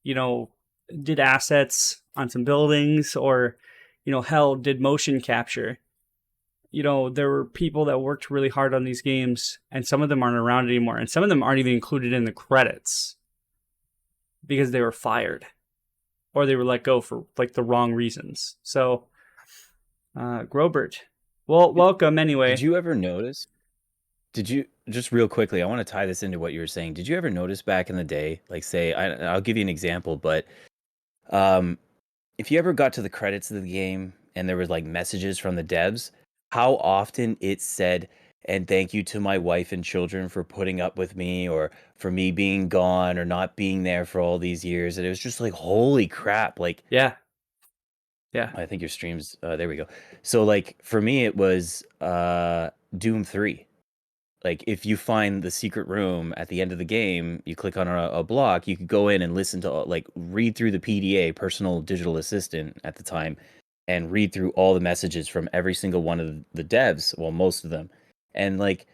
you know, did assets on some buildings, or, hell, did motion capture. There were people that worked really hard on these games, and some of them aren't around anymore, and some of them aren't even included in the credits because they were fired or they were let go for like the wrong reasons. So, Grobert, well, did, welcome did anyway. you ever notice? Did you just real quickly? I want to tie this into what you were saying. Did you ever notice back in the day, like say, I'll give you an example, but um, if you ever got to the credits of the game and there was like messages from the devs, how often it said, and thank you to my wife and children for putting up with me, or for me being gone or not being there for all these years. And it was just like, holy crap. Like, Yeah, yeah. I think your streams, there we go. So like for me, it was Doom 3. Like if you find the secret room at the end of the game, you click on a block, you could go in and listen to like read through the PDA, personal digital assistant at the time, and read through all the messages from every single one of the devs, well, most of them. And like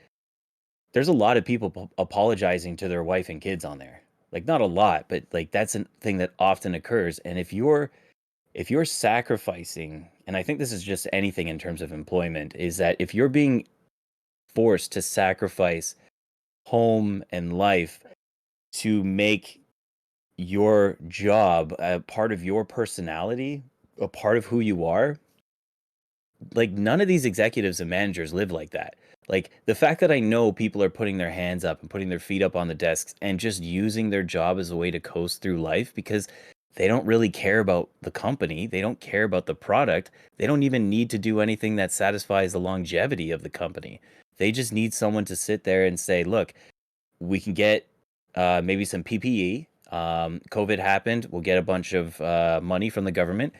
there's a lot of people apologizing to their wife and kids on there. Like not a lot, but like that's a thing that often occurs. And if you're sacrificing, and I think this is just anything in terms of employment, is that if you're being forced to sacrifice home and life to make your job a part of your personality, a part of who you are, like none of these executives and managers live like that. Like the fact that I know people are putting their hands up and putting their feet up on the desks and just using their job as a way to coast through life because they don't really care about the company, they don't care about the product, they don't even need to do anything that satisfies the longevity of the company. They just need someone to sit there and say, look, we can get maybe some PPE. COVID happened. We'll get a bunch of money from the government,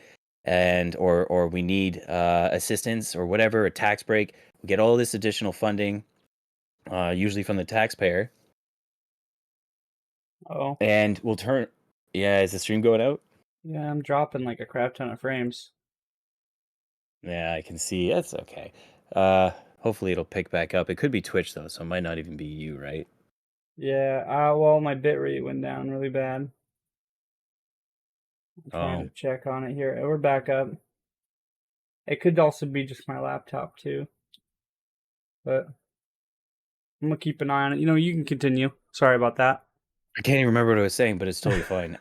and or we need assistance or whatever, a tax break. We get all this additional funding, usually from the taxpayer, Oh, and we'll turn. Yeah, is the stream going out? yeah. I'm dropping like a crap ton of frames. Yeah, I can see. That's okay. Uh, Hopefully it'll pick back up. It could be Twitch though, so it might not even be you, right? Yeah. Well, my bitrate went down really bad. I'm trying Oh, to check on it here. We're back up. It could also be just my laptop too, but I'm gonna keep an eye on it. You can continue. Sorry about that. I can't even remember what I was saying, but it's totally fine.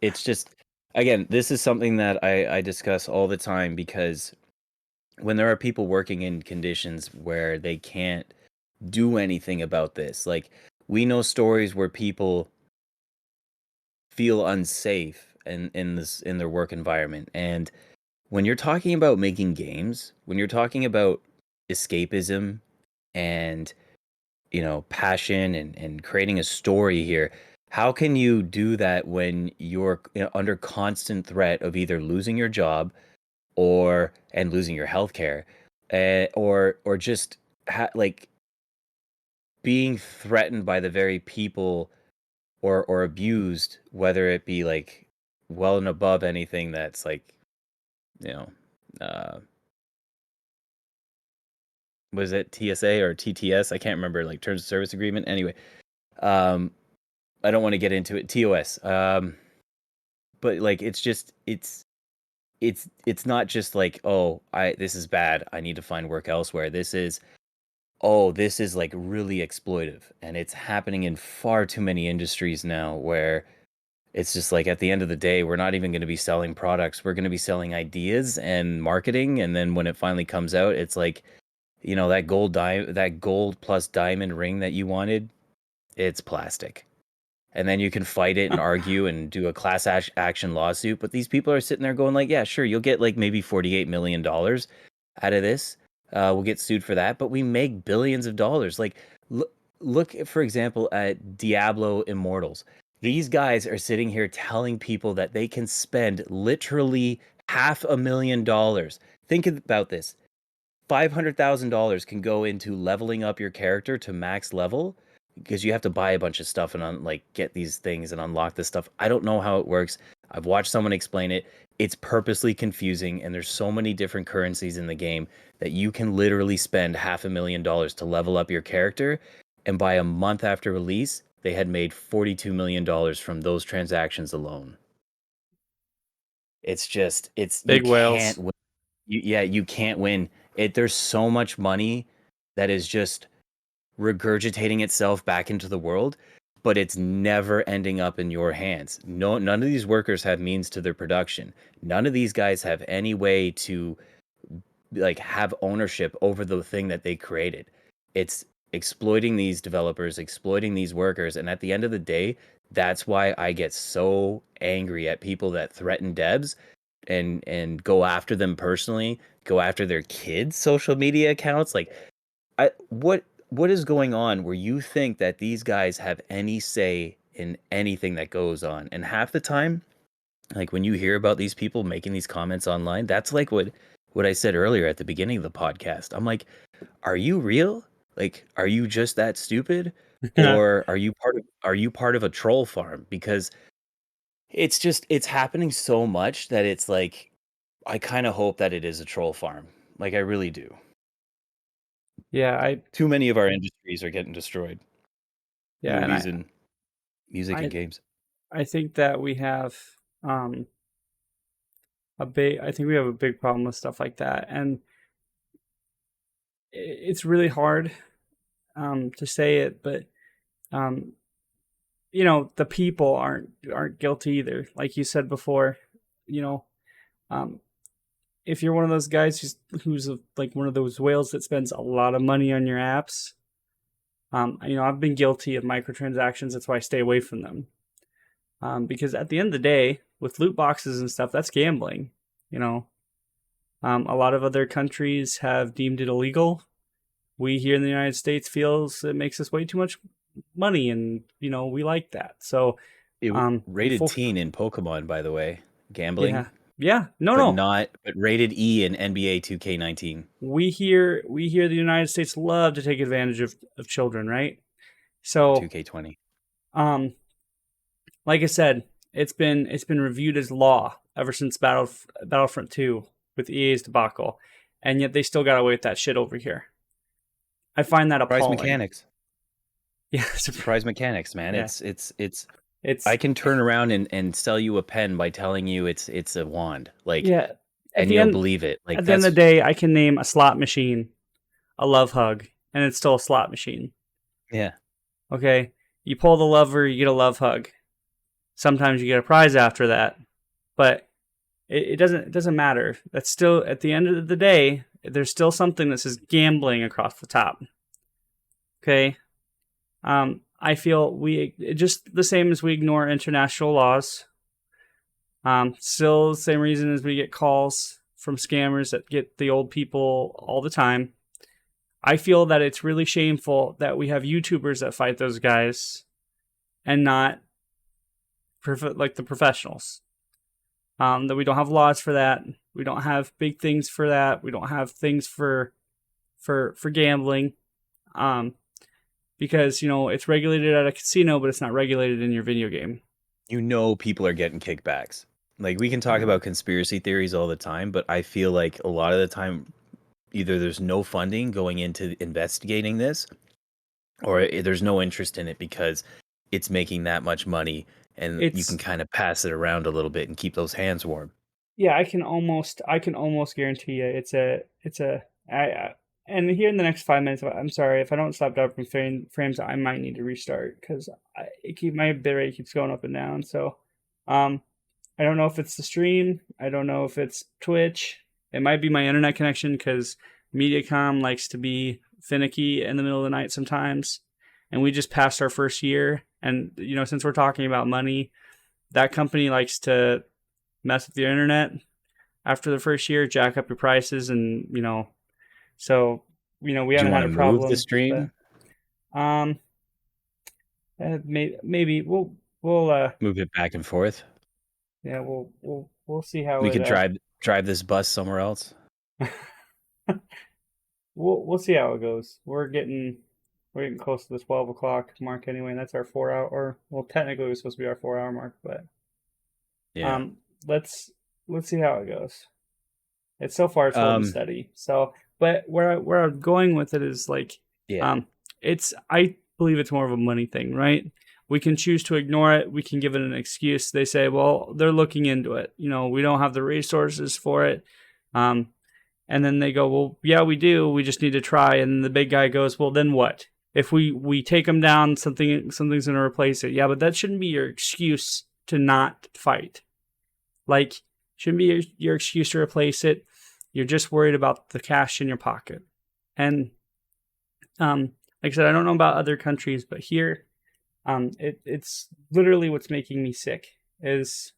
It's just, again, this is something that I discuss all the time because when there are people working in conditions where they can't do anything about this, like we know stories where people feel unsafe in their work environment. And when you're talking about making games, when you're talking about escapism and passion and creating a story here, how can you do that when you're under constant threat of either losing your job and losing your healthcare, or just like being threatened by the very people or abused, whether it be like well and above anything that's like, you know, uh, was it TSA or TTS? I can't remember, like terms of service agreement. Anyway, um, I don't want to get into it. TOS. But like it's not just like, oh, this is bad, I need to find work elsewhere. This is like really exploitive, and it's happening in far too many industries now where it's just like at the end of the day, we're not even going to be selling products. We're going to be selling ideas and marketing. And then when it finally comes out, it's like, that gold plus diamond ring that you wanted, it's plastic. And then you can fight it and argue and do a action lawsuit. But these people are sitting there going like, yeah, sure, you'll get like maybe $48 million out of this. We'll get sued for that, but we make billions of dollars. Like, look, for example, at Diablo Immortals. These guys are sitting here telling people that they can spend literally $500,000. Think about this. $500,000 can go into leveling up your character to max level, because you have to buy a bunch of stuff and get these things and unlock this stuff. I don't know how it works. I've watched someone explain it. It's purposely confusing, and there's so many different currencies in the game that you can literally spend $500,000 to level up your character, and by a month after release, they had made $42 million from those transactions alone. It's just, you Big can't whales. win. You can't win. There's so much money that is just regurgitating itself back into the world, but it's never ending up in your hands. No, none of these workers have means to their production. None of these guys have any way to have ownership over the thing that they created. It's exploiting these developers, exploiting these workers, and at the end of the day, that's why I get so angry at people that threaten devs and go after them personally, go after their kids' social media accounts. Like, what is going on where you think that these guys have any say in anything that goes on? And half the time, like when you hear about these people making these comments online, that's like what I said earlier at the beginning of the podcast. I'm like, are you real? Like, are you just that stupid? Or are you part of a troll farm? Because it's happening so much that it's like, I kind of hope that it is a troll farm. Like, I really do. Yeah, I Too many of our industries are getting destroyed. yeah, and Movies and music and I games. I think that we have um I think we have a big problem with stuff like that, and it's really hard to say it, but um the people aren't guilty either. Like you said before, you know, um if you're one of those guys like one of those whales that spends a lot of money on your apps, I've been guilty of microtransactions. That's why I stay away from them. Because at the end of the day, with loot boxes and stuff, that's gambling. You know, a lot of other countries have deemed it illegal. We here in the United States feels it makes us way too much money, and we like that. So, Rated teen in Pokemon, by the way, yeah, gambling, yeah, no. but rated E in NBA 2K19, We here the United States love to take advantage of children, right? or So, 2K20. um, like I said, it's been reviewed as law ever since Battlefront 2 with EA's debacle, and yet they still got away with that shit over here. I find that Surprise appalling. mechanics. Yeah, Surprise mechanics, man. yeah, It's I It's can turn around and sell you a pen by telling you it's a wand, like, yeah. At and the you'll end, believe it. Like at the end of the that's day, I can name a slot machine, a love hug, and it's still a slot machine. yeah. Okay, you pull the lever, you get a love hug. Sometimes you get a prize after that, but it doesn't matter. That's still at the end of the day. There's still something that says gambling across the top. Okay, I feel we just the same as we ignore international laws. Still the same reason as we get calls from scammers that get the old people all the time. I feel that it's really shameful that we have YouTubers that fight those guys and not like the professionals. That we don't have laws for that. We don't have big things for that. We don't have things for gambling. Um, because it's regulated at a casino, but it's not regulated in your video game. People are getting kickbacks. Like we can talk about conspiracy theories all the time, but I feel like a lot of the time either there's no funding going into investigating this or there's no interest in it because it's making that much money and you can It's kind of pass it around a little bit and keep those hands warm. yeah, I can almost guarantee you it's a and here in the next 5 minutes, I'm sorry if I don't stop dropping frames, I might need to restart because my bitrate keeps going up and down. So, um, I don't know if it's the stream. I don't know if it's Twitch. It might be my internet connection because MediaCom likes to be finicky in the middle of the night sometimes. And we just passed our first year, and since we're talking about money, that company likes to mess with your internet after the first year, jack up your prices, and so we Do you haven't want had to a move the problem, but stream? um, maybe we'll Move it back and forth? yeah we'll see how We it could drive this bus somewhere else. we'll see how it goes. We're getting close to the 12 o'clock mark anyway, and that's our 4 hour. Or well, technically, it was supposed to be our 4 hour mark, but Yeah. um, let's see how it goes. So far it's holding Um steady. So, but where I'm going with it is like, yeah. um, I believe it's more of a money thing, right? We can choose to ignore it. We can give it an excuse. They say, well, they're looking into it. We don't have the resources for it. Um, and then they go, well, yeah, we do. We just need to try. And the big guy goes, well, then what? If we take them down, something's going to replace it. Yeah, but that shouldn't be your excuse to not fight. Like, shouldn't be your excuse to replace it. You're just worried about the cash in your pocket. And like I said, I don't know about other countries, but here, it's literally what's making me sick is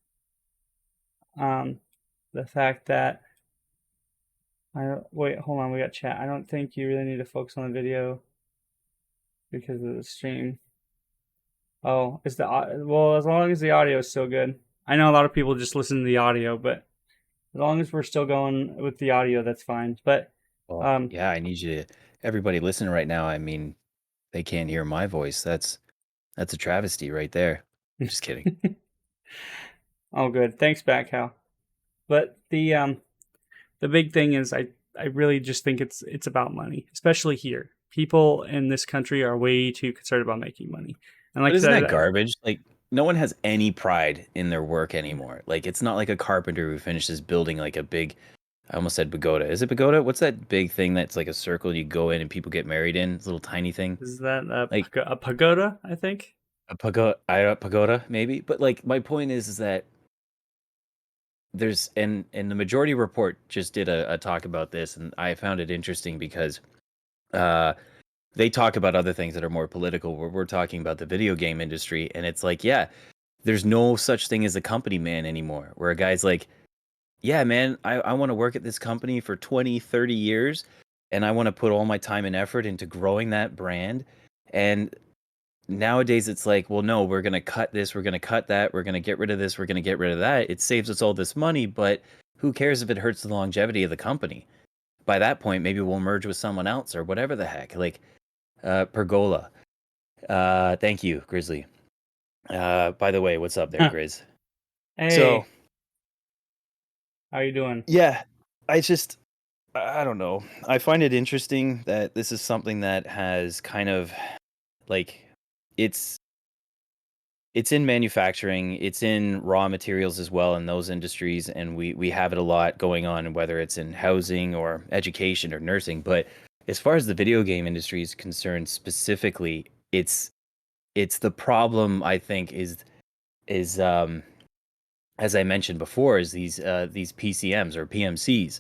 the fact that wait, hold on, we got chat. I don't think you really need to focus on the video because of the stream. Oh, well, as long as the audio is still good. I know a lot of people just listen to the audio, but as long as we're still going with the audio, that's fine. But Well, yeah, I need you to everybody listening right now. I mean, they can't hear my voice. That's a travesty right there. Just kidding. oh, good. Thanks back, Hal. But the big thing is, I really just think it's about money, especially here. People in this country are way too concerned about making money, and like But I isn't that said, garbage? Like no one has any pride in their work anymore. Like it's not like a carpenter who finishes building like a big I almost said pagoda. Is it pagoda? What's that big thing that's like a circle you go in and people get married in? It's a little tiny thing. is that Like a pagoda? I think. pagoda maybe. But like my point is that there's and the majority report just did a talk about this and I found it interesting because uh they talk about other things that are more political where we're talking about the video game industry and it's like yeah there's no such thing as a company man anymore where a guy's like yeah man I want to work at this company for 20, 30 years and I want to put all my time and effort into growing that brand and nowadays it's like well no we're going to cut this we're going to cut that we're going to get rid of this we're going to get rid of that it saves us all this money but who cares if it hurts the longevity of the company by that point maybe we'll merge with someone else or whatever the heck like pergola thank you Grizzly. By the way, what's up there, Grizz? Hey, So, how you doing? yeah, I don't know. I find it interesting that this is something that has kind of like it's it's in manufacturing, it's in raw materials as well in those industries, and we have it a lot going on, whether it's in housing or education or nursing. But as far as the video game industry is concerned specifically, it's the problem I think is as I mentioned before, is these PCMs or PMCs,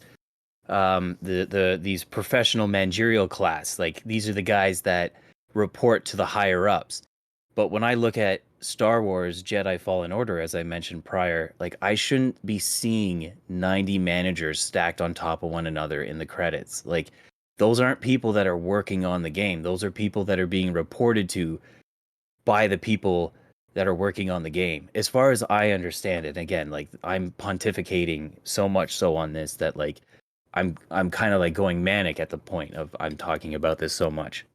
these professional managerial class. Like these are the guys that report to the higher ups. But when I look at Star Wars Jedi Fallen Order, as I mentioned prior, like I shouldn't be seeing 90 managers stacked on top of one another in the credits. Like those aren't people that are working on the game. Those are people that are being reported to by the people that are working on the game. As far as I understand it, again, like I'm pontificating so much so on this that like I'm kind of like going manic at the point of I'm talking about this so much.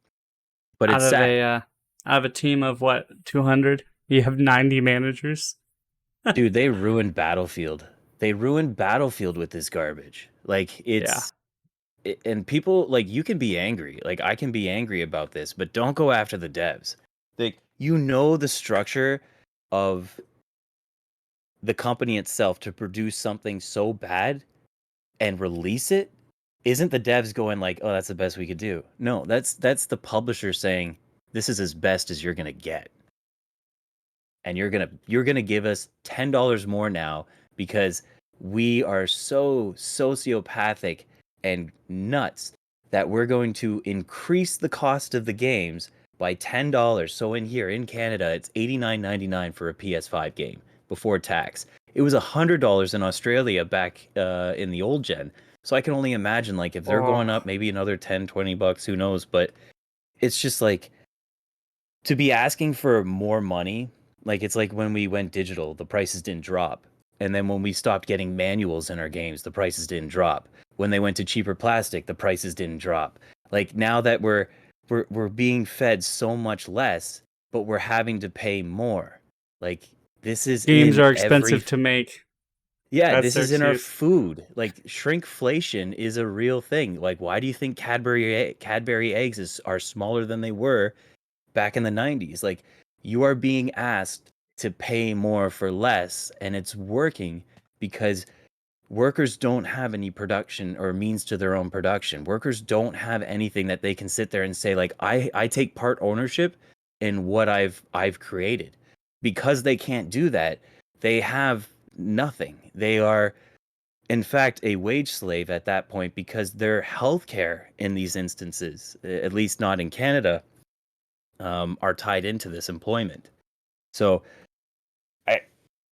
But Out it's of sad. a team of what, 200, you have 90 managers. Dude, they ruined Battlefield. They ruined Battlefield with this garbage. Like Yeah. and people like you can be angry. Like I can be angry about this, but don't go after the devs. Like you know the structure of the company itself to produce something so bad and release it isn't the devs going like, "Oh, that's the best we could do." No, that's the publisher saying, "This is as best as you're going to get." And you're gonna give us $10 more now because we are so sociopathic and nuts that we're going to increase the cost of the games by $10. So in here in Canada, it's $89.99 for a PS5 game before tax. It was $100 in Australia back in the old gen. So I can only imagine like if they're Oh, going up maybe another 10, $20, who knows? But it's just like to be asking for more money, like it's like when we went digital, the prices didn't drop. And then when we stopped getting manuals in our games, the prices didn't drop. When they went to cheaper plastic, the prices didn't drop. Like now that we're being fed so much less, but we're having to pay more. Like this is games in are every expensive to make. yeah, That's this their is in our excuse. food. Like shrinkflation is a real thing. Like why do you think Cadbury eggs are smaller than they were back in the 90s? Like you are being asked to pay more for less, and it's working because workers don't have any production or means to their own production. Workers don't have anything that they can sit there and say like I take part ownership in what I've created. Because they can't do that, they have nothing. They are in fact a wage slave at that point because their healthcare in these instances, at least not in Canada, are tied into this employment. So I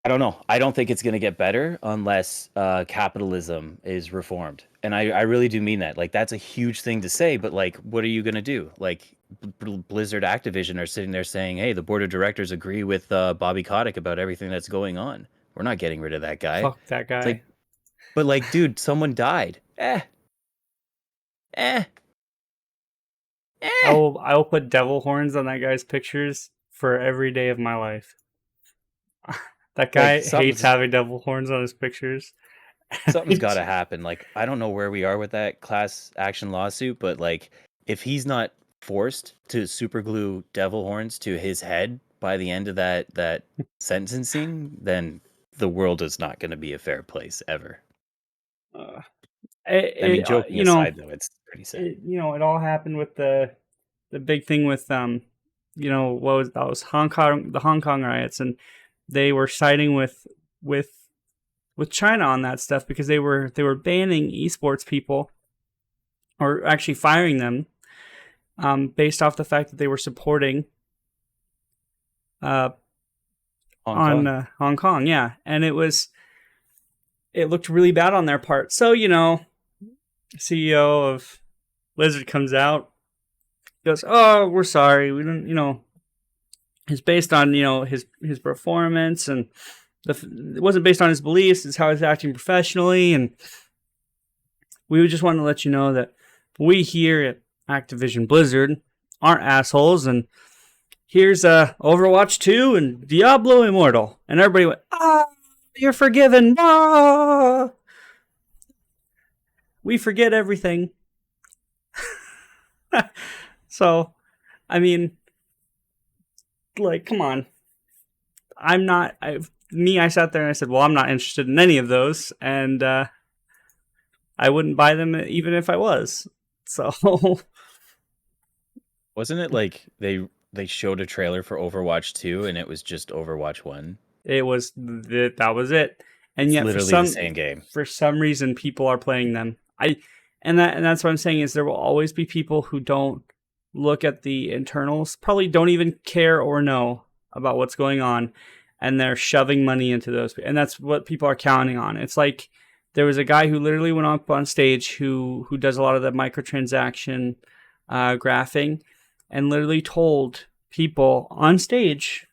I don't know. I don't think it's going to get better unless capitalism is reformed. And I really do mean that. Like that's a huge thing to say, but like what are you going to do? Like Blizzard Activision are sitting there saying, "Hey, the board of directors agree with Bobby Kotick about everything that's going on. We're not getting rid of that guy." Fuck that It's like, guy. but like, dude, someone died. Eh, eh. I will put devil horns on that guy's pictures for every day of my life. That Like guy hates something's having devil horns on his pictures. something's got to happen. Like I don't know where we are with that class action lawsuit, but like if he's not forced to superglue devil horns to his head by the end of that sentencing, then the world is not going to be a fair place ever. Uh, I mean, it, joking aside, though, it's pretty sad. it all happened with the big thing with what was that, was Hong Kong, the Hong Kong riots, and they were siding with with China on that stuff because they were banning esports people, or actually firing them, based off the fact that they were supporting uh, Hong on Kong. Hong Kong. Yeah, and it looked really bad on their part. So CEO of Blizzard comes out, goes, "Oh, we're sorry. We didn't. It's based on his performance, and it wasn't based on his beliefs. It's how he's acting professionally, and we just want to let you know that we here at Activision Blizzard aren't assholes, and here's Overwatch 2 and Diablo Immortal." And everybody went, "Ah, you're forgiven. Ah, we forget everything." So, I mean, like, come on. I'm not. I sat there and I said, well, I'm not interested in any of those, and I wouldn't buy them even if I was. So Wasn't it like they showed a trailer for Overwatch 2 and it was just Overwatch 1? it was that was it, and It's yet literally the same game. for some reason people are playing them. And that's what I'm saying is there will always be people who don't look at the internals, probably don't even care or know about what's going on, and they're shoving money into those, and that's what people are counting on. It's like there was a guy who literally went up on stage who does a lot of the microtransaction graphing, and literally told people on stage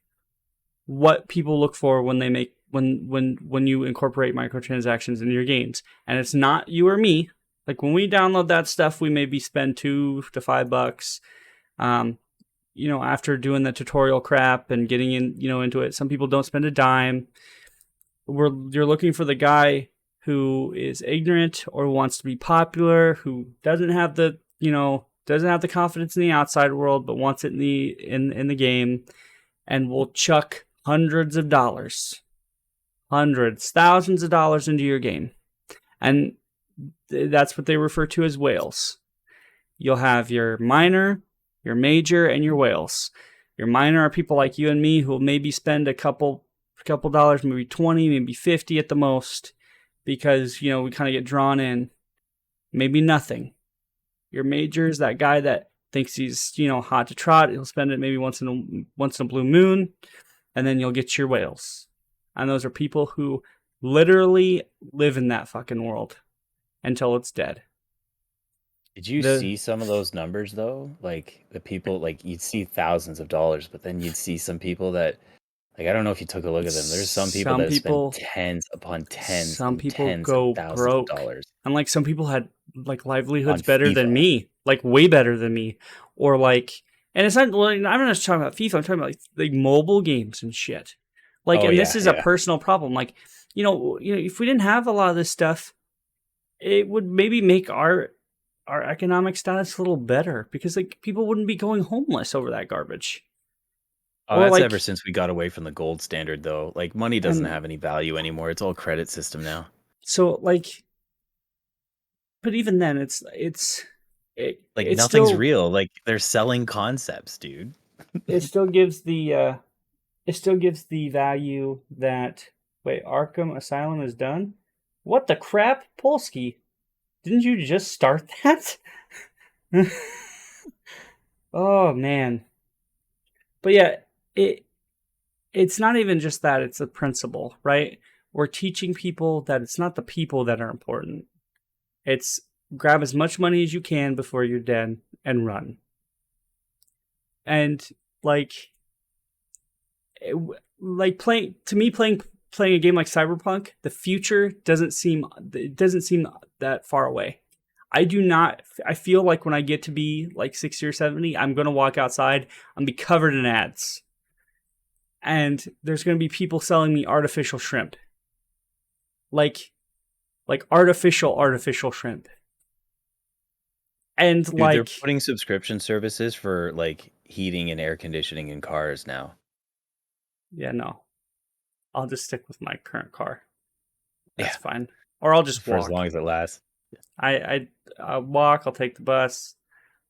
what people look for when they make when you incorporate microtransactions in your games. And it's not you or me. Like when we download that stuff, we maybe spend $2 to $5. After doing the tutorial crap and getting into it, some people don't spend a dime. You're looking for the guy who is ignorant or wants to be popular, who doesn't have the confidence in the outside world, but wants it in the game, and will chuck hundreds of dollars, thousands of dollars into your game. And that's what they refer to as whales. You'll have your minor, your major, and your whales. Your minor are people like you and me who will maybe spend a couple dollars, maybe 20, maybe 50 at the most, because we kind of get drawn in. Maybe nothing. Your major is that guy that thinks he's hot to trot. He'll spend it maybe once in a blue moon, and then you'll get your whales. And those are people who literally live in that fucking world until it's dead. Did you see some of those numbers though? Like the people, like you'd see thousands of dollars, but then you'd see some people that, like, I don't know if you took a look at them. There's some people that spend tens upon tens. Some and people tens go of thousands broke, of dollars. And like some people had like livelihoods On better than FIFA. me, like way better than me, or like. And it's not. I'm not just talking about FIFA. I'm talking about like mobile games and shit. Like, this is a personal problem. Like, if we didn't have a lot of this stuff, it would maybe make our economic status a little better, because like people wouldn't be going homeless over that garbage. Oh, that's ever since we got away from the gold standard, though. Like, money doesn't have any value anymore. It's all credit system now. So, like, but even then, it's nothing's still real. Like, they're selling concepts, dude. It still gives the value that Arkham Asylum is done. What the crap, Polsky? Didn't you just start that? Oh man. But yeah, it's not even just that, it's a principle, right? We're teaching people that it's not the people that are important. It's grab as much money as you can before you're dead and run. And playing a game like Cyberpunk, the future doesn't seem that far away. I feel like when I get to be like 60 or 70, I'm going to walk outside, I'm going to be covered in ads. And there's going to be people selling me artificial shrimp. Like artificial shrimp. And dude, they're putting subscription services for like heating and air conditioning in cars now. Yeah, no. I'll just stick with my current car. That's fine. Or I'll just walk. For as long as it lasts. I'll walk, I'll take the bus.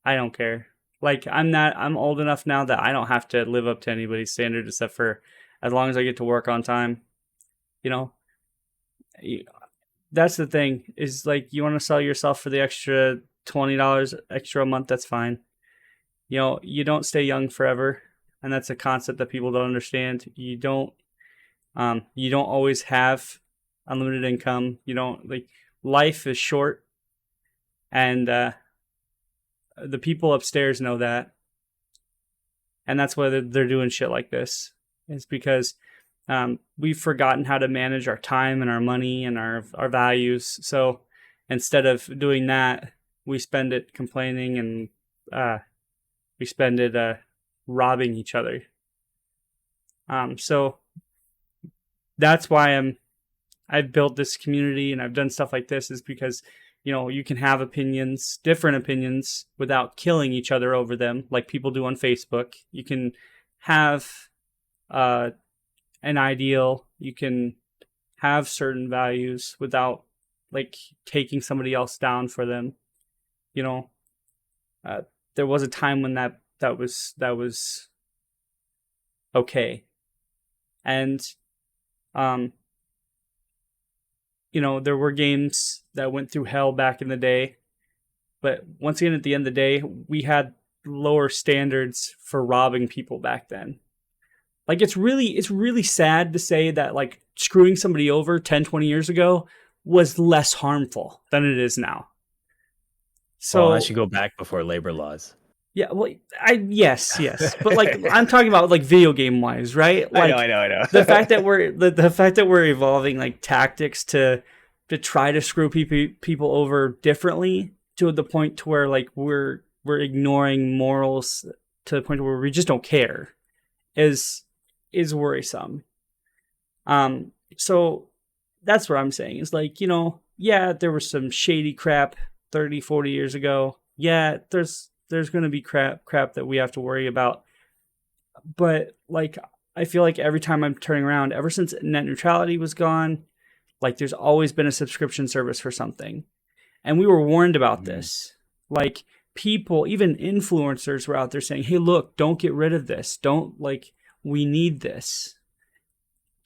I don't care. Like, I'm old enough now that I don't have to live up to anybody's standard, except for as long as I get to work on time. That's the thing, is like, you want to sell yourself for the extra $20 extra a month, that's fine. You don't stay young forever, and that's a concept that people don't understand. You don't always have unlimited income. Life is short, and the people upstairs know that, and that's why they're doing shit like this. It's because we've forgotten how to manage our time and our money and our values. So instead of doing that, we spend it complaining, and we spend it robbing each other. So that's why I've built this community and I've done stuff like this, is because you can have different opinions, without killing each other over them like people do on Facebook. You can have an ideal. You can have certain values without like taking somebody else down for them. You know, there was a time when that was okay, and there were games that went through hell back in the day, but once again, at the end of the day, we had lower standards for robbing people back then. Like, it's really sad to say that, like, screwing somebody over 10, 20 years ago was less harmful than it is now. So, well, unless you go back before labor laws. Yeah, well, yes, but like I'm talking about like video game wise, right? Like, I know. the fact that we're evolving like tactics to try to screw people over differently to the point to where like we're ignoring morals to the point where we just don't care is worrisome. So that's what I'm saying is like, yeah, there was some shady crap 30, 40 years ago. Yeah, there's going to be crap that we have to worry about. But like, I feel like every time I'm turning around, ever since net neutrality was gone, like there's always been a subscription service for something. And we were warned about this. Like, people, even influencers were out there saying, hey, look, don't get rid of this. We need this.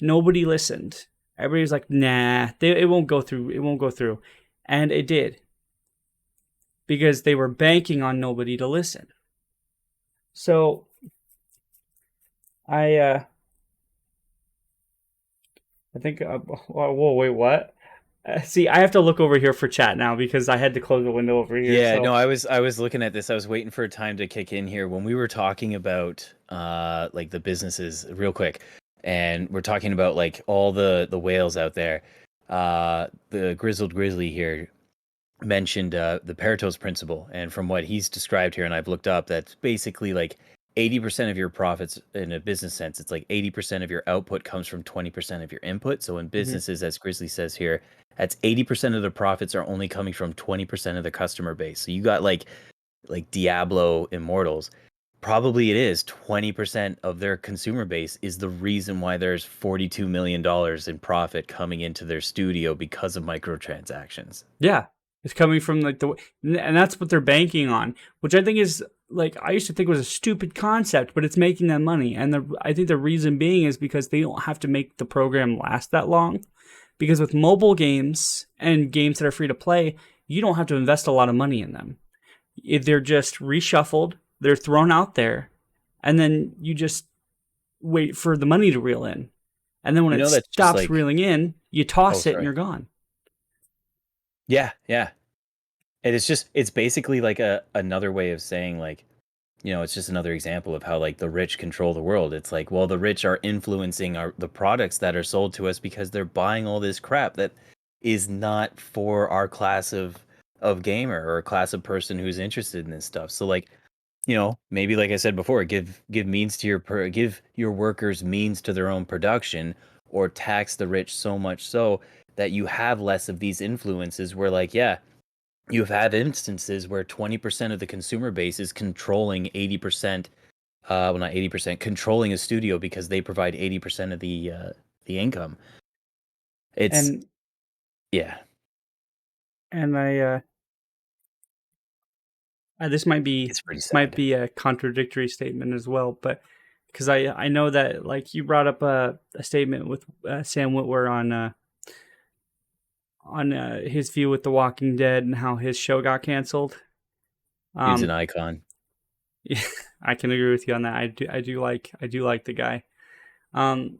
Nobody listened. Everybody was like, nah, it won't go through. It won't go through. And it did. Because they were banking on nobody to listen. So, I think, whoa, wait, what? See, I have to look over here for chat now because I had to close the window over here. Yeah, so. no, I was looking at this. I was waiting for a time to kick in here when we were talking about like the businesses real quick, and we're talking about like all the whales out there. The Grizzled Grizzly here mentioned the Pareto's principle, and from what he's described here, and I've looked up, that's basically like 80% of your profits in a business sense. It's like 80% of your output comes from 20% of your input. So in businesses, as Grizzly says here, that's 80% of the profits are only coming from 20% of the customer base. So you got like Diablo Immortals. Probably it is 20% of their consumer base is the reason why there's $42 million in profit coming into their studio because of microtransactions. Yeah. It's coming from like and that's what they're banking on, which I think is like, I used to think was a stupid concept, but it's making them money. And I think the reason being is because they don't have to make the program last that long. Because with mobile games and games that are free to play, you don't have to invest a lot of money in them. They're just reshuffled, they're thrown out there, and then you just wait for the money to reel in. And then when it stops reeling in, you toss it and you're gone. Yeah. And it's basically like another way of saying like, it's just another example of how like the rich control the world. It's like, well, the rich are influencing the products that are sold to us because they're buying all this crap that is not for our class of gamer or a class of person who's interested in this stuff. So like, maybe like I said before, give means to give your workers means to their own production, or tax the rich so much so that you have less of these influences where like, yeah, you've had instances where 20% of the consumer base is controlling 80%, well, not 80%, controlling a studio because they provide 80% of the income. Yeah. And this might be a contradictory statement as well, but because I know that like you brought up a statement with Sam Witwer on his view with The Walking Dead and how his show got canceled. He's an icon. Yeah, I can agree with you on that. I do like the guy. The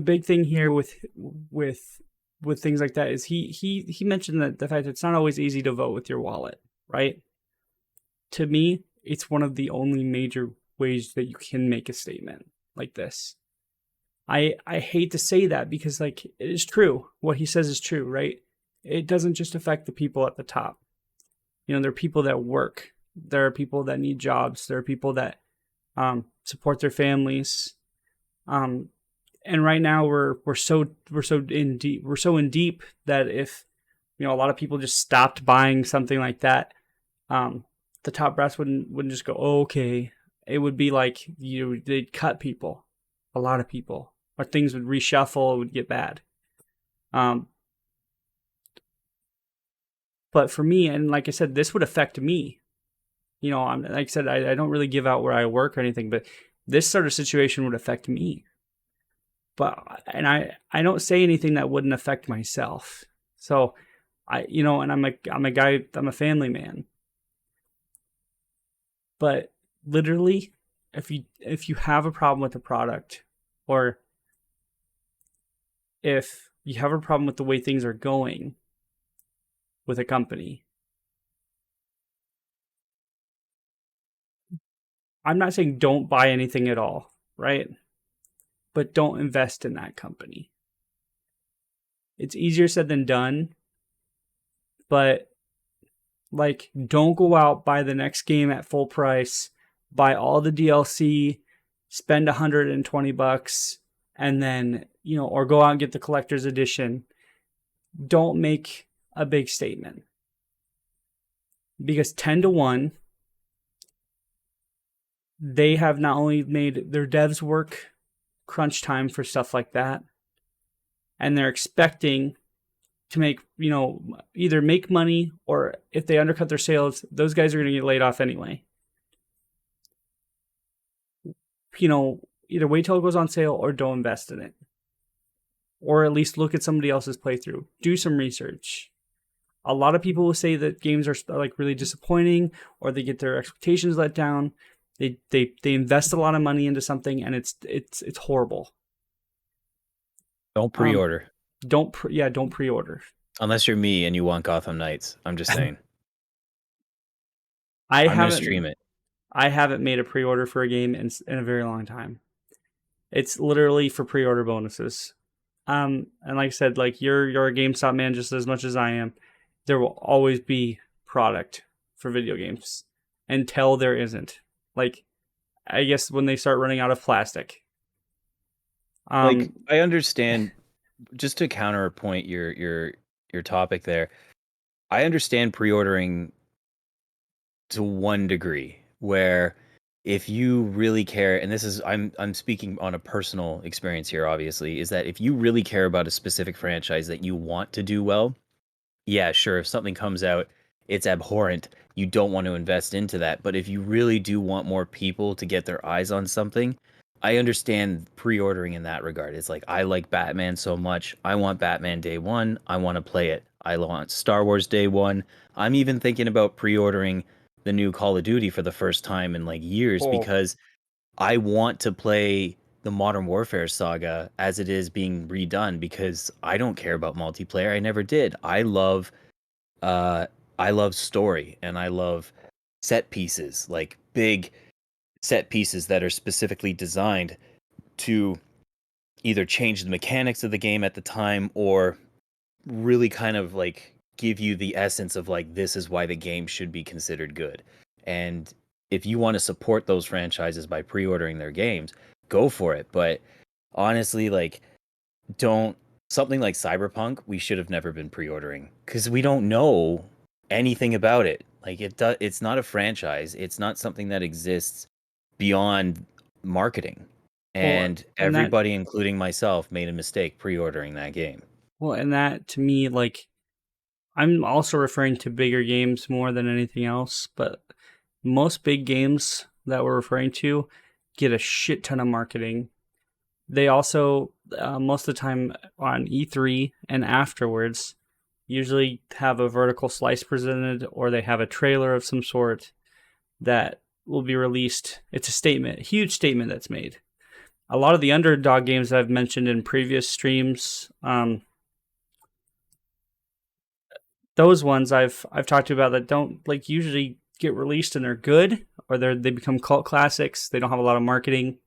big thing here with things like that is he mentioned that the fact that it's not always easy to vote with your wallet, right? To me, it's one of the only major ways that you can make a statement like this. I hate to say that because like it is true. What he says is true, right? It doesn't just affect the people at the top. There are people that work. There are people that need jobs. There are people that support their families. And right now we're so in deep that if a lot of people just stopped buying something like that, the top brass wouldn't just go, oh, okay. It would be like they'd cut people. a lot of people, or things would reshuffle, it would get bad. But for me, and like I said, this would affect me. Like I said, I don't really give out where I work or anything, but this sort of situation would affect me. And I don't say anything that wouldn't affect myself. So and I'm a guy, I'm a family man. But literally, if you have a problem with the product, or if you have a problem with the way things are going with a company, I'm not saying don't buy anything at all, right? But don't invest in that company. It's easier said than done, but like, don't go out, buy the next game at full price, buy all the DLC, spend $120, and then, or go out and get the collector's edition. Don't make a big statement. Because 10-1, they have not only made their devs work crunch time for stuff like that, and they're expecting to make, either make money, or if they undercut their sales, those guys are going to get laid off anyway. Either wait till it goes on sale or don't invest in it. Or at least look at somebody else's playthrough. Do some research. A lot of people will say that games are like really disappointing, or they get their expectations let down. They invest a lot of money into something, and it's horrible. Don't pre-order. Don't pre-order. Unless you're me and you want Gotham Knights. I'm just saying. I'm going to stream it. I haven't made a pre-order for a game in a very long time. It's literally for pre-order bonuses. And like I said, like you're a GameStop man just as much as I am. There will always be product for video games until there isn't. Like, I guess when they start running out of plastic. I understand. Just to counterpoint your topic there, I understand pre-ordering to one degree, where if you really care, and this is I'm speaking on a personal experience here, obviously, is that if you really care about a specific franchise that you want to do well, yeah, sure, if something comes out, it's abhorrent, you don't want to invest into that. But if you really do want more people to get their eyes on something, I understand pre-ordering in that regard. It's like, I like Batman so much. I want Batman day one. I want to play it. I want Star Wars day one. I'm even thinking about pre-ordering the new Call of Duty for the first time in like years, because I want to play the Modern Warfare saga as it is being redone, because I don't care about multiplayer. I never did. I love story, and I love set pieces, like big set pieces that are specifically designed to either change the mechanics of the game at the time, or really kind of like give you the essence of like, this is why the game should be considered good. And if you want to support those franchises by pre-ordering their games, go for it. But honestly, like, something like Cyberpunk, we should have never been pre-ordering, because we don't know anything about it. Like, it's not a franchise. It's not something that exists beyond marketing. And everybody, including myself, made a mistake pre-ordering that game. Well, and that, to me, like, I'm also referring to bigger games more than anything else, but most big games that we're referring to get a shit ton of marketing. They also, most of the time on E3 and afterwards, usually have a vertical slice presented, or they have a trailer of some sort that will be released. It's a statement, a huge statement that's made. A lot of the underdog games that I've mentioned in previous streams, those ones I've talked about that don't like usually get released and they're good, or they become cult classics. They don't have a lot of marketing.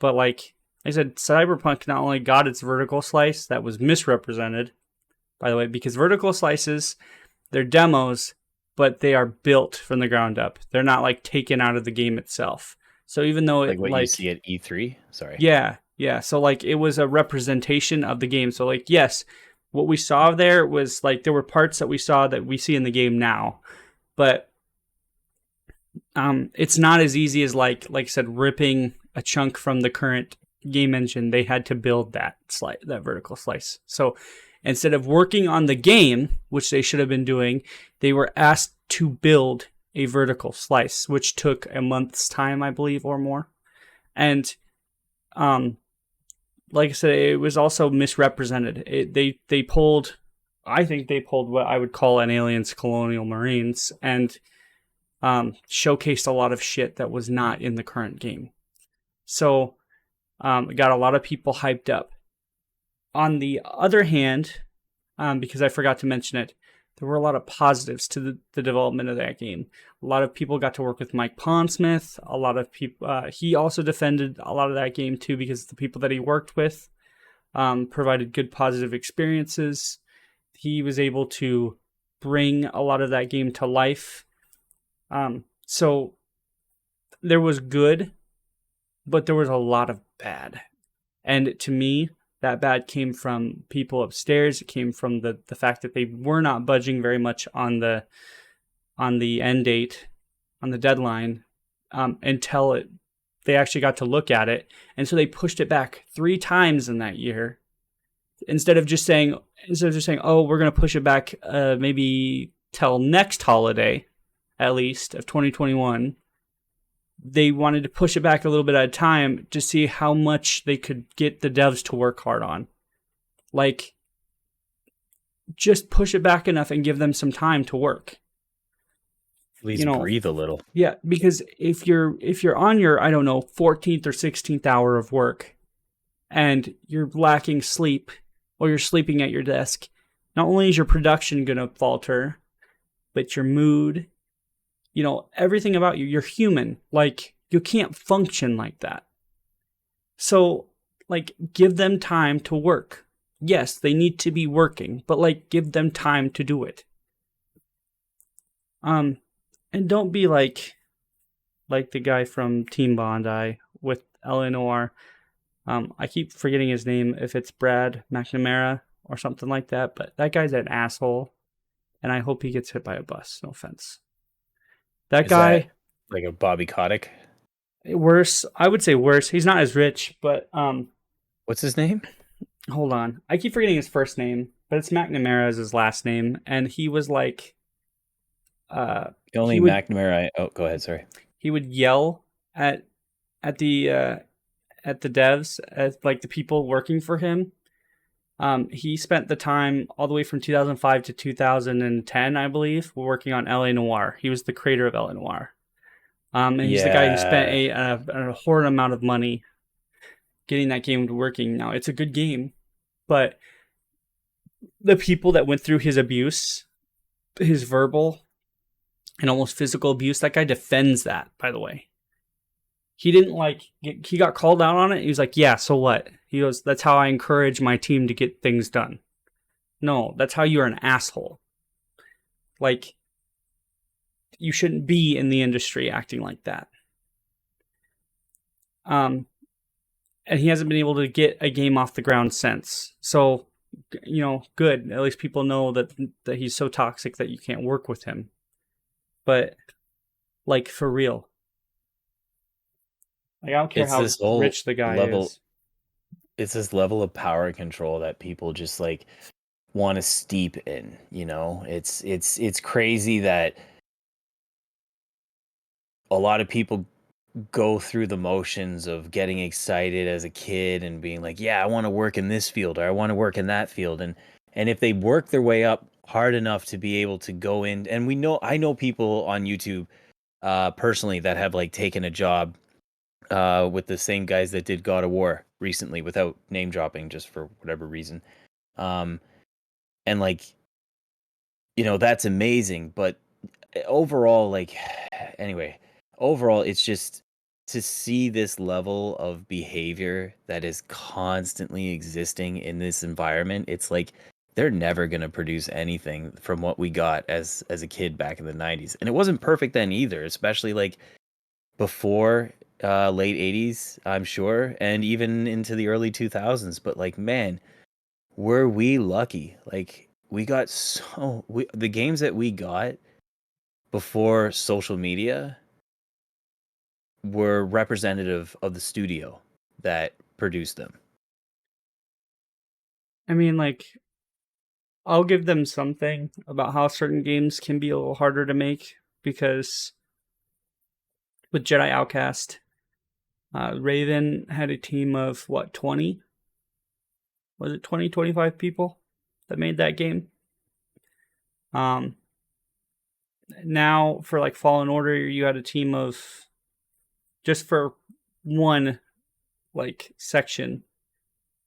But like I said, Cyberpunk not only got its vertical slice that was misrepresented, by the way, because vertical slices, they're demos, but they are built from the ground up. They're not like taken out of the game itself. So even though like what you see at E3, sorry. Yeah. So like it was a representation of the game. So like, yes, what we saw there was like, there were parts that we saw that we see in the game now, but it's not as easy as like I said, ripping a chunk from the current game engine, they had to build that vertical slice. So instead of working on the game, which they should have been doing, they were asked to build a vertical slice, which took a month's time, I believe, or more. And like I said, it was also misrepresented. They pulled, I think they pulled what I would call an Aliens Colonial Marines, and showcased a lot of shit that was not in the current game. So it got a lot of people hyped up. On the other hand, because I forgot to mention it, there were a lot of positives to the development of that game. A lot of people got to work with Mike Pondsmith. A lot of people, he also defended a lot of that game too, because the people that he worked with provided good positive experiences. He was able to bring a lot of that game to life. So there was good, but there was a lot of bad. And to me, that bad came from people upstairs. It came from the fact that they were not budging very much on the end date, on the deadline, until they actually got to look at it. And so they pushed it back 3 times in that year. Instead of just saying, oh, we're going to push it back maybe till next holiday, at least, of 2021. They wanted to push it back a little bit at a time to see how much they could get the devs to work hard on. Like, just push it back enough and give them some time to work. At least breathe a little. Yeah, because if you're on your, 14th or 16th hour of work, and you're lacking sleep, or you're sleeping at your desk, not only is your production going to falter, but your mood, everything about you, you're human. Like, you can't function like that. So, give them time to work. Yes, they need to be working, but, give them time to do it. And don't be like the guy from Team Bondi with Eleanor. I keep forgetting his name, if it's Brad McNamara or something like that, but that guy's an asshole, and I hope he gets hit by a bus. No offense. That guy... That like a Bobby Kotick? Worse. I would say worse. He's not as rich, but... What's his name? Hold on. I keep forgetting his first name, but it's McNamara as his last name, and he was like... McNamara... Oh, go ahead, sorry. He would yell at the devs, as the people working for him. He spent the time all the way from 2005 to 2010, I believe, working on L.A. Noire. He was the creator of L.A. Noire. And he's the guy who spent a horrid amount of money getting that game working. Now, it's a good game, but the people that went through his abuse, his verbal and almost physical abuse, that guy defends that, by the way. He didn't he got called out on it. He was like, yeah, so what? He goes, that's how I encourage my team to get things done. No, that's how you're an asshole. You shouldn't be in the industry acting like that. And he hasn't been able to get a game off the ground since. So, good. At least people know that he's so toxic that you can't work with him. But, for real. I don't care how rich the guy is. It's this level of power and control that people just want to steep in. It's crazy that a lot of people go through the motions of getting excited as a kid and being like, yeah, I want to work in this field, or I want to work in that field. And if they work their way up hard enough to be able to go in, and I know people on YouTube personally that have taken a job with the same guys that did God of War recently, without name dropping, just for whatever reason. And that's amazing. But overall, overall, it's just to see this level of behavior that is constantly existing in this environment. It's they're never going to produce anything from what we got as a kid back in the 90s. And it wasn't perfect then either, especially before late 80s, I'm sure, and even into the early 2000s. But man, were we lucky. We got the games that we got before social media were representative of the studio that produce them. I mean, like, I'll give them something about how certain games can be a little harder to make, because with Jedi Outcast, Raven had a team of, what, 20? Was it 20, 25 people that made that game? Now, for like Fallen Order, you had a team of, just for one like section,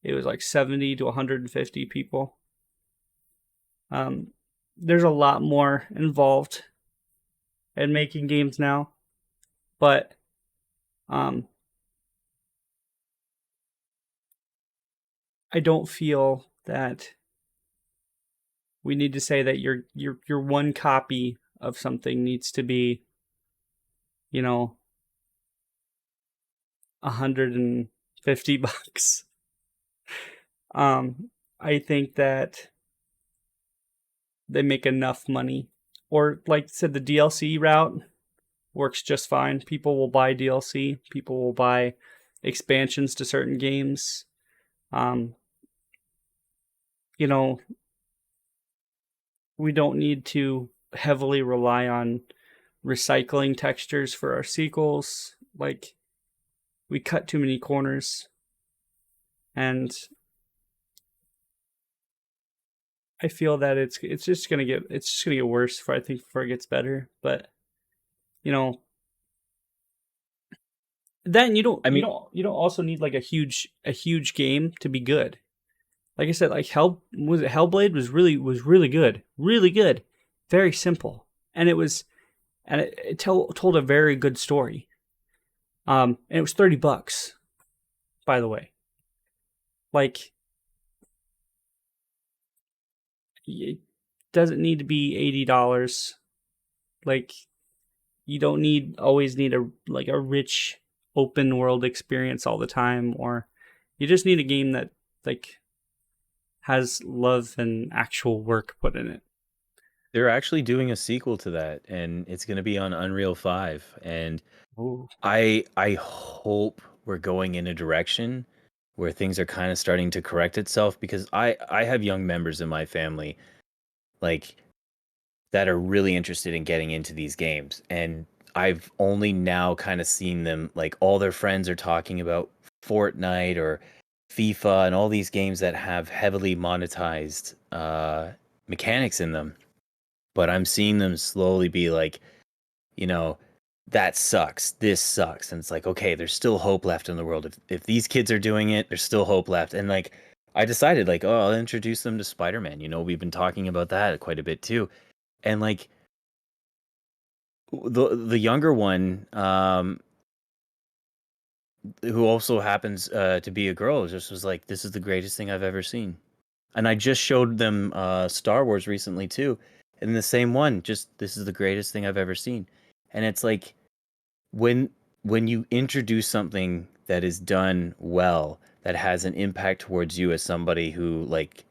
it was like 70 to 150 people. There's a lot more involved in making games now, but I don't feel that we need to say that your one copy of something needs to be, you know, $150. I think that they make enough money, or like I said, the DLC route works just fine. People will buy DLC. People will buy expansions to certain games. You know, we don't need to heavily rely on recycling textures for our sequels. Like, we cut too many corners, and I feel that it's just gonna get worse before it gets better. But you know, then you don't also need like a huge game to be good. Like I said, like Hellblade was really good, very simple, and it told a very good story. And it was $30, by the way. Like, it doesn't need to be $80. Like, you don't always need a rich open world experience all the time, or you just need a game that like has love and actual work put in it. They're actually doing a sequel to that, and it's going to be on Unreal 5. And Ooh. I hope we're going in a direction where things are kind of starting to correct itself, because I have young members in my family like that are really interested in getting into these games, and I've only now kind of seen them, like, all their friends are talking about Fortnite or FIFA and all these games that have heavily monetized mechanics in them. But I'm seeing them slowly be like, you know, that sucks. This sucks. And it's like, okay, there's still hope left in the world. If these kids are doing it, there's still hope left. And like, I decided, like, oh, I'll introduce them to Spider-Man. You know, we've been talking about that quite a bit too. And like, the younger one, who also happens to be a girl, just was like, this is the greatest thing I've ever seen. And I just showed them Star Wars recently too, and the same one, just, this is the greatest thing I've ever seen. And it's like, when you introduce something that is done well, that has an impact towards you as somebody who like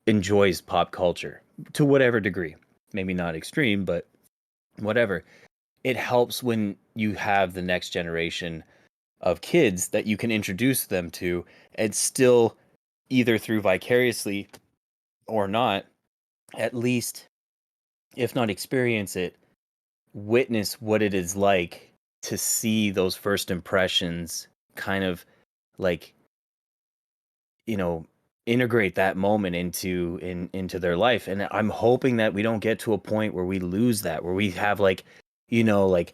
enjoys pop culture to whatever degree, maybe not extreme, but whatever, it helps when you have the next generation of kids that you can introduce them to, and still, either through vicariously or not, at least, if not experience it, witness what it is like to see those first impressions kind of like, you know, integrate that moment into their life. And I'm hoping that we don't get to a point where we lose that, where we have like, you know, like,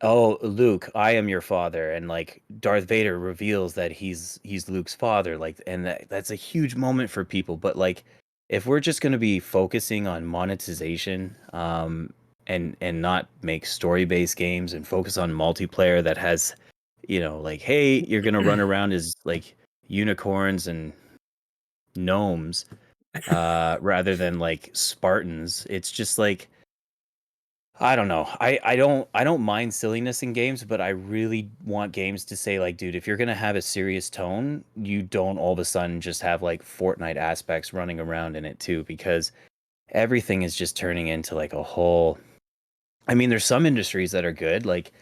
oh, Luke, I am your father, and like Darth Vader reveals that he's Luke's father, like, and that's a huge moment for people. But like, if we're just going to be focusing on monetization, and not make story-based games and focus on multiplayer that has, you know, like, hey, you're going to run around as like unicorns and gnomes, rather than like Spartans, it's just like, I don't know. I don't mind silliness in games, but I really want games to say, like, dude, if you're gonna have a serious tone, you don't all of a sudden just have like Fortnite aspects running around in it too, because everything is just turning into like a whole. I mean, there's some industries that are good, like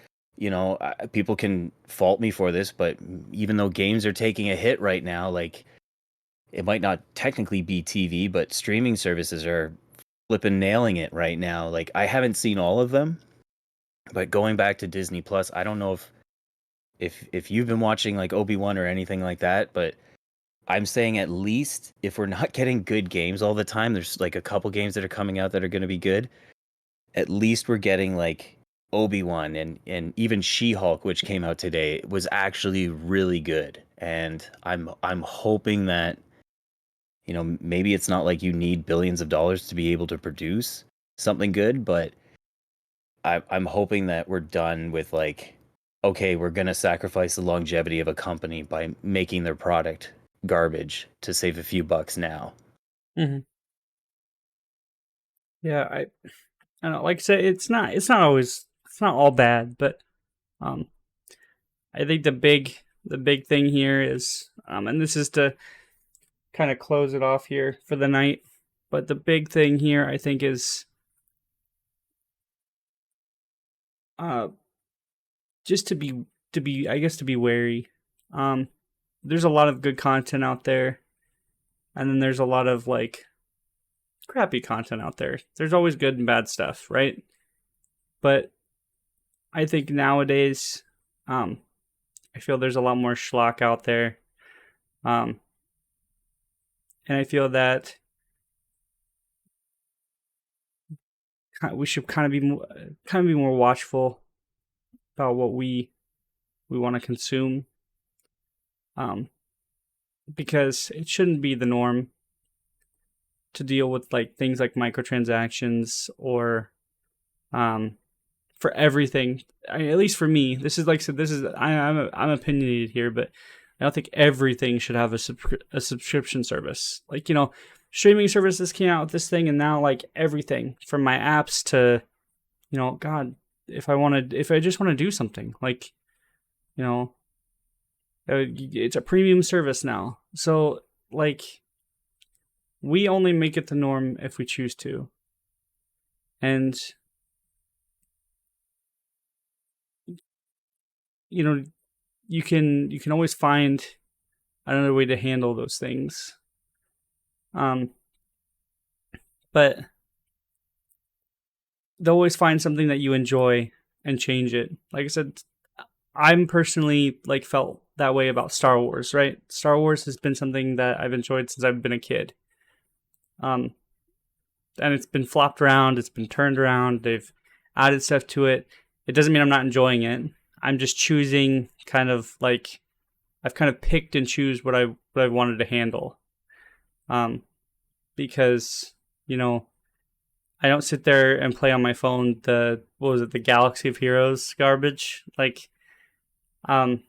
people can fault me for this, but even though games are taking a hit right now, like it might not technically be TV, but streaming services are flipping nailing it right now. Like I haven't seen all of them, but going back to Disney Plus, I don't know if you've been watching like Obi-Wan or anything like that, but I'm saying at least if we're not getting good games all the time, there's like a couple games that are coming out that are going to be good. At least we're getting like Obi-Wan and even She-Hulk, which came out today, was actually really good. And I'm hoping that, maybe it's not like you need billions of dollars to be able to produce something good, but I'm hoping that we're done with like, okay, we're gonna sacrifice the longevity of a company by making their product garbage to save a few bucks now. Hmm. Yeah, I don't know. Like I said, it's not all bad, but um, I think the big thing here is, and this is to kind of close it off here for the night, but the big thing here I think is uh just to be wary. Um, there's a lot of good content out there, and then there's a lot of like crappy content out there. There's always good and bad stuff, right? But I think nowadays, um, I feel there's a lot more schlock out there, um, and I feel that we should kind of be more watchful about what we want to consume, um, because it shouldn't be the norm to deal with like things like microtransactions or um, for everything. At least for me, this is like so. This is I'm opinionated here, but I don't think everything should have a subscription service. Like streaming services came out with this thing, and now like everything from my apps to God, if I just want to do something like you know, it's a premium service now. So like we only make it the norm if we choose to, and you know you can always find another way to handle those things. Um, but they'll always find something that you enjoy and change it. Like I said, I'm personally like felt that way about Star Wars, right? Star Wars has been something that I've enjoyed since I've been a kid. Um, and it's been flopped around, it's been turned around, they've added stuff to it. It doesn't mean I'm not enjoying it. I'm just choosing kind of like I've kind of picked and choose what I wanted to handle. Um, because I don't sit there and play on my phone the Galaxy of Heroes garbage. Like um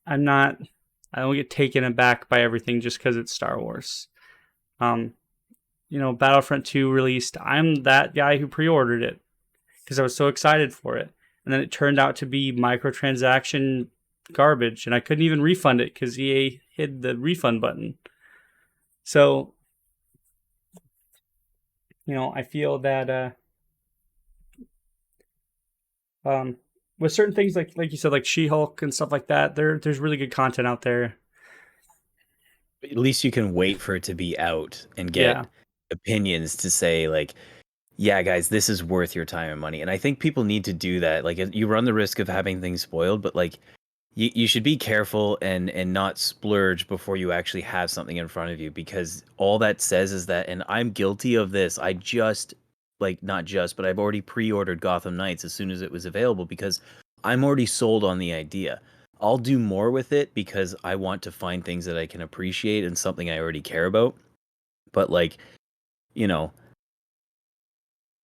I'm not I don't get taken aback by everything just because it's Star Wars. Um Battlefront 2 released. I'm that guy who pre-ordered it because I was so excited for it. And then it turned out to be microtransaction garbage and I couldn't even refund it because EA hid the refund button. So, I feel that um with certain things like you said, like She-Hulk and stuff like that, there's really good content out there. At least you can wait for it to be out and Yeah. get opinions to say like, yeah, guys, this is worth your time and money. And I think people need to do that. Like you run the risk of having things spoiled, but like you should be careful and not splurge before you actually have something in front of you, because all that says is that, and I'm guilty of this. I just like not just, but I've already pre-ordered Gotham Knights as soon as it was available because I'm already sold on the idea. I'll do more with it because I want to find things that I can appreciate and something I already care about. But like, you know,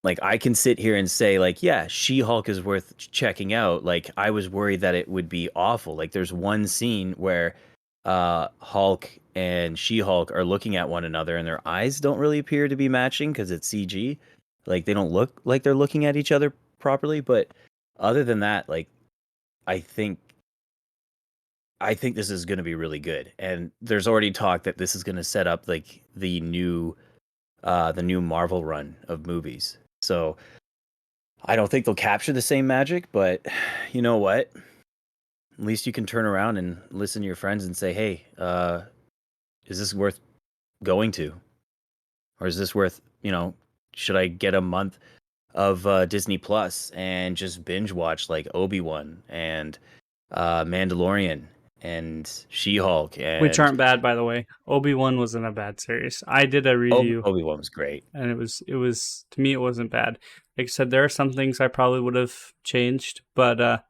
like I can sit here and say like, yeah, She-Hulk is worth checking out. Like I was worried that it would be awful. Like there's one scene where Hulk and She-Hulk are looking at one another and their eyes don't really appear to be matching because it's CG. Like they don't look like they're looking at each other properly, but other than that, like I think I think this is going to be really good. And there's already talk that this is going to set up like the new Marvel run of movies. So I don't think they'll capture the same magic, but you know what? At least you can turn around and listen to your friends and say, "Hey, is this worth going to, or is this worth, should I get a month of Disney Plus and just binge watch like Obi-Wan and Mandalorian and She-Hulk Which and aren't bad, by the way. Obi-Wan wasn't a bad series. I did a review, Obi-Wan was great. and it was to me, it wasn't bad. Like I said, there are some things I probably would have changed, but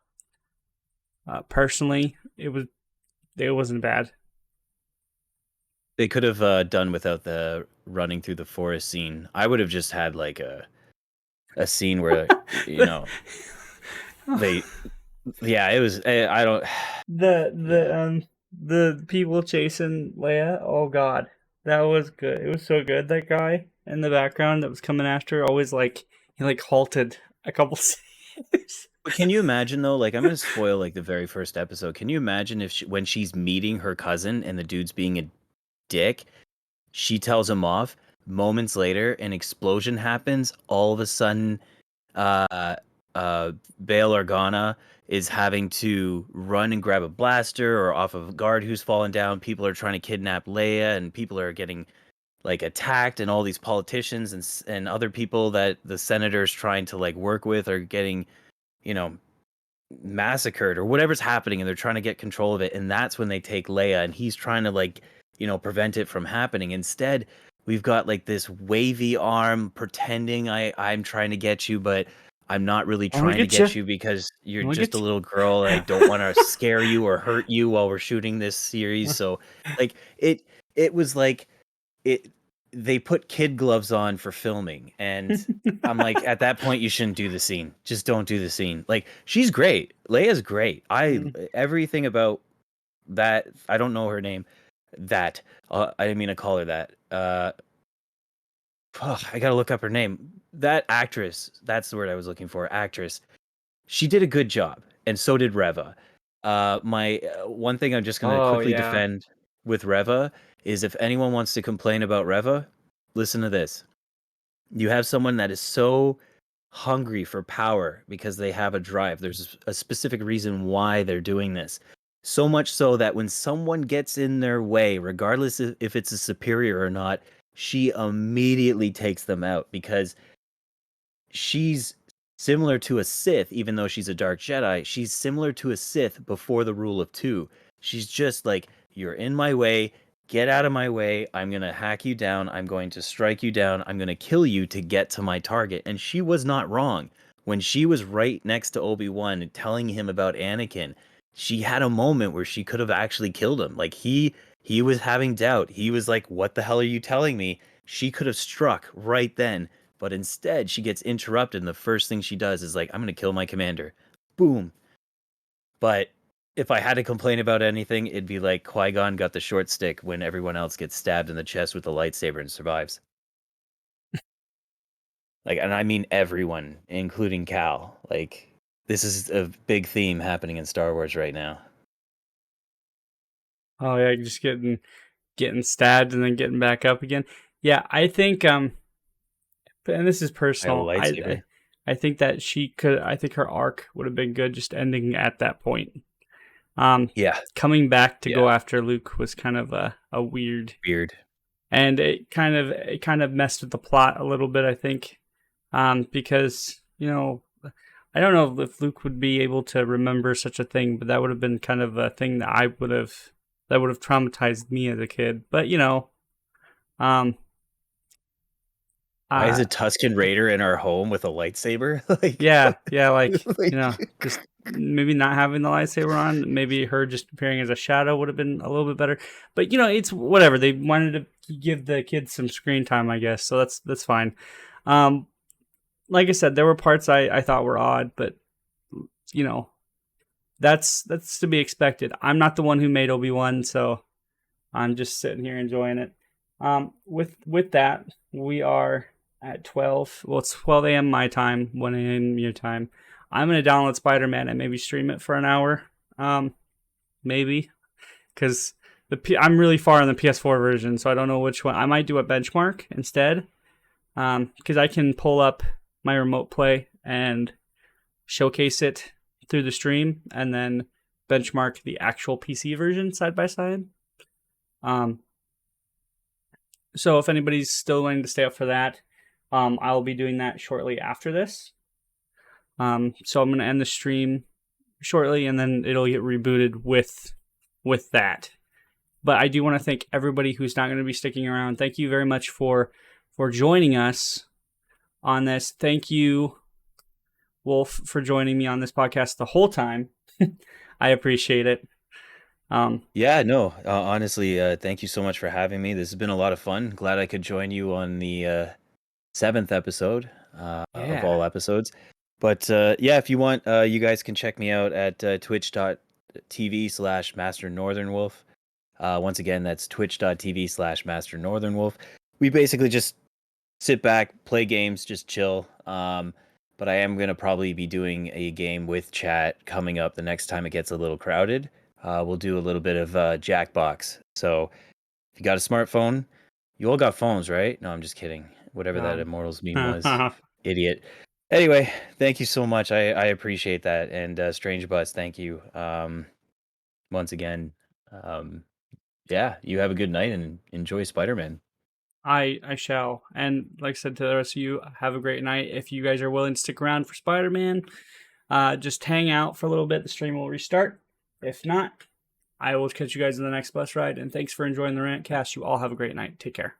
personally, it wasn't bad. They could have done without the running through the forest scene. I would have just had like a scene where they yeah, it was I don't The people chasing Leia. Oh God, that was good. It was so good. That guy in the background that was coming after her, always like he like halted a couple scenes. But can you imagine though? Like, I'm gonna spoil like the very first episode. Can you imagine if when she's meeting her cousin and the dude's being a dick, she tells him off. Moments later, an explosion happens. All of a sudden, uh, Bail Organa is having to run and grab a blaster or off of a guard who's fallen down. People are trying to kidnap Leia, and people are getting like attacked, and all these politicians and other people that the senator's trying to like work with are getting, you know, massacred or whatever's happening, and they're trying to get control of it. And that's when they take Leia, and he's trying to like, prevent it from happening. Instead, we've got like this wavy arm pretending I'm trying to get you, but I'm not really trying to get you because you're just a little girl and I don't want to scare you or hurt you while we're shooting this series. So like it was like they put kid gloves on for filming, and I'm like, at that point you shouldn't do the scene. Just don't do the scene. Like, she's great. Leia's great. Everything about that, I don't know her name. That I didn't mean to call her that. I gotta look up her name. That actress, that's the word I was looking for. Actress. She did a good job, and so did Reva. My one thing I'm just gonna quickly defend with Reva is, if anyone wants to complain about Reva, listen to this. You have someone that is so hungry for power because they have a drive. There's a specific reason why they're doing this. So much so that when someone gets in their way, regardless if it's a superior or not, she immediately takes them out, because she's similar to a Sith. Even though she's a dark Jedi, she's similar to a Sith before the rule of two. She's just like, you're in my way, get out of my way, I'm going to hack you down, I'm going to strike you down, I'm going to kill you to get to my target. And she was not wrong. When she was right next to Obi-Wan and telling him about Anakin, she had a moment where she could have actually killed him. Like, he was having doubt. He was like, what the hell are you telling me? She could have struck right then, but instead she gets interrupted, and the first thing she does is like, I'm going to kill my commander. Boom. But if I had to complain about anything, it'd be like Qui-Gon got the short stick when everyone else gets stabbed in the chest with a lightsaber and survives. Like, and I mean everyone, including Cal. Like, this is a big theme happening in Star Wars right now. Oh yeah, just getting stabbed and then getting back up again. Yeah, I think and this is personal. I think that I think her arc would have been good just ending at that point. Coming back to go after Luke was kind of a weird, and it kind of messed with the plot a little bit, I think, because I don't know if Luke would be able to remember such a thing, but that would have been kind of a thing that would have traumatized me as a kid. But why is a Tusken Raider in our home with a lightsaber? Just maybe not having the lightsaber on, maybe her just appearing as a shadow would have been a little bit better. But it's whatever. They wanted to give the kids some screen time, I guess. So that's fine. Like I said, there were parts I thought were odd, but that's to be expected. I'm not the one who made Obi-Wan, so I'm just sitting here enjoying it. With that, we are at 12. Well, it's 12 a.m. my time, 1 a.m. your time. I'm going to download Spider-Man and maybe stream it for an hour. Maybe. Because I'm really far on the PS4 version, so I don't know which one. I might do a benchmark instead. Because I can pull up my remote play and showcase it through the stream, and then benchmark the actual PC version side by side. So if anybody's still willing to stay up for that, I'll be doing that shortly after this. So I'm going to end the stream shortly, and then it'll get rebooted with that. But I do want to thank everybody who's not going to be sticking around. Thank you very much for joining us on this. Thank you, Wolf, for joining me on this podcast the whole time. I appreciate it. Yeah, no, honestly, thank you so much for having me. This has been a lot of fun. Glad I could join you on the 7th episode of all episodes. But yeah, if you want, you guys can check me out at twitch.tv/MasterNorthernWolf. Once again, that's twitch.tv/MasterNorthernWolf. We basically just sit back, play games, just chill. But I am going to probably be doing a game with chat coming up the next time it gets a little crowded. We'll do a little bit of Jackbox. So if you got a smartphone, you all got phones, right? No, I'm just kidding. Whatever that Immortals meme was. Idiot. Anyway, thank you so much. I appreciate that. And Strange Butts, thank you. Once again, yeah, you have a good night and enjoy Spider-Man. I shall. And like I said to the rest of you, have a great night. If you guys are willing to stick around for Spider-Man, just hang out for a little bit. The stream will restart. If not, I will catch you guys in the next bus ride. And thanks for enjoying the Rantcast. You all have a great night. Take care.